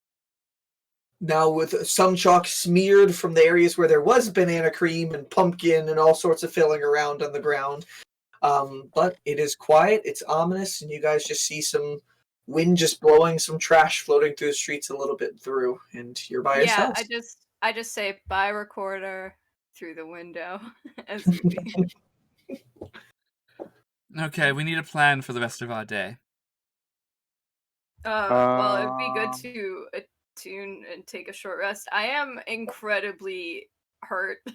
Now with some chalk smeared from the areas where there was banana cream and pumpkin and all sorts of filling around on the ground. But it is quiet, it's ominous, and you guys just see some wind just blowing some trash floating through the streets a little bit through, and you're by yourselves. Yeah, I just say bye recorder through the window as we leave. Okay, we need a plan for the rest of our day. Well, it'd be good to attune and take a short rest. I am incredibly hurt.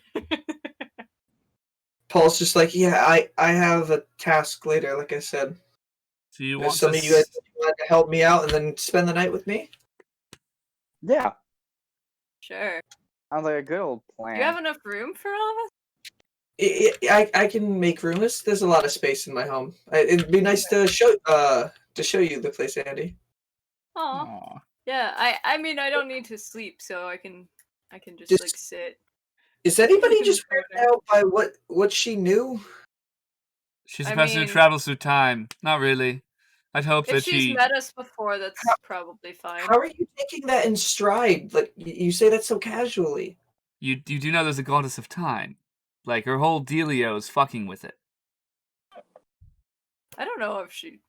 Paul's just like, yeah, I have a task later, like I said. So you There's want some of you guys want to help me out and then spend the night with me? Yeah. Sure. Sounds like a good old plan. Do you have enough room for all of us? I can make room. There's a lot of space in my home. It'd be nice to show you the place, Andy. Aw. Yeah, I mean I don't need to sleep, so I can just like sit. Is anybody just weirded out by what she knew? She's a person who travels through time. Not really. I'd hope that she's met us before, that's probably fine. How are you taking that in stride? Like you say that so casually. You do know there's a goddess of time. Like her whole dealio is fucking with it. I don't know if she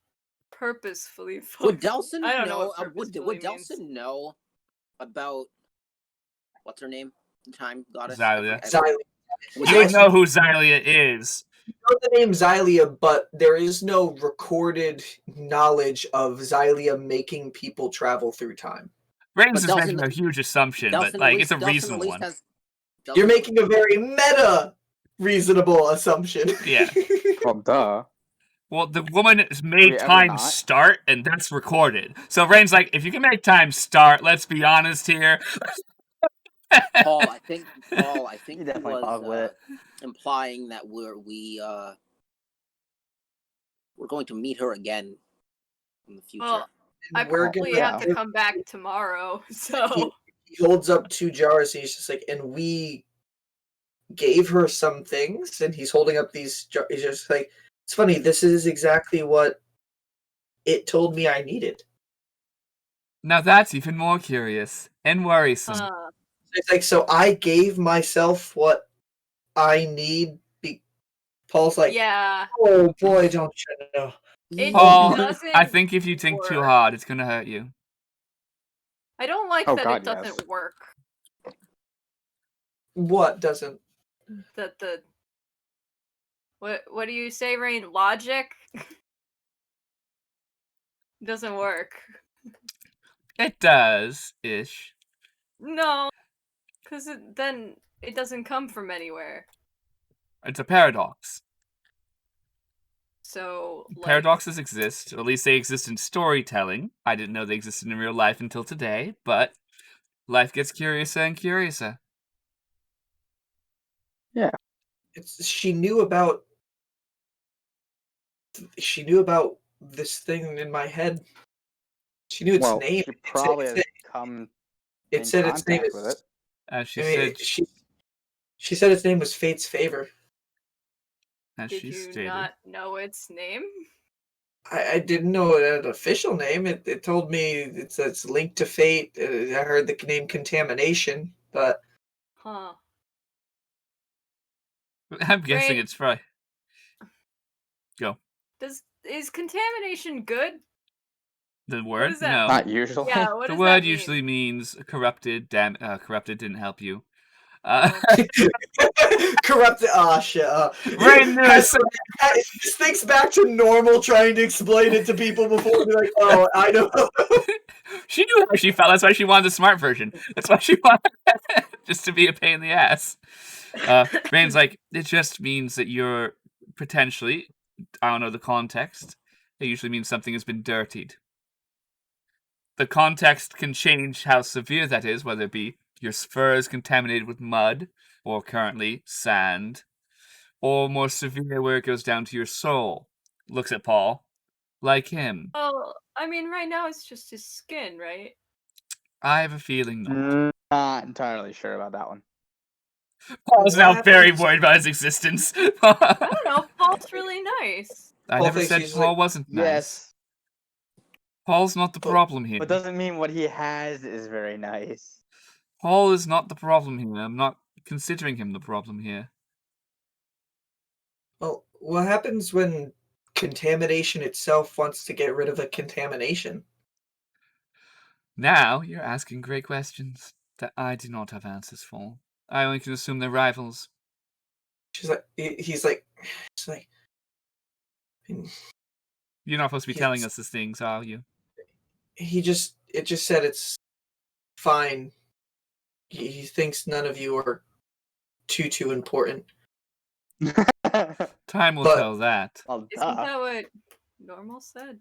purposefully. Would Delson I don't know? know Would Delson know about what's her name? The time goddess. Xylia. Xylia. You would know who Xylia is. You know the name Xylia, but there is no recorded knowledge of Xylia making people travel through time. Brains is making a huge assumption, but like it's a reasonable one. You're making a very meta reasonable assumption. Yeah. Well, duh. Well, the woman made time start, and that's recorded. So Rain's like, if you can make time start, let's be honest here. Paul, I think you definitely was implying that we're going to meet her again in the future. Well, I probably have to come back tomorrow, so he holds up 2 jars. And he's just like, and we gave her some things, and he's holding up these jars. He's just like, it's funny. This is exactly what it told me I needed. Now that's even more curious and worrisome. It's like, so I gave myself what I need. Paul's like, yeah. Oh boy, don't you know? Paul, I think if you think too hard, it's gonna hurt you. I don't like that it doesn't work. What doesn't? That the what do you say, Rain? Logic doesn't work. It does ish. No, because then it doesn't come from anywhere. It's a paradox. So paradoxes exist, or at least they exist in storytelling. I didn't know they existed in real life until today, but life gets curiouser and curiouser. Yeah. She knew about this thing in my head. She knew its name. She probably has come it said its name with it. She said its name was Fate's Favor. Did you not know its name? I didn't know it had an official name. It told me it's linked to fate. I heard the name Contamination, but I'm guessing it's probably. Go. Is contamination good? The word? No. Not usually. Yeah, the word usually means corrupted. Corrupted didn't help you. Corrupted. Oh shit. Rain this thinks back to normal trying to explain it to people before. Be like, oh, I know. She knew how she felt. That's why she wanted the smart version. That's why she wanted just to be a pain in the ass. Rain's like, it just means that you're potentially, I don't know the context. It usually means something has been dirtied. the context can change how severe that is, whether it be your fur is contaminated with mud, or currently sand, or more severe where it goes down to your soul. Looks at Paul. Like him. Oh, I mean, right now it's just his skin, right? I have a feeling not. Not entirely sure about that one. Paul's now very worried about his existence. I don't know. Paul's really nice. I never said Paul wasn't nice. Yes. Paul's not the problem here. But doesn't mean what he has is very nice. Paul is not the problem here. I'm not considering him the problem here. Well, what happens when contamination itself wants to get rid of a contamination? Now you're asking great questions that I do not have answers for. I only can assume they're rivals. He's like, you're not supposed to be telling us these things, are you? It just said it's fine. He thinks none of you are too important. Time will tell that. Isn't that what Normal said?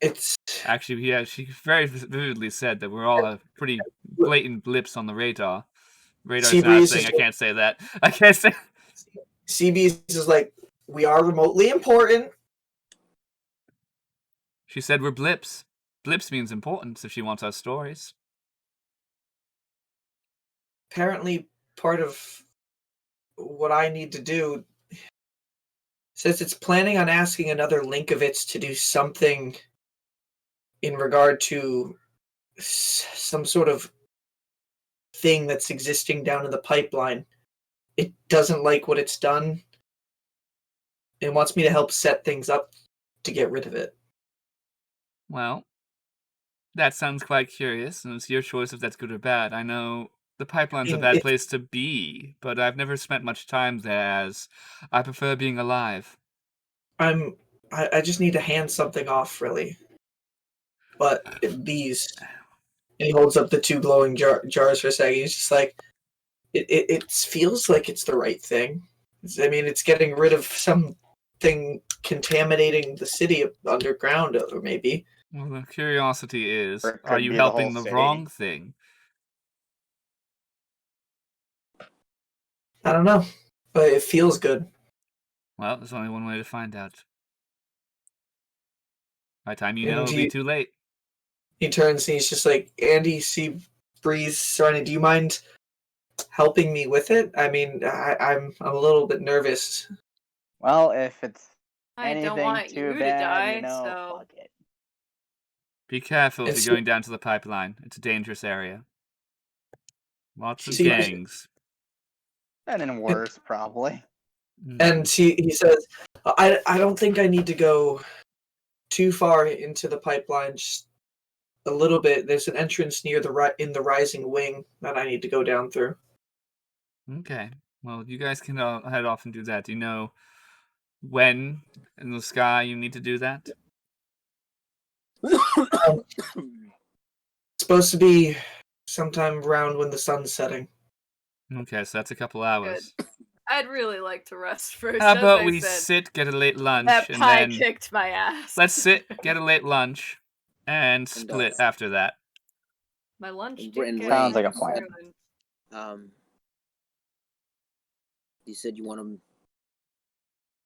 It's actually, yeah, she very vividly said that we're all pretty blatant blips on the radar. Radar's not saying I can't say that. I can't say. CB's is like, we are remotely important. She said we're blips. Blips means importance if she wants our stories. Apparently, part of what I need to do says it's planning on asking another Linkovitz to do something in regard to some sort of thing that's existing down in the pipeline. It doesn't like what it's done. It wants me to help set things up to get rid of it. Well, that sounds quite curious, and it's your choice if that's good or bad. I know the pipeline's a bad place to be, but I've never spent much time there, as I prefer being alive. I just need to hand something off, really. But these, and he holds up the two glowing jars for a second. He's just like, it feels like it's the right thing. I mean, it's getting rid of something contaminating the city underground, or maybe. Well, the curiosity is, are you helping the wrong thing? I don't know, but it feels good. Well, there's only one way to find out. By the time you know, it'll be too late. He turns and he's just like, Andy, Breeze, Serenity, do you mind helping me with it? I mean, I'm a little bit nervous. Well, if it's I don't want you to die, so fuck it. Be careful if you're going down to the pipeline. It's a dangerous area. Lots of gangs. And then worse, probably. And he says, I don't think I need to go too far into the pipeline, just a little bit. There's an entrance near in the rising wing that I need to go down through. Okay. Well, you guys can head off and do that. Do you know when in the sky you need to do that? It's supposed to be sometime around when the sun's setting. Okay, so that's a couple hours. Good. I'd really like to rest first. How about we sit, get a late lunch, that and pie then kicked my ass. Let's sit, get a late lunch, and split after that. My lunch sounds like a plan. You said you want to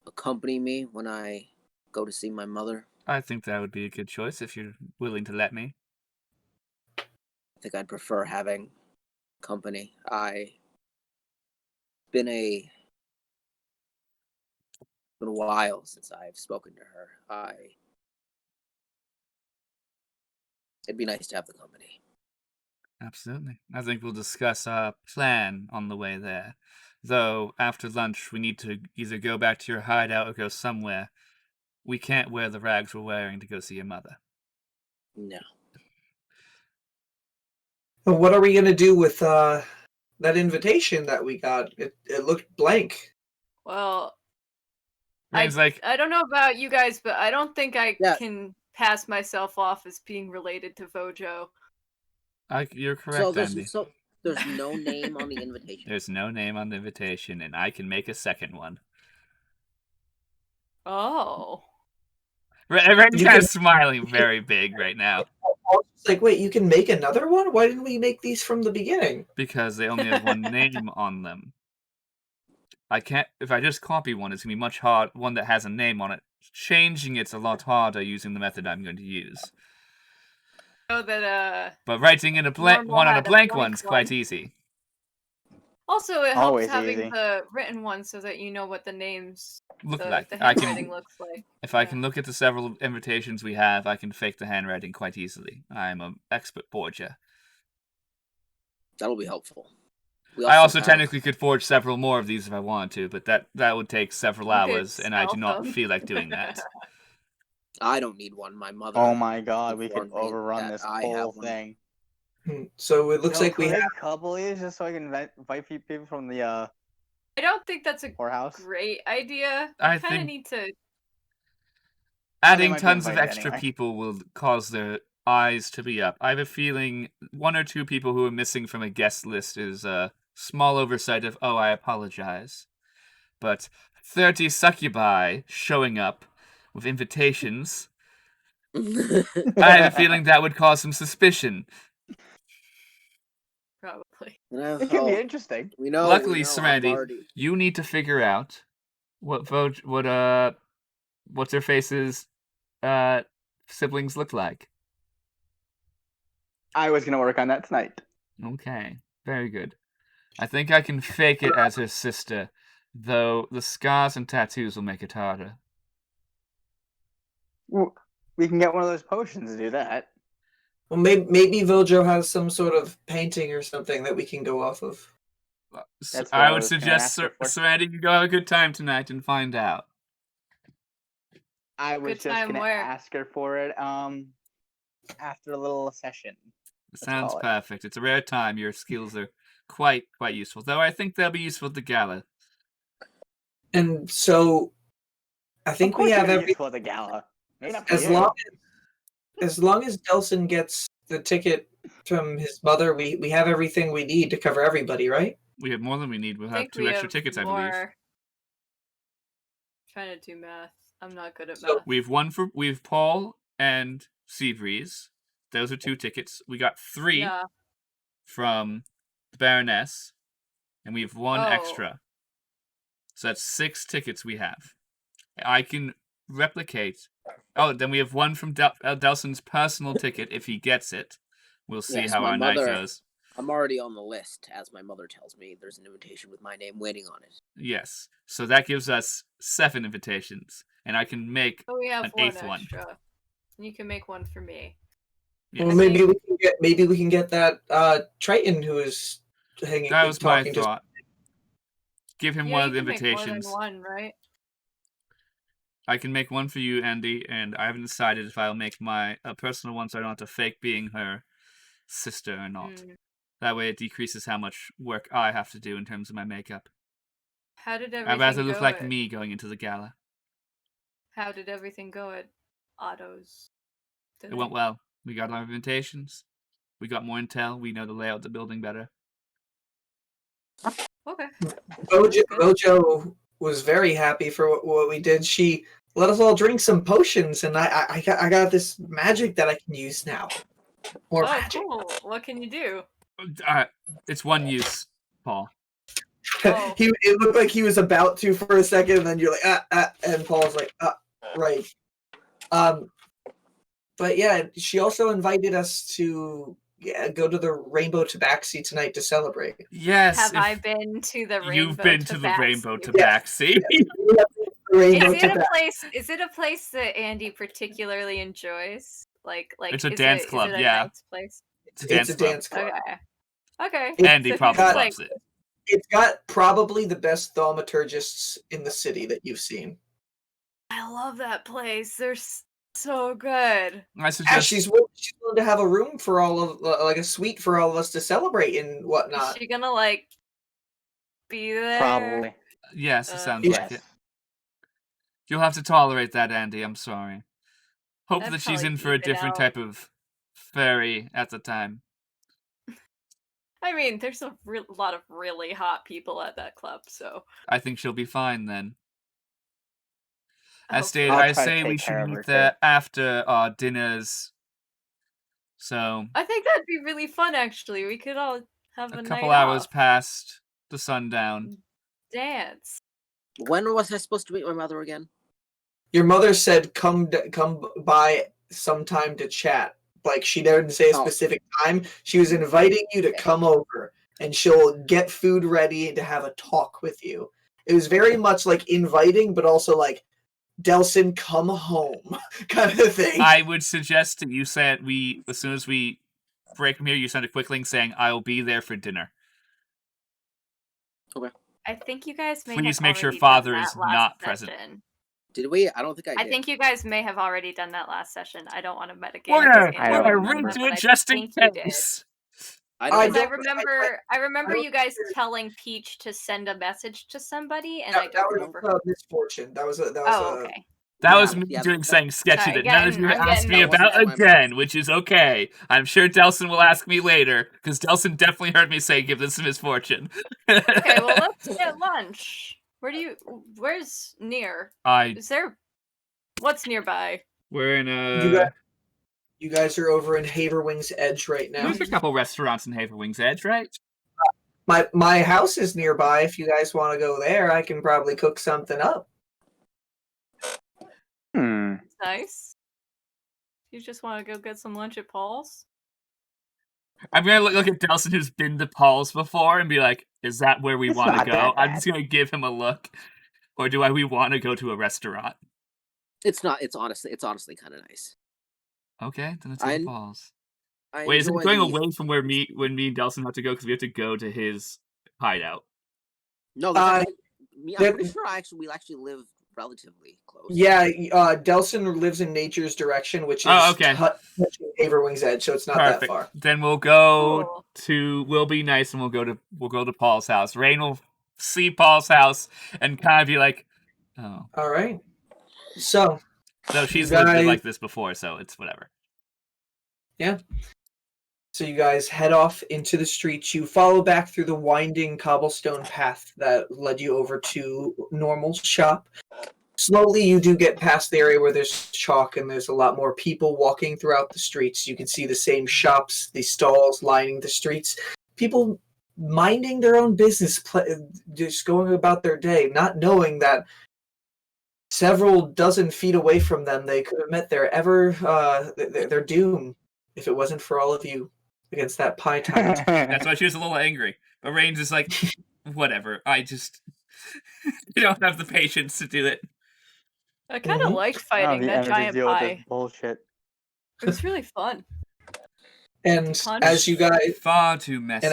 accompany me when I go to see my mother? I think that would be a good choice if you're willing to let me. I think I'd prefer having company. It's been a while since I've spoken to her. It'd be nice to have the company. Absolutely. I think we'll discuss our plan on the way there. Though, after lunch, we need to either go back to your hideout or go somewhere. We can't wear the rags we're wearing to go see your mother. No. What are we going to do with that invitation that we got? It looked blank. Well, I don't know about you guys, but I don't think I can pass myself off as being related to Vojo. You're correct, Andy. So there's no name on the invitation? There's no name on the invitation, and I can make a second one. Oh. Everyone's kind of smiling very big right now. It's like, wait, you can make another one? Why didn't we make these from the beginning? Because they only have one name on them. I can't. If I just copy one, it's gonna be much hard. One that has a name on it. Changing it's a lot harder using the method I'm going to use. Oh, that But writing in a blank one on a blank one's quite easy. Also, it helps having the written one so that you know what the names look like. The handwriting looks like. If I can look at the several invitations we have, I can fake the handwriting quite easily. I'm an expert forger. That'll be helpful. I also technically could forge several more of these if I wanted to, but that would take several hours, and I do not feel like doing that. I don't need one. My mother. Oh my god, we could overrun this whole thing. So it looks like we have a couple of these just so I can invite people from the I don't think that's a whorehouse. Great idea. I kind of need to. Adding tons of extra people will cause their eyes to be up. I have a feeling 1 or 2 people who are missing from a guest list is a small oversight of, oh, I apologize. But 30 succubi showing up with invitations, I have a feeling that would cause some suspicion. Probably. It could be interesting. Luckily, Serenity, you need to figure out what's her face's siblings look like. I was gonna work on that tonight. Okay, very good. I think I can fake it as her sister, though the scars and tattoos will make it harder. We can get one of those potions to do that. Well, maybe Vojo has some sort of painting or something that we can go off of. I would suggest Serenity, you go have a good time tonight and find out. I was just gonna ask her for it after a little session. Sounds perfect. It's a rare time. Your skills are quite useful, though I think they'll be useful at the gala. And so, I think we have everything for the gala. As long as Delson gets the ticket from his mother, we have everything we need to cover everybody, right? We have more than we need. We'll have 2 extra tickets, I believe. Trying to do math. I'm not good at math. We've Paul and Seabreeze. Those are 2 tickets. We got 3 from the Baroness, and we have 1 extra. So that's 6 tickets we have. I can replicate. Oh, then we have 1 from Delson's personal ticket if he gets it. We'll see how our night goes. I'm already on the list, as my mother tells me. There's an invitation with my name waiting on it. Yes. So that gives us 7 invitations, and I can make an 8th one. Extra. You can make one for me. Yes. Well, maybe we can get that Triton who is hanging. That was my thought. Give him one of the invitations. Make more than one, right? I can make one for you, Andy, and I haven't decided if I'll make my personal one so I don't have to fake being her sister or not. That way it decreases how much work I have to do in terms of my makeup. How did everything I'd rather look like me going into the gala. How did everything go at Otto's? It went well. We got our invitations. We got more intel. We know the layout of the building better. Okay. Vojo was very happy for what we did. She let us all drink some potions, and I got this magic that I can use now. More magic. Cool. What can you do? It's 1 use, Paul. It looked like he was about to for a second, and then you're like, and Paul's like, right. But yeah, she also invited us to go to the Rainbow Tabaxi tonight to celebrate. Yes. Have I been to the Rainbow You've been to the Rainbow Tabaxi. Is it a place that Andy particularly enjoys? Like it's a dance club, yeah. Nice place? It's a dance club. Okay. Andy probably loves it. It's got probably the best thaumaturgists in the city that you've seen. I love that place. They're so good. I suggest she's willing to have a room for all of like a suite for all of us to celebrate and whatnot. Is she gonna be there? Probably. Yes, it sounds like it. You'll have to tolerate that, Andy. I'm sorry. Hope that she's in for a different type of fairy at the time. I mean, there's a lot of really hot people at that club, so I think she'll be fine then. As stated, I say we should meet there after our dinners So I think that'd be really fun. Actually, we could all have a couple night hours off. past the sundown. Dance. When was I supposed to meet my mother again? Your mother said come by sometime to chat. Like, she didn't say a specific time. She was inviting you to come over, and she'll get food ready to have a talk with you. It was very much like inviting, but also like, Delson, come home, kind of thing. I would suggest that you said as soon as we break from here, you send a quick link saying, "I'll be there for dinner." Okay. I think you guys may Please have make sure already father done is that last not present. session. Did we? I don't think I did. I think you guys may have already done that last session. I don't want to metagame. We're this game, gonna remember, redo but it just in think you did. case. I remember you guys telling Peach to send a message to somebody, and I don't remember. That was misfortune. That was okay. That was me saying sketchy that none of you asked me about again, which is okay. I'm sure Delson will ask me later, because Delson definitely heard me say give this a misfortune. Okay, well, let's get lunch. Where's near? What's nearby? We're in You guys are over in Haverwing's Edge right now. There's a couple restaurants in Haverwing's Edge, right? My house is nearby. If you guys want to go there, I can probably cook something up. Nice. You just want to go get some lunch at Paul's? I'm gonna look at Delson, who's been to Paul's before, and be like, "Is that where we want to go?" I'm just gonna give him a look, or do we want to go to a restaurant? It's not. It's honestly kind of nice. Okay, then it's at Paul's. Wait, is it going away from when me and Delson have to go because we have to go to his hideout? No, I'm pretty sure we actually live relatively close. Yeah, Delson lives in Nature's Direction, which is Haverwing's Edge, so it's not that far. Then we'll go to. We'll be nice, and we'll go to Paul's house. Rain will see Paul's house and kind of be like, "Oh, all right." So she's lived it like this before, so it's whatever. Yeah. So you guys head off into the streets. You follow back through the winding cobblestone path that led you over to Normal's shop. Slowly, you do get past the area where there's chalk and there's a lot more people walking throughout the streets. You can see the same shops, the stalls lining the streets. People minding their own business, just going about their day, not knowing that several dozen feet away from them, they could have met their doom if it wasn't for all of you against that Pie Tyrant. That's why she was a little angry. But Rain's is like, whatever. You don't have the patience to do it. I kind of liked fighting that giant pie. Bullshit. It was really fun. And as you guys, far too messy.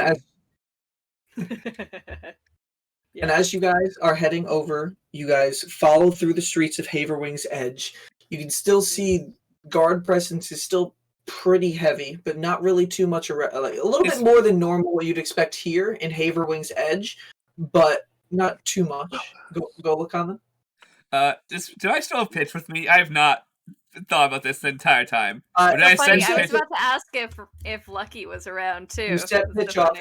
And as you guys are heading over, you guys follow through the streets of Haverwing's Edge. You can still see guard presence is still pretty heavy, but not really too much. A little bit more than normal, what you'd expect here in Haverwing's Edge, but not too much. Go look on them. Do I still have Pitch with me? I have not thought about this the entire time. I was about to ask if Lucky was around too. You set Pitch off,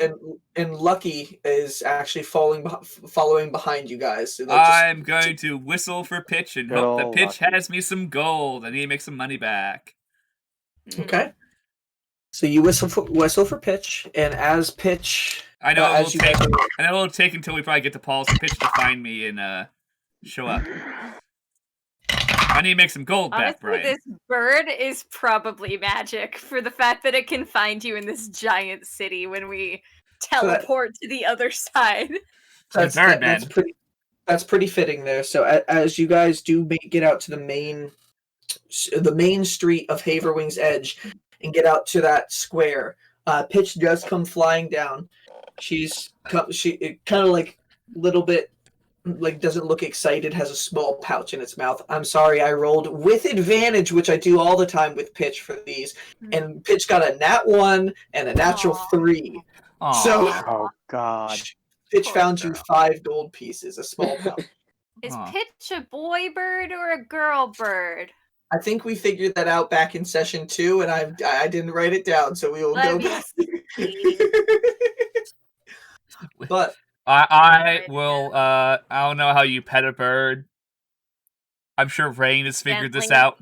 and Lucky is actually following behind you guys. So I'm going to whistle for Pitch and hope that Pitch has me some gold and he makes some money back. Okay. So you whistle for Pitch, and as Pitch, I know it will take until we probably get to Paul's for Pitch to find me and show up. I need to make some gold back, Brian. This bird is probably magic for the fact that it can find you in this giant city when we teleport to the other side. That's pretty fitting there. So as you guys do get out to the main street of Haverwing's Edge and get out to that square, Pitch does come flying down. She kind of like little bit like doesn't look excited, has a small pouch in its mouth. I'm sorry, I rolled with advantage, which I do all the time with Pitch for these, and Pitch got a nat 1 and a natural 3. Aww. So, oh god, Pitch found you 5 gold pieces, a small pouch. Is Pitch a boy bird or a girl bird? I think we figured that out back in session 2, and I didn't write it down, so we will go back. But I will. I don't know how you pet a bird. I'm sure Rain has figured this out.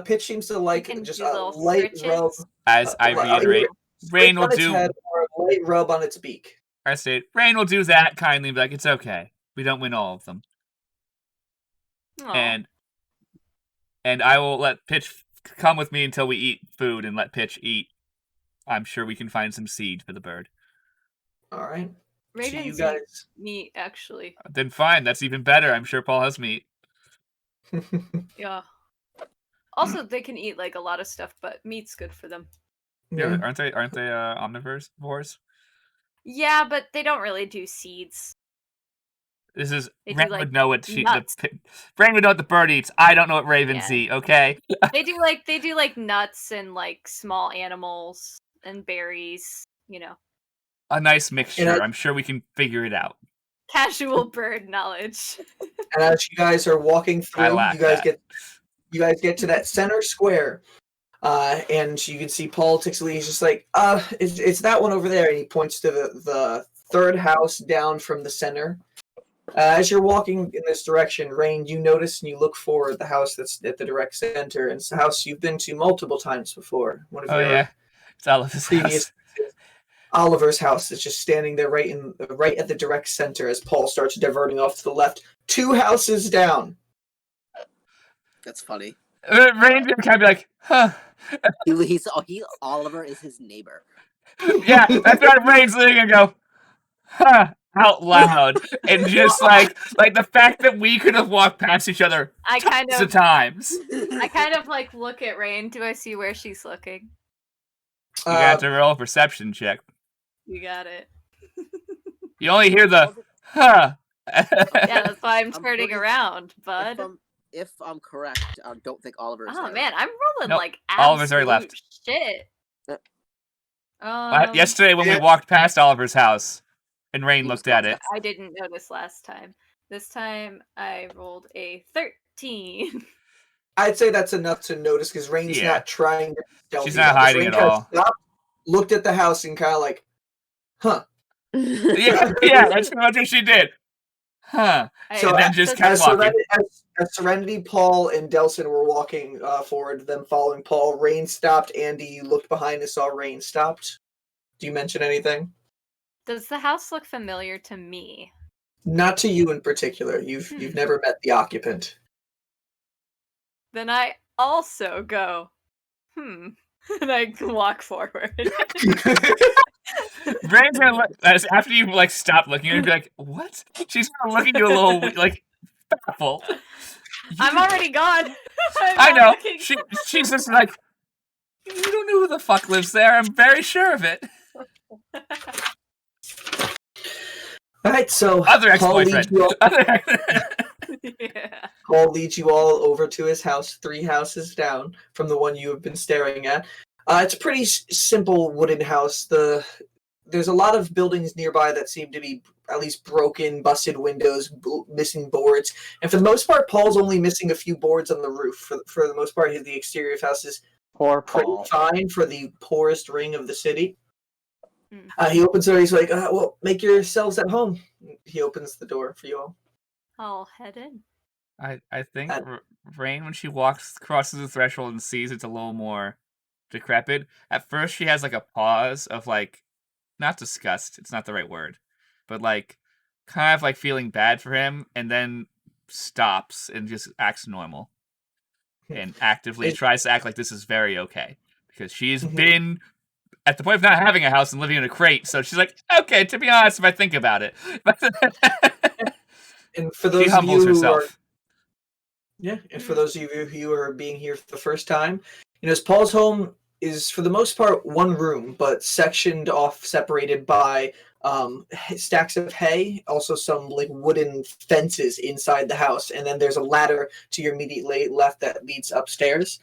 Pitch seems to like just a little light rub. As I reiterate, Rain will do head or a light rub on its beak. I say Rain will do that kindly, and be like, it's okay. We don't win all of them. Aww. And I will let Pitch come with me until we eat food and let Pitch eat. I'm sure we can find some seed for the bird. All right. Ray didn't you guys meat, actually. Then fine, that's even better. I'm sure Paul has meat. Yeah. Also, they can eat like a lot of stuff, but meat's good for them. Yeah, aren't they omnivores? Yeah, but they don't really do seeds. This is Rain would know what Rain would know what the bird eats. I don't know what ravens eat. Okay. They do like nuts and like small animals and berries. You know. A nice mixture. I'm sure we can figure it out. Casual bird knowledge. And as you guys are walking through, you guys get to that center square. And you can see Paul Tixley. He's just like, it's that one over there. And he points to the third house down from the center. As you're walking in this direction, Rain, you notice and you look for the house that's at the direct center. And it's a house you've been to multiple times before. It's Oliver's house. Oliver's house is just standing there right at the direct center as Paul starts diverting off to the left. 2 houses down. That's funny. Rain's gonna kind of be like, huh. Oliver is his neighbor. Yeah, that's right. Rain's literally gonna go, huh, out loud, and just like the fact that we could have walked past each other tons of times. I kind of like look at Rain. Do I see where she's looking? You got to roll a perception check. You got it. You only hear the huh. Yeah, that's why I'm turning around, bud. If I'm correct, I don't think Oliver is there. Man, I'm rolling like Oliver's already left. Shit. Yesterday when we walked past Oliver's house and Rain looked at it. I didn't notice last time. This time I rolled a 13. I'd say that's enough to notice because Rain's not trying to stealthy. She's not hiding at all. Stopped, looked at the house and kind of like, huh. yeah, that's pretty much what she did. Huh. So and then just kept walking. As Serenity, Paul, and Delson were walking forward, them following Paul, Rain stopped. Andy, you looked behind and saw Rain stopped. Do you mention anything? Does the house look familiar to me? Not to you in particular. You've never met the occupant. Then I also go, and I walk forward. Rain's gonna after you like stop looking, you'd be like, "What?" She's gonna look at you a little like baffled. I'm already gone. I know. She's just like, you don't know who the fuck lives there. I'm very sure of it. All right, so other ex-boyfriend. Paul leads you all over to his house, 3 houses down from the one you have been staring at. It's a pretty simple wooden house. There's a lot of buildings nearby that seem to be at least broken, busted windows, missing boards. And for the most part, Paul's only missing a few boards on the roof. For the most part, the exterior of the house is pretty fine for the poorest ring of the city. He opens the door. He's like, well, make yourselves at home. He opens the door for you all. I'll head in. I think Rain, when she crosses the threshold and sees it's a little more decrepit, at first she has like a pause of like, not disgust, it's not the right word, but like kind of like feeling bad for him, and then stops and just acts normal and actively tries to act like this is very okay because she's been at the point of not having a house and living in a crate, so she's like, okay, to be honest, if I think about it. And for those she humbles herself. And for those of you who are being here for the first time, Paul's home is for the most part one room, but sectioned off, separated by stacks of hay, also some like wooden fences inside the house, and then there's a ladder to your immediate left that leads upstairs.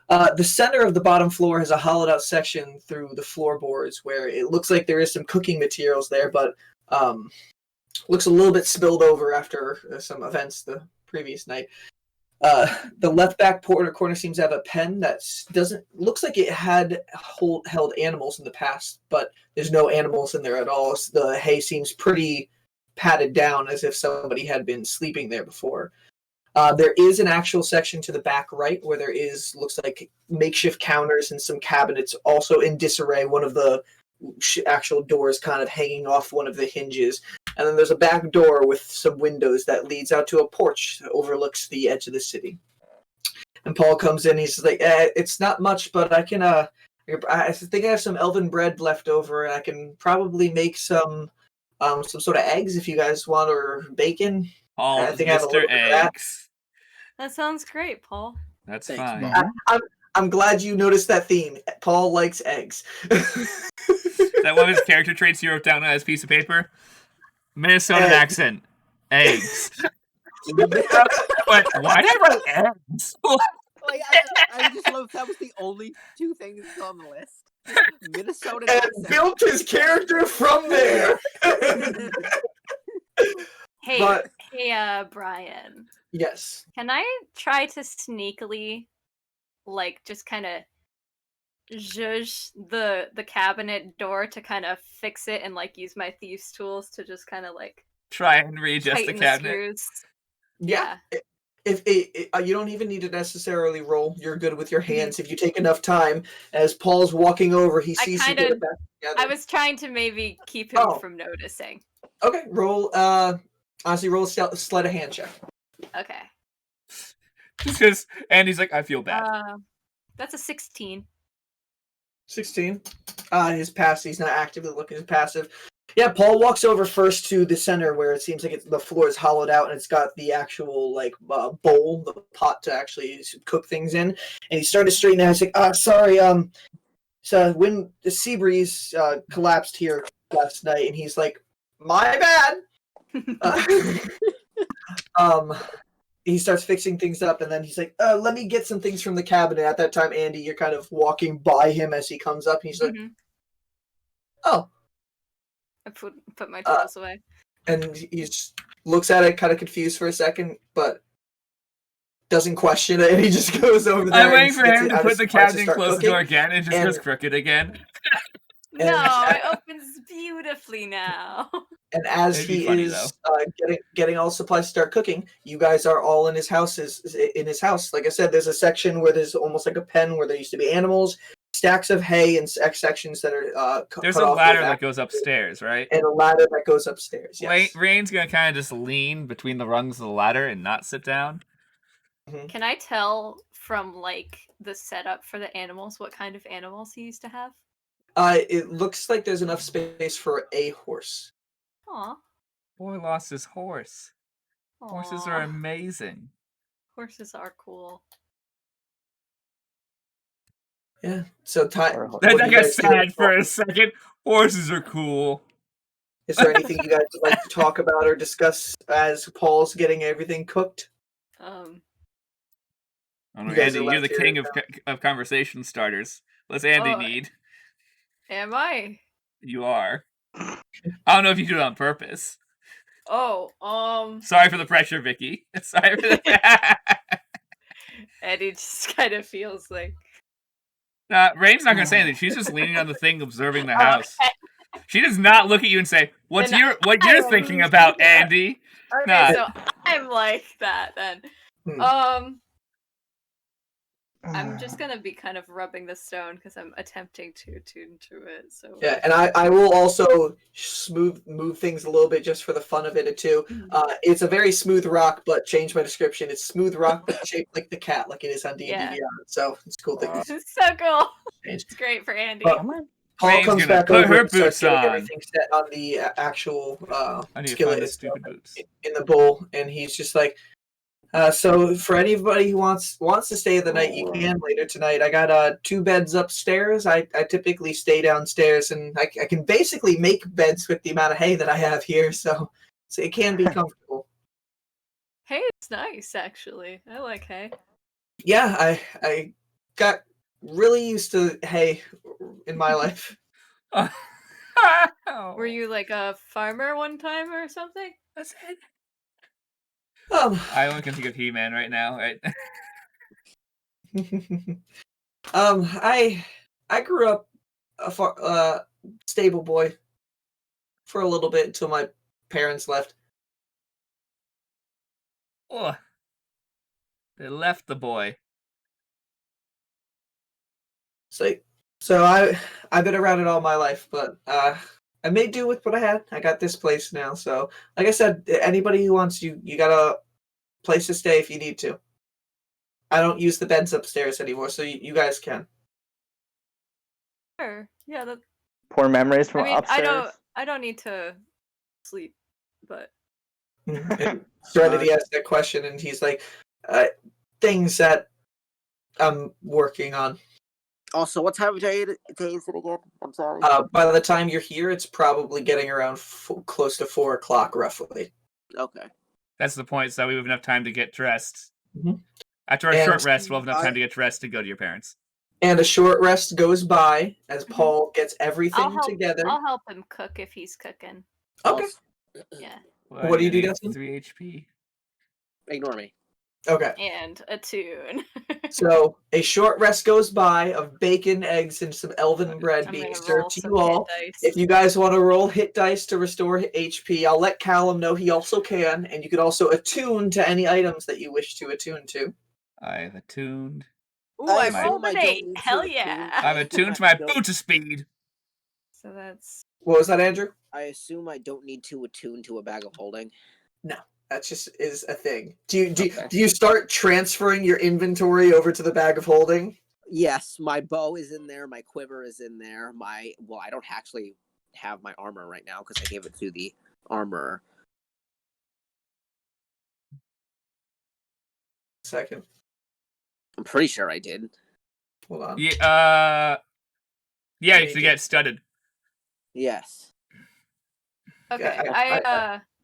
The center of the bottom floor has a hollowed out section through the floorboards where it looks like there is some cooking materials there, but looks a little bit spilled over after some events the previous night. The left back corner seems to have a pen that looks like it had held animals in the past, but there's no animals in there at all. The hay seems pretty padded down as if somebody had been sleeping there before. There is an actual section to the back right where there looks like makeshift counters and some cabinets also in disarray. One of the actual doors kind of hanging off one of the hinges. And then there's a back door with some windows that leads out to a porch that overlooks the edge of the city. And Paul comes in, he's like, it's not much, but I can, I think I have some elven bread left over, and I can probably make some sort of eggs if you guys want, or bacon. I think I have a little bit of that. That sounds great, Paul. That's Thanks, fine. I'm glad you noticed that theme. Paul likes eggs. That one of his character traits he wrote down on his piece of paper? Minnesota accent. Eggs. But why did I write eggs? Like, I just love that was the only two things on the list. Minnesota accent. Built his character from there. Hey, Brian. Yes. Can I try to sneakily, like, just kind of zhuzh the cabinet door to kind of fix it and, like, use my thieves' tools to just kind of, like, try and readjust the cabinet? Yeah. If you don't even need to necessarily roll. You're good with your hands. If you take enough time, as Paul's walking over, he sees you get it back together. I was trying to maybe keep him from noticing. Okay, roll. Honestly, roll a sleight of hand check. Okay. Just because Andy's like, I feel bad. That's a 16. 16. His passive. He's not actively looking at his passive. Yeah, Paul walks over first to the center where it seems like the floor is hollowed out and it's got the actual bowl, the pot to actually cook things in. And he started to straighten out. He's like, sorry, so when the sea breeze collapsed here last night, and he's like, my bad. He starts fixing things up, and then he's like, let me get some things from the cabinet. At that time, Andy, you're kind of walking by him as he comes up. And he's like, oh. I put my tools away. And he looks at it kind of confused for a second, but doesn't question it. And he just goes over there. I'm waiting for him to put the cabinet and close the door again, and just goes crooked again. No, it opens beautifully now. And as he is getting all supplies to start cooking, you guys are all in his house. Like I said, there's a section where there's almost like a pen where there used to be animals, stacks of hay, and sections that are there's a ladder that goes upstairs, right? And a ladder that goes upstairs, yes. Rain's going to kind of just lean between the rungs of the ladder and not sit down. Mm-hmm. Can I tell from, like, the setup for the animals what kind of animals he used to have? It looks like there's enough space for a horse. Aw. Boy lost his horse. Aww. Horses are amazing. Horses are cool. Yeah. So that got sad for a second. Horses are cool. Is there anything you guys would like to talk about or discuss as Paul's getting everything cooked? I don't know, Andy, you're the king of conversation starters. What's Andy need? Am I? You are. I don't know if you do it on purpose. Sorry for the pressure, Vicky. Sorry for that. Eddie just kind of feels like... Rain's not going to say anything. She's just leaning on the thing, observing the house. She does not look at you and say, what you're thinking about, Andy? Okay, so I'm like that then. I'm just gonna be kind of rubbing the stone because I'm attempting to attune to it. So yeah, and I will also move things a little bit just for the fun of it too. It's a very smooth rock, but change my description. It's smooth rock, but shaped like the cat, like it is on D&D Beyond. So it's a cool thing. It's so cool. It's great for Andy. Paul comes back over and starts getting everything set on the actual skillet in the bowl, and he's just like. So for anybody who wants to stay the night, you can later tonight. I got 2 beds upstairs. I typically stay downstairs, and I can basically make beds with the amount of hay that I have here, so it can be comfortable. Hay is nice, actually. I like hay. Yeah, I got really used to hay in my life. Were you like a farmer one time or something? That's it. I only can think of He-Man right now. Right? I grew up a stable boy for a little bit until my parents left. Oh, They left the boy. So I've been around it all my life, but I made do with what I had. I got this place now, so like I said, anybody who wants you got a place to stay if you need to. I don't use the beds upstairs anymore, so you guys can. Sure. Yeah. Poor memories from upstairs. I don't need to sleep, but. Serenity asked that question, and he's like, "Things that I'm working on." Also, what time of day is it again? I'm sorry. By the time you're here, it's probably getting around close to 4 o'clock, roughly. Okay. That's the point, so we have enough time to get dressed. Mm-hmm. After our short rest, we'll have enough time to get dressed to go to your parents. And a short rest goes by as Paul gets everything together. I'll help him cook if he's cooking. Okay. Yeah. What do you do, Dustin? 3 HP. Ignore me. Okay. And a tune. So a short rest goes by of bacon, eggs, and some elven bread being served to you all. If you guys want to roll hit dice to restore HP, I'll let Callum know he also can, and you could also attune to any items that you wish to attune to. I've attuned. Ooh, I rolled an 8. Hell yeah. I've attuned to my boot speed. So that's... What was that, Andrew? I assume I don't need to attune to a bag of holding. No. That just is a thing. Do you start transferring your inventory over to the bag of holding? Yes, my bow is in there. My quiver is in there. I don't actually have my armor right now because I gave it to the armorer. Second. I'm pretty sure I did. Hold on. Yeah, to get studded. Yes. Okay,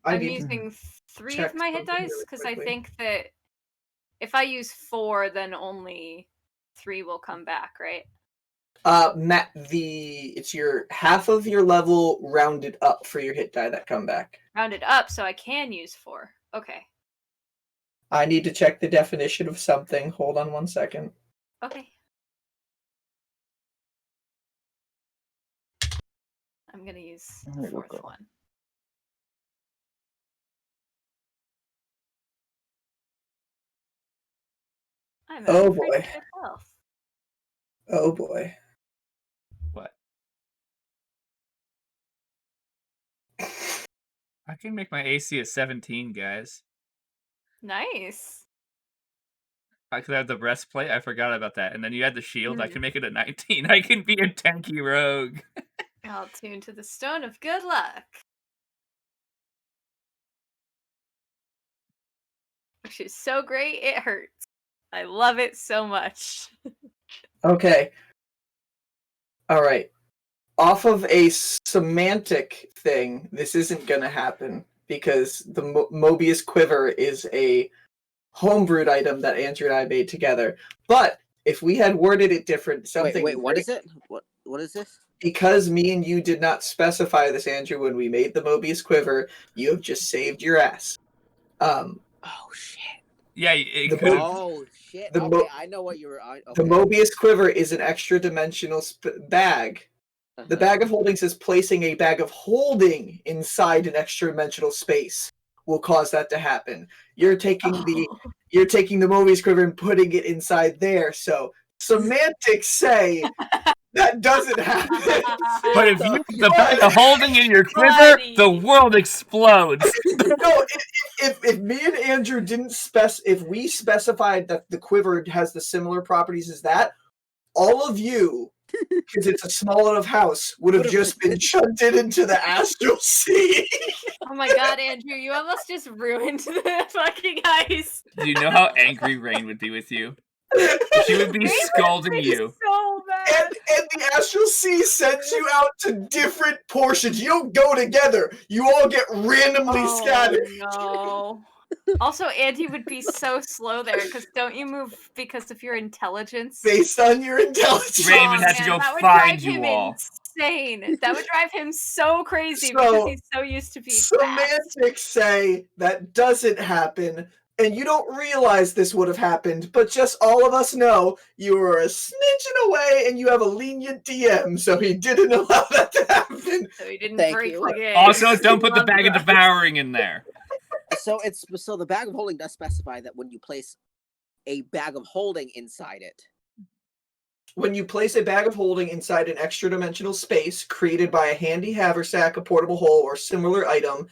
I'm using 3 of my hit dice because I think that if I use 4, then only 3 will come back, right? Matt, it's your half of your level rounded up for your hit die that come back. Rounded up, so I can use 4. Okay. I need to check the definition of something. Hold on 1 second. Okay. I'm gonna use the 4th one. Oh boy. Oh boy. What? I can make my AC a 17, guys. Nice. I could have the breastplate. I forgot about that. And then you had the shield. I can make it a 19. I can be a tanky rogue. I'll tune to the stone of good luck. Which is so great, it hurts. I love it so much. Okay. All right. Off of a semantic thing, this isn't going to happen because the Mobius quiver is a homebrewed item that Andrew and I made together. But if we had worded it different, something... Wait, what is it? What is this? Because me and you did not specify this, Andrew, when we made the Mobius quiver, you have just saved your ass. Oh, shit. Yeah, oh, shit. Okay, I know what you were... Okay. The Mobius quiver is an extra-dimensional bag. The bag of holding says placing a bag of holding inside an extra-dimensional space will cause that to happen. You're taking the Mobius quiver and putting it inside there. So semantics say that doesn't happen. But if you put the bag of holding in your quiver, the world explodes. No, if me and Andrew didn't if we specified that the quiver has the similar properties as that, all of you, because it's a small enough house, would have just been shunted into the astral sea. Oh my god, Andrew, you almost just ruined the fucking ice. Do you know how angry Rain would be with you? She would be scolding you. So bad. And the astral sea sends you out to different portions. You don't go together. You all get randomly scattered. No. Also, Andy would be so slow there, because don't you move because of your intelligence? Based on your intelligence. Raven has to go find you all. Insane. That would drive him so crazy because he's so used to being semantics say that doesn't happen, and you don't realize this would have happened, but just all of us know you were a smidgen away and you have a lenient DM, so he didn't allow that to happen. So he didn't break the game. Also, don't put the bag of devouring in there. So the bag of holding does specify that when you place a bag of holding inside it. When you place a bag of holding inside an extra-dimensional space created by a handy haversack, a portable hole, or similar item,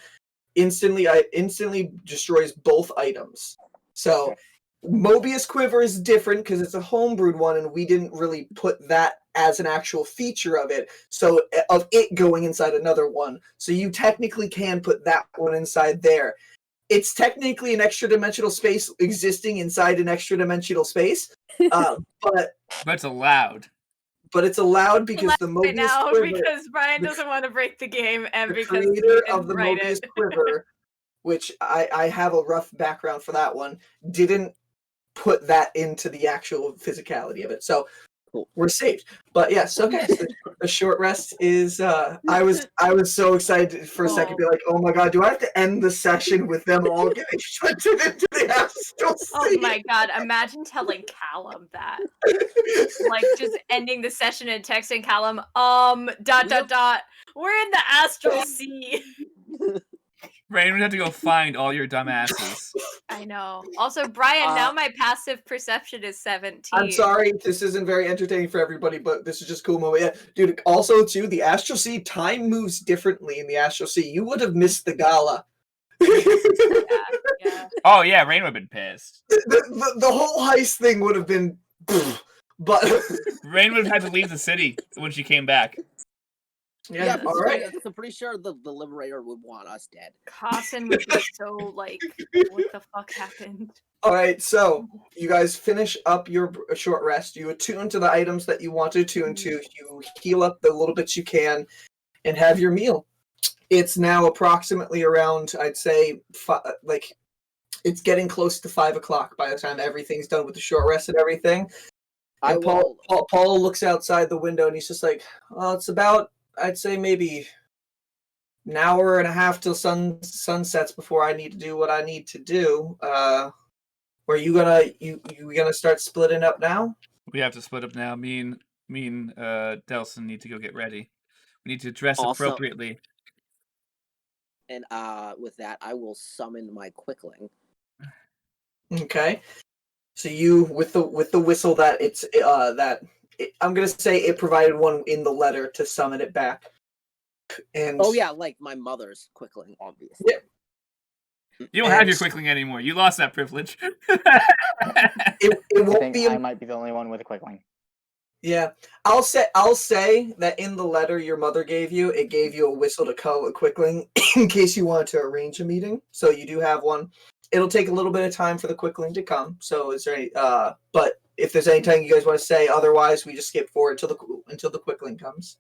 instantly destroys both items. So, Mobius Quiver is different because it's a homebrewed one, and we didn't really put that as an actual feature of it. So, of it going inside another one. So you technically can put that one inside there. It's technically an extra-dimensional space existing inside an extra-dimensional space, but it's allowed. But it's allowed because the Mobius Quiver, because Brian doesn't want to break the game, and the because creator of the Mobius Quiver, which I have a rough background for that one, didn't put that into the actual physicality of it. So we're saved. But yes, okay. So the short rest is I was so excited for a second to be like, oh my god, do I have to end the session with them all getting shunted into the astral sea? Oh my god, imagine telling Callum that. Like just ending the session and texting Callum, ... we're in the astral sea. Rain, we have to go find all your dumbasses. I know. Also, Brian, now my passive perception is 17. I'm sorry, this isn't very entertaining for everybody, but this is just cool moment. Yeah, dude. Also, too, the Astral Sea, time moves differently in the Astral Sea. You would have missed the gala. Yeah. Oh yeah, Rain would have been pissed. The whole heist thing would have been, but Rain would have had to leave the city when she came back. Yeah, all right. I'm pretty sure the Liberator would want us dead. Carson would be so like, what the fuck happened? All right, so you guys finish up your short rest. You attune to the items that you want to attune to. You heal up the little bits you can, and have your meal. It's now approximately around, I'd say, it's getting close to 5 o'clock by the time everything's done with the short rest and everything. And Paul looks outside the window and he's just like, "Oh, it's about, I'd say maybe an hour and a half till sun sets before I need to do what I need to do. Are you gonna start splitting up now?" We have to split up now. Me and Delson need to go get ready. We need to dress appropriately. And with that, I will summon my Quickling. Okay. So you with the whistle that I'm gonna say it provided one in the letter to summon it back. And like my mother's Quickling, obviously. Yeah. You don't have your Quickling anymore. You lost that privilege. it won't be. I might be the only one with a Quickling. Yeah, I'll say that in the letter your mother gave you, it gave you a whistle to call a Quickling in case you wanted to arrange a meeting. So you do have one. It'll take a little bit of time for the Quickling to come. So is there any? But if there's anything you guys want to say, otherwise we just skip forward until the Quickling comes.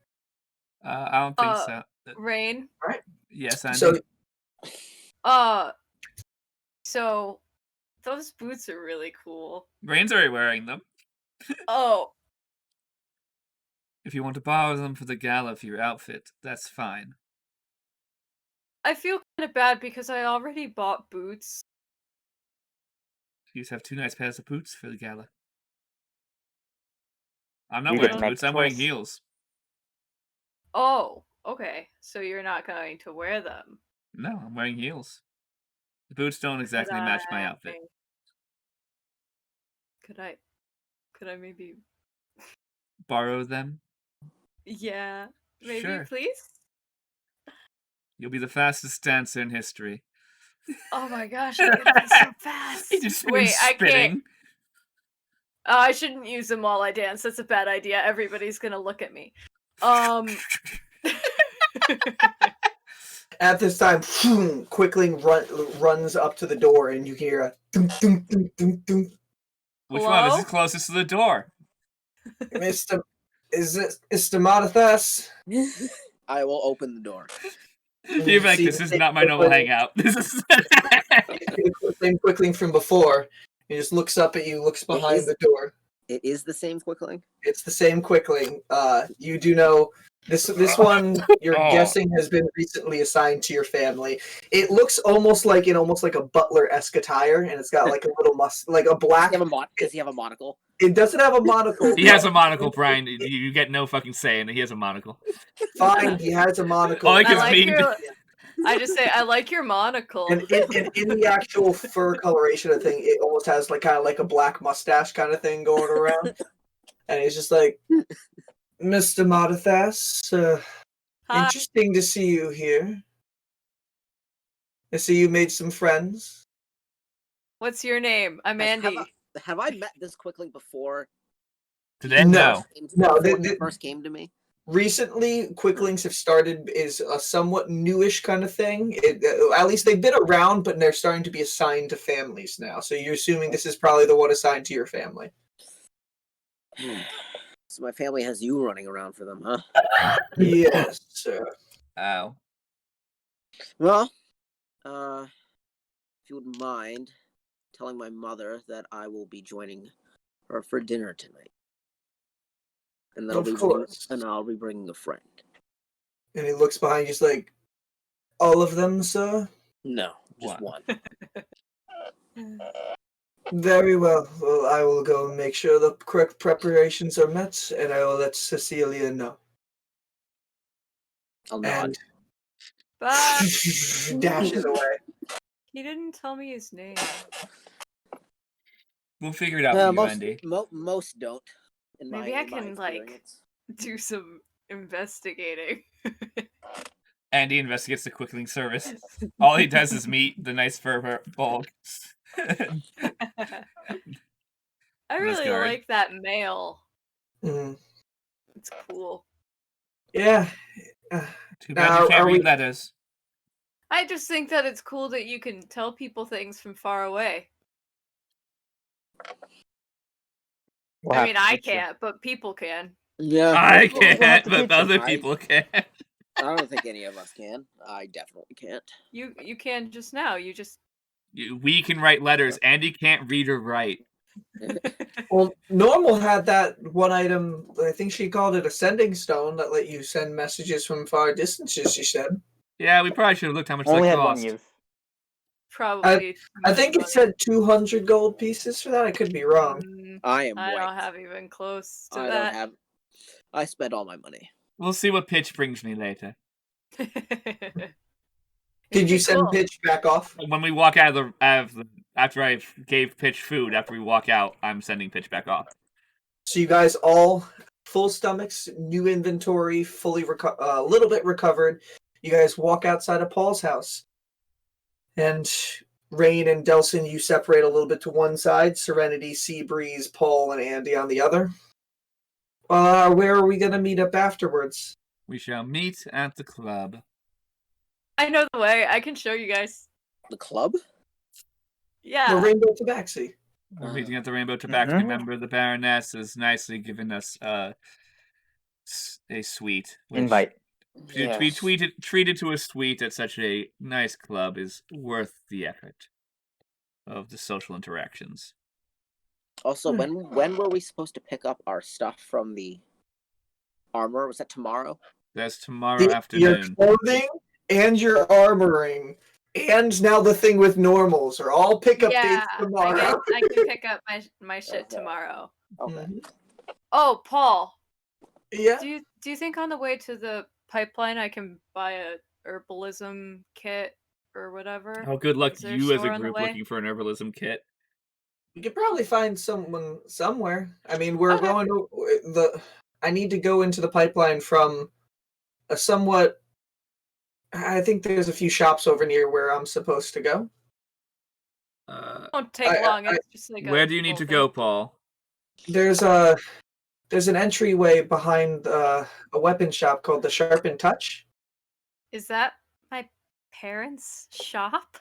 I don't think so. Rain. All right. Yes, Andy. So those boots are really cool. Rain's already wearing them. Oh. If you want to borrow them for the gala for your outfit, that's fine. I feel kind of bad because I already bought boots. You just have 2 nice pairs of boots for the gala. I'm not wearing boots, I'm wearing heels. Oh, okay. So you're not going to wear them? No, I'm wearing heels. The boots don't exactly match my outfit. Could I maybe borrow them? Yeah, maybe, sure. Please? You'll be the fastest dancer in history. Oh my gosh, I'm gonna be so fast. Wait, I can't. Oh, I shouldn't use them while I dance. That's a bad idea. Everybody's gonna look at me. At this time, Quickling runs up to the door, and you hear a dum, dum, dum, dum, dum. Which one is closest to the door? Mr. Marthas? I will open the door. You're like, this is not my normal hangout. This is the same Quickling from before. He just looks up at you, looks behind the door. It is the same Quickling? It's the same Quickling. You do know this one you're guessing has been recently assigned to your family. It looks almost like a butler-esque attire, and it's got like a little like a black. Does he have a monocle? It doesn't have a monocle. He has a monocle, Brian. You get no fucking say in it. He has a monocle. Fine, he has a monocle. All I can I just say, I like your monocle. And in the actual fur coloration of the thing, it almost has like kind of like a black mustache kind of thing going around. And he's just like, Mr. Marthas, interesting to see you here. I see you made some friends. What's your name? I'm Andy. Have I met this Quickling before? Today? No. They first came to me. Recently, Quicklings have started is a somewhat newish kind of thing. At least they've been around, but they're starting to be assigned to families now. So you're assuming this is probably the one assigned to your family. So my family has you running around for them, huh? Yes, sir. Oh. Well, if you wouldn't mind telling my mother that I will be joining her for dinner tonight. And I'll be bringing a friend. And he looks behind you, just like, all of them, sir? No, just one. Very well. Well, I will go and make sure the correct preparations are met, and I will let Cecilia know. I'll nod. Bye. Dashes away. He didn't tell me his name. We'll figure it out for you, most, Andy. Most don't. Maybe I can, like, do some investigating. Andy investigates the Quickling service. All he does is meet the nice fur bulk. I really like that male. Mm. It's cool. Yeah. Too bad you can't read letters. I just think that it's cool that you can tell people things from far away. I mean, I can't, but people can. Yeah, I can't, but other people can. I don't think any of us can. I definitely can't. You can just now. We can write letters. Andy can't read or write. Well, Normal had that one item, I think she called it a sending stone, that let you send messages from far distances, she said. Yeah, we probably should have looked how much Only that had one cost. use. Probably. I think it said 200 gold pieces for that. I could be wrong. I don't have even close to that. I spent all my money. We'll see what Pitch brings me later. Did you send Pitch back off? When we walk out of the after I gave Pitch food, after we walk out, I'm sending Pitch back off. So you guys all full stomachs, new inventory, fully a little bit recovered. You guys walk outside of Paul's house. And Rain and Delson, you separate a little bit to one side. Serenity, Seabreeze, Paul, and Andy on the other. Where are we going to meet up afterwards? We shall meet at the club. I know the way. I can show you guys. The club? Yeah. The Rainbow Tabaxi. We're meeting at the Rainbow Tabaxi. Remember, the Baroness has nicely given us a suite. Invite. To be treated to a suite at such a nice club is worth the effort of the social interactions. Also, when were we supposed to pick up our stuff from the armor? Was that tomorrow? That's tomorrow afternoon. Your clothing and your armoring and now the thing with normals are all pickup dates tomorrow. I can pick up my shit tomorrow. Okay. Oh, Paul. Yeah. Do you think on the way to the pipeline I can buy a herbalism kit or whatever? Oh, good luck to you as a group looking for an herbalism kit. You could probably find someone somewhere. I mean, we're going to I need to go into the pipeline from a somewhat. I think there's a few shops over near where I'm supposed to go. Won't take long. It's just like where do you need to go, Paul? There's an entryway behind a weapon shop called the Sharp and Touch. Is that my parents' shop?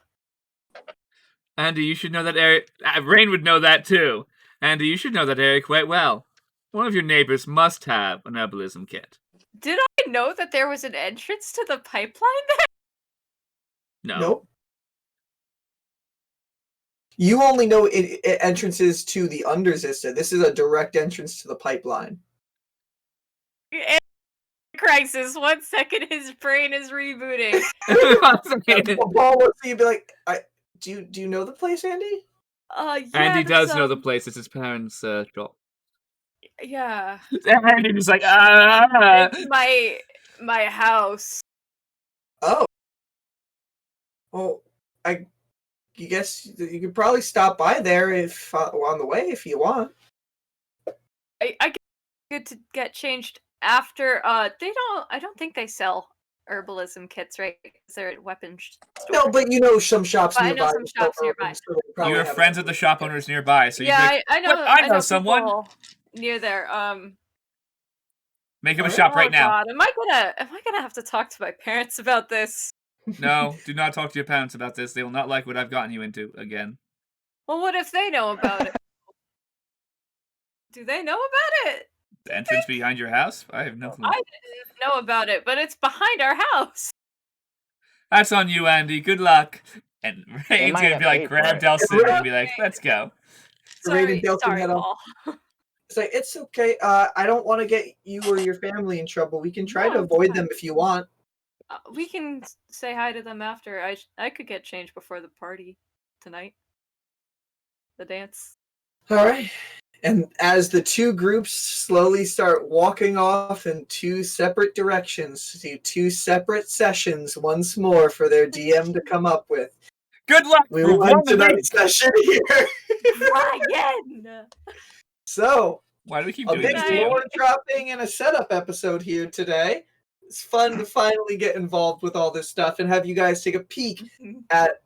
Andy, you should know that area. Rain would know that too. Andy, you should know that area quite well. One of your neighbors must have an herbalism kit. Did I know that there was an entrance to the pipeline there? No. Nope. You only know entrances to the Underzista. This is a direct entrance to the pipeline. Crisis. 1 second, his brain is rebooting. Paul will see you be like, do you know the place, Andy? Yeah, Andy does know the place. It's his parents' shop. Yeah. Andy just like, It's my house. Oh. Well, I guess you could probably stop by there if on the way if you want. I get to get changed after. I don't think they sell herbalism kits, right? Because they're at weapons store. No, but some shops nearby. I know some shops nearby. You're friends with the shop owners nearby, so yeah, I know. I know someone near there. Make him a shop right now. God, am I gonna have to talk to my parents about this? No, do not talk to your parents about this. They will not like what I've gotten you into again. Well, what if they know about it? Do they know about it? The entrance behind your house? I have no clue. I didn't know about it, but it's behind our house. That's on you, Andy. Good luck. And Ray's gonna be like, grab Delson and be like, let's go. Sorry, Paul. It's like, it's okay. I don't want to get you or your family in trouble. We can try to avoid them if you want. We can say hi to them after. I could get changed before the party tonight. The dance. All right. And as the two groups slowly start walking off in two separate directions, to two separate sessions once more for their DM to come up with. Good luck. We will end tonight's session here. Brian! So, why do we keep a doing big this? lore dropping and a setup episode here today. It's fun to finally get involved with all this stuff and have you guys take a peek at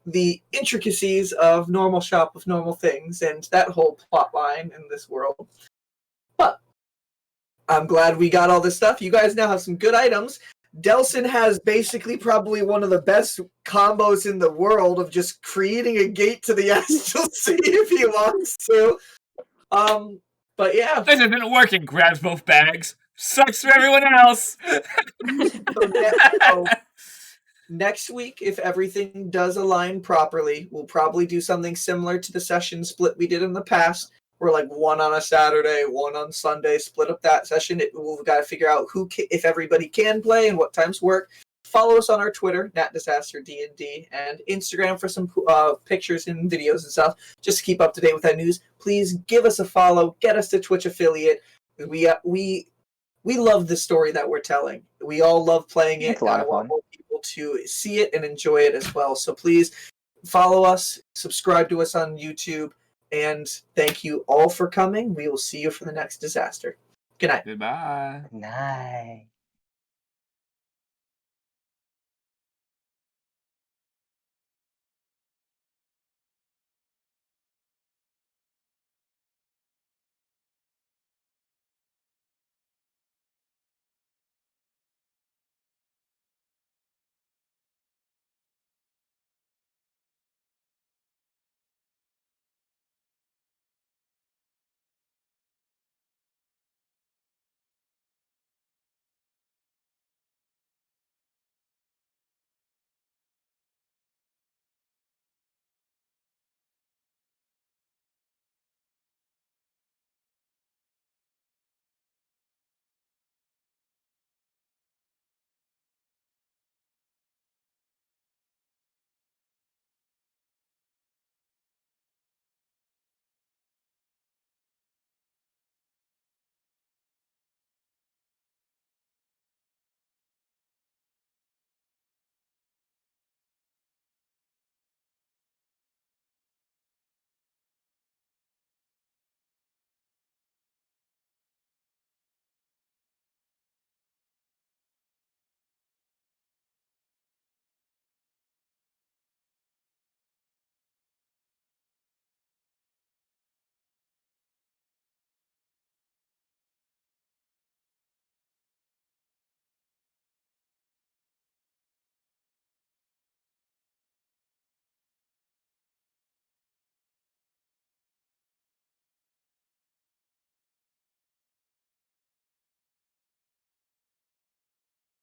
the intricacies of normal shop with normal things and that whole plot line in this world. But I'm glad we got all this stuff. You guys now have some good items. Delson has basically probably one of the best combos in the world of just creating a gate to the Astral Sea if he wants to. But yeah. This isn't working. Grabs both bags. Sucks for everyone else. So next week, if everything does align properly, we'll probably do something similar to the session split we did in the past. We're like one on a Saturday, one on Sunday, split up that session. We've got to figure out if everybody can play and what times work. Follow us on our Twitter, NatDisasterDND, and Instagram for some pictures and videos and stuff, just to keep up to date with that news. Please give us a follow, get us to Twitch affiliate. We love the story that we're telling. We all love playing it. And I want more people to see it and enjoy it as well. So please follow us, subscribe to us on YouTube, and thank you all for coming. We will see you for the next disaster. Good night. Goodbye. Good night.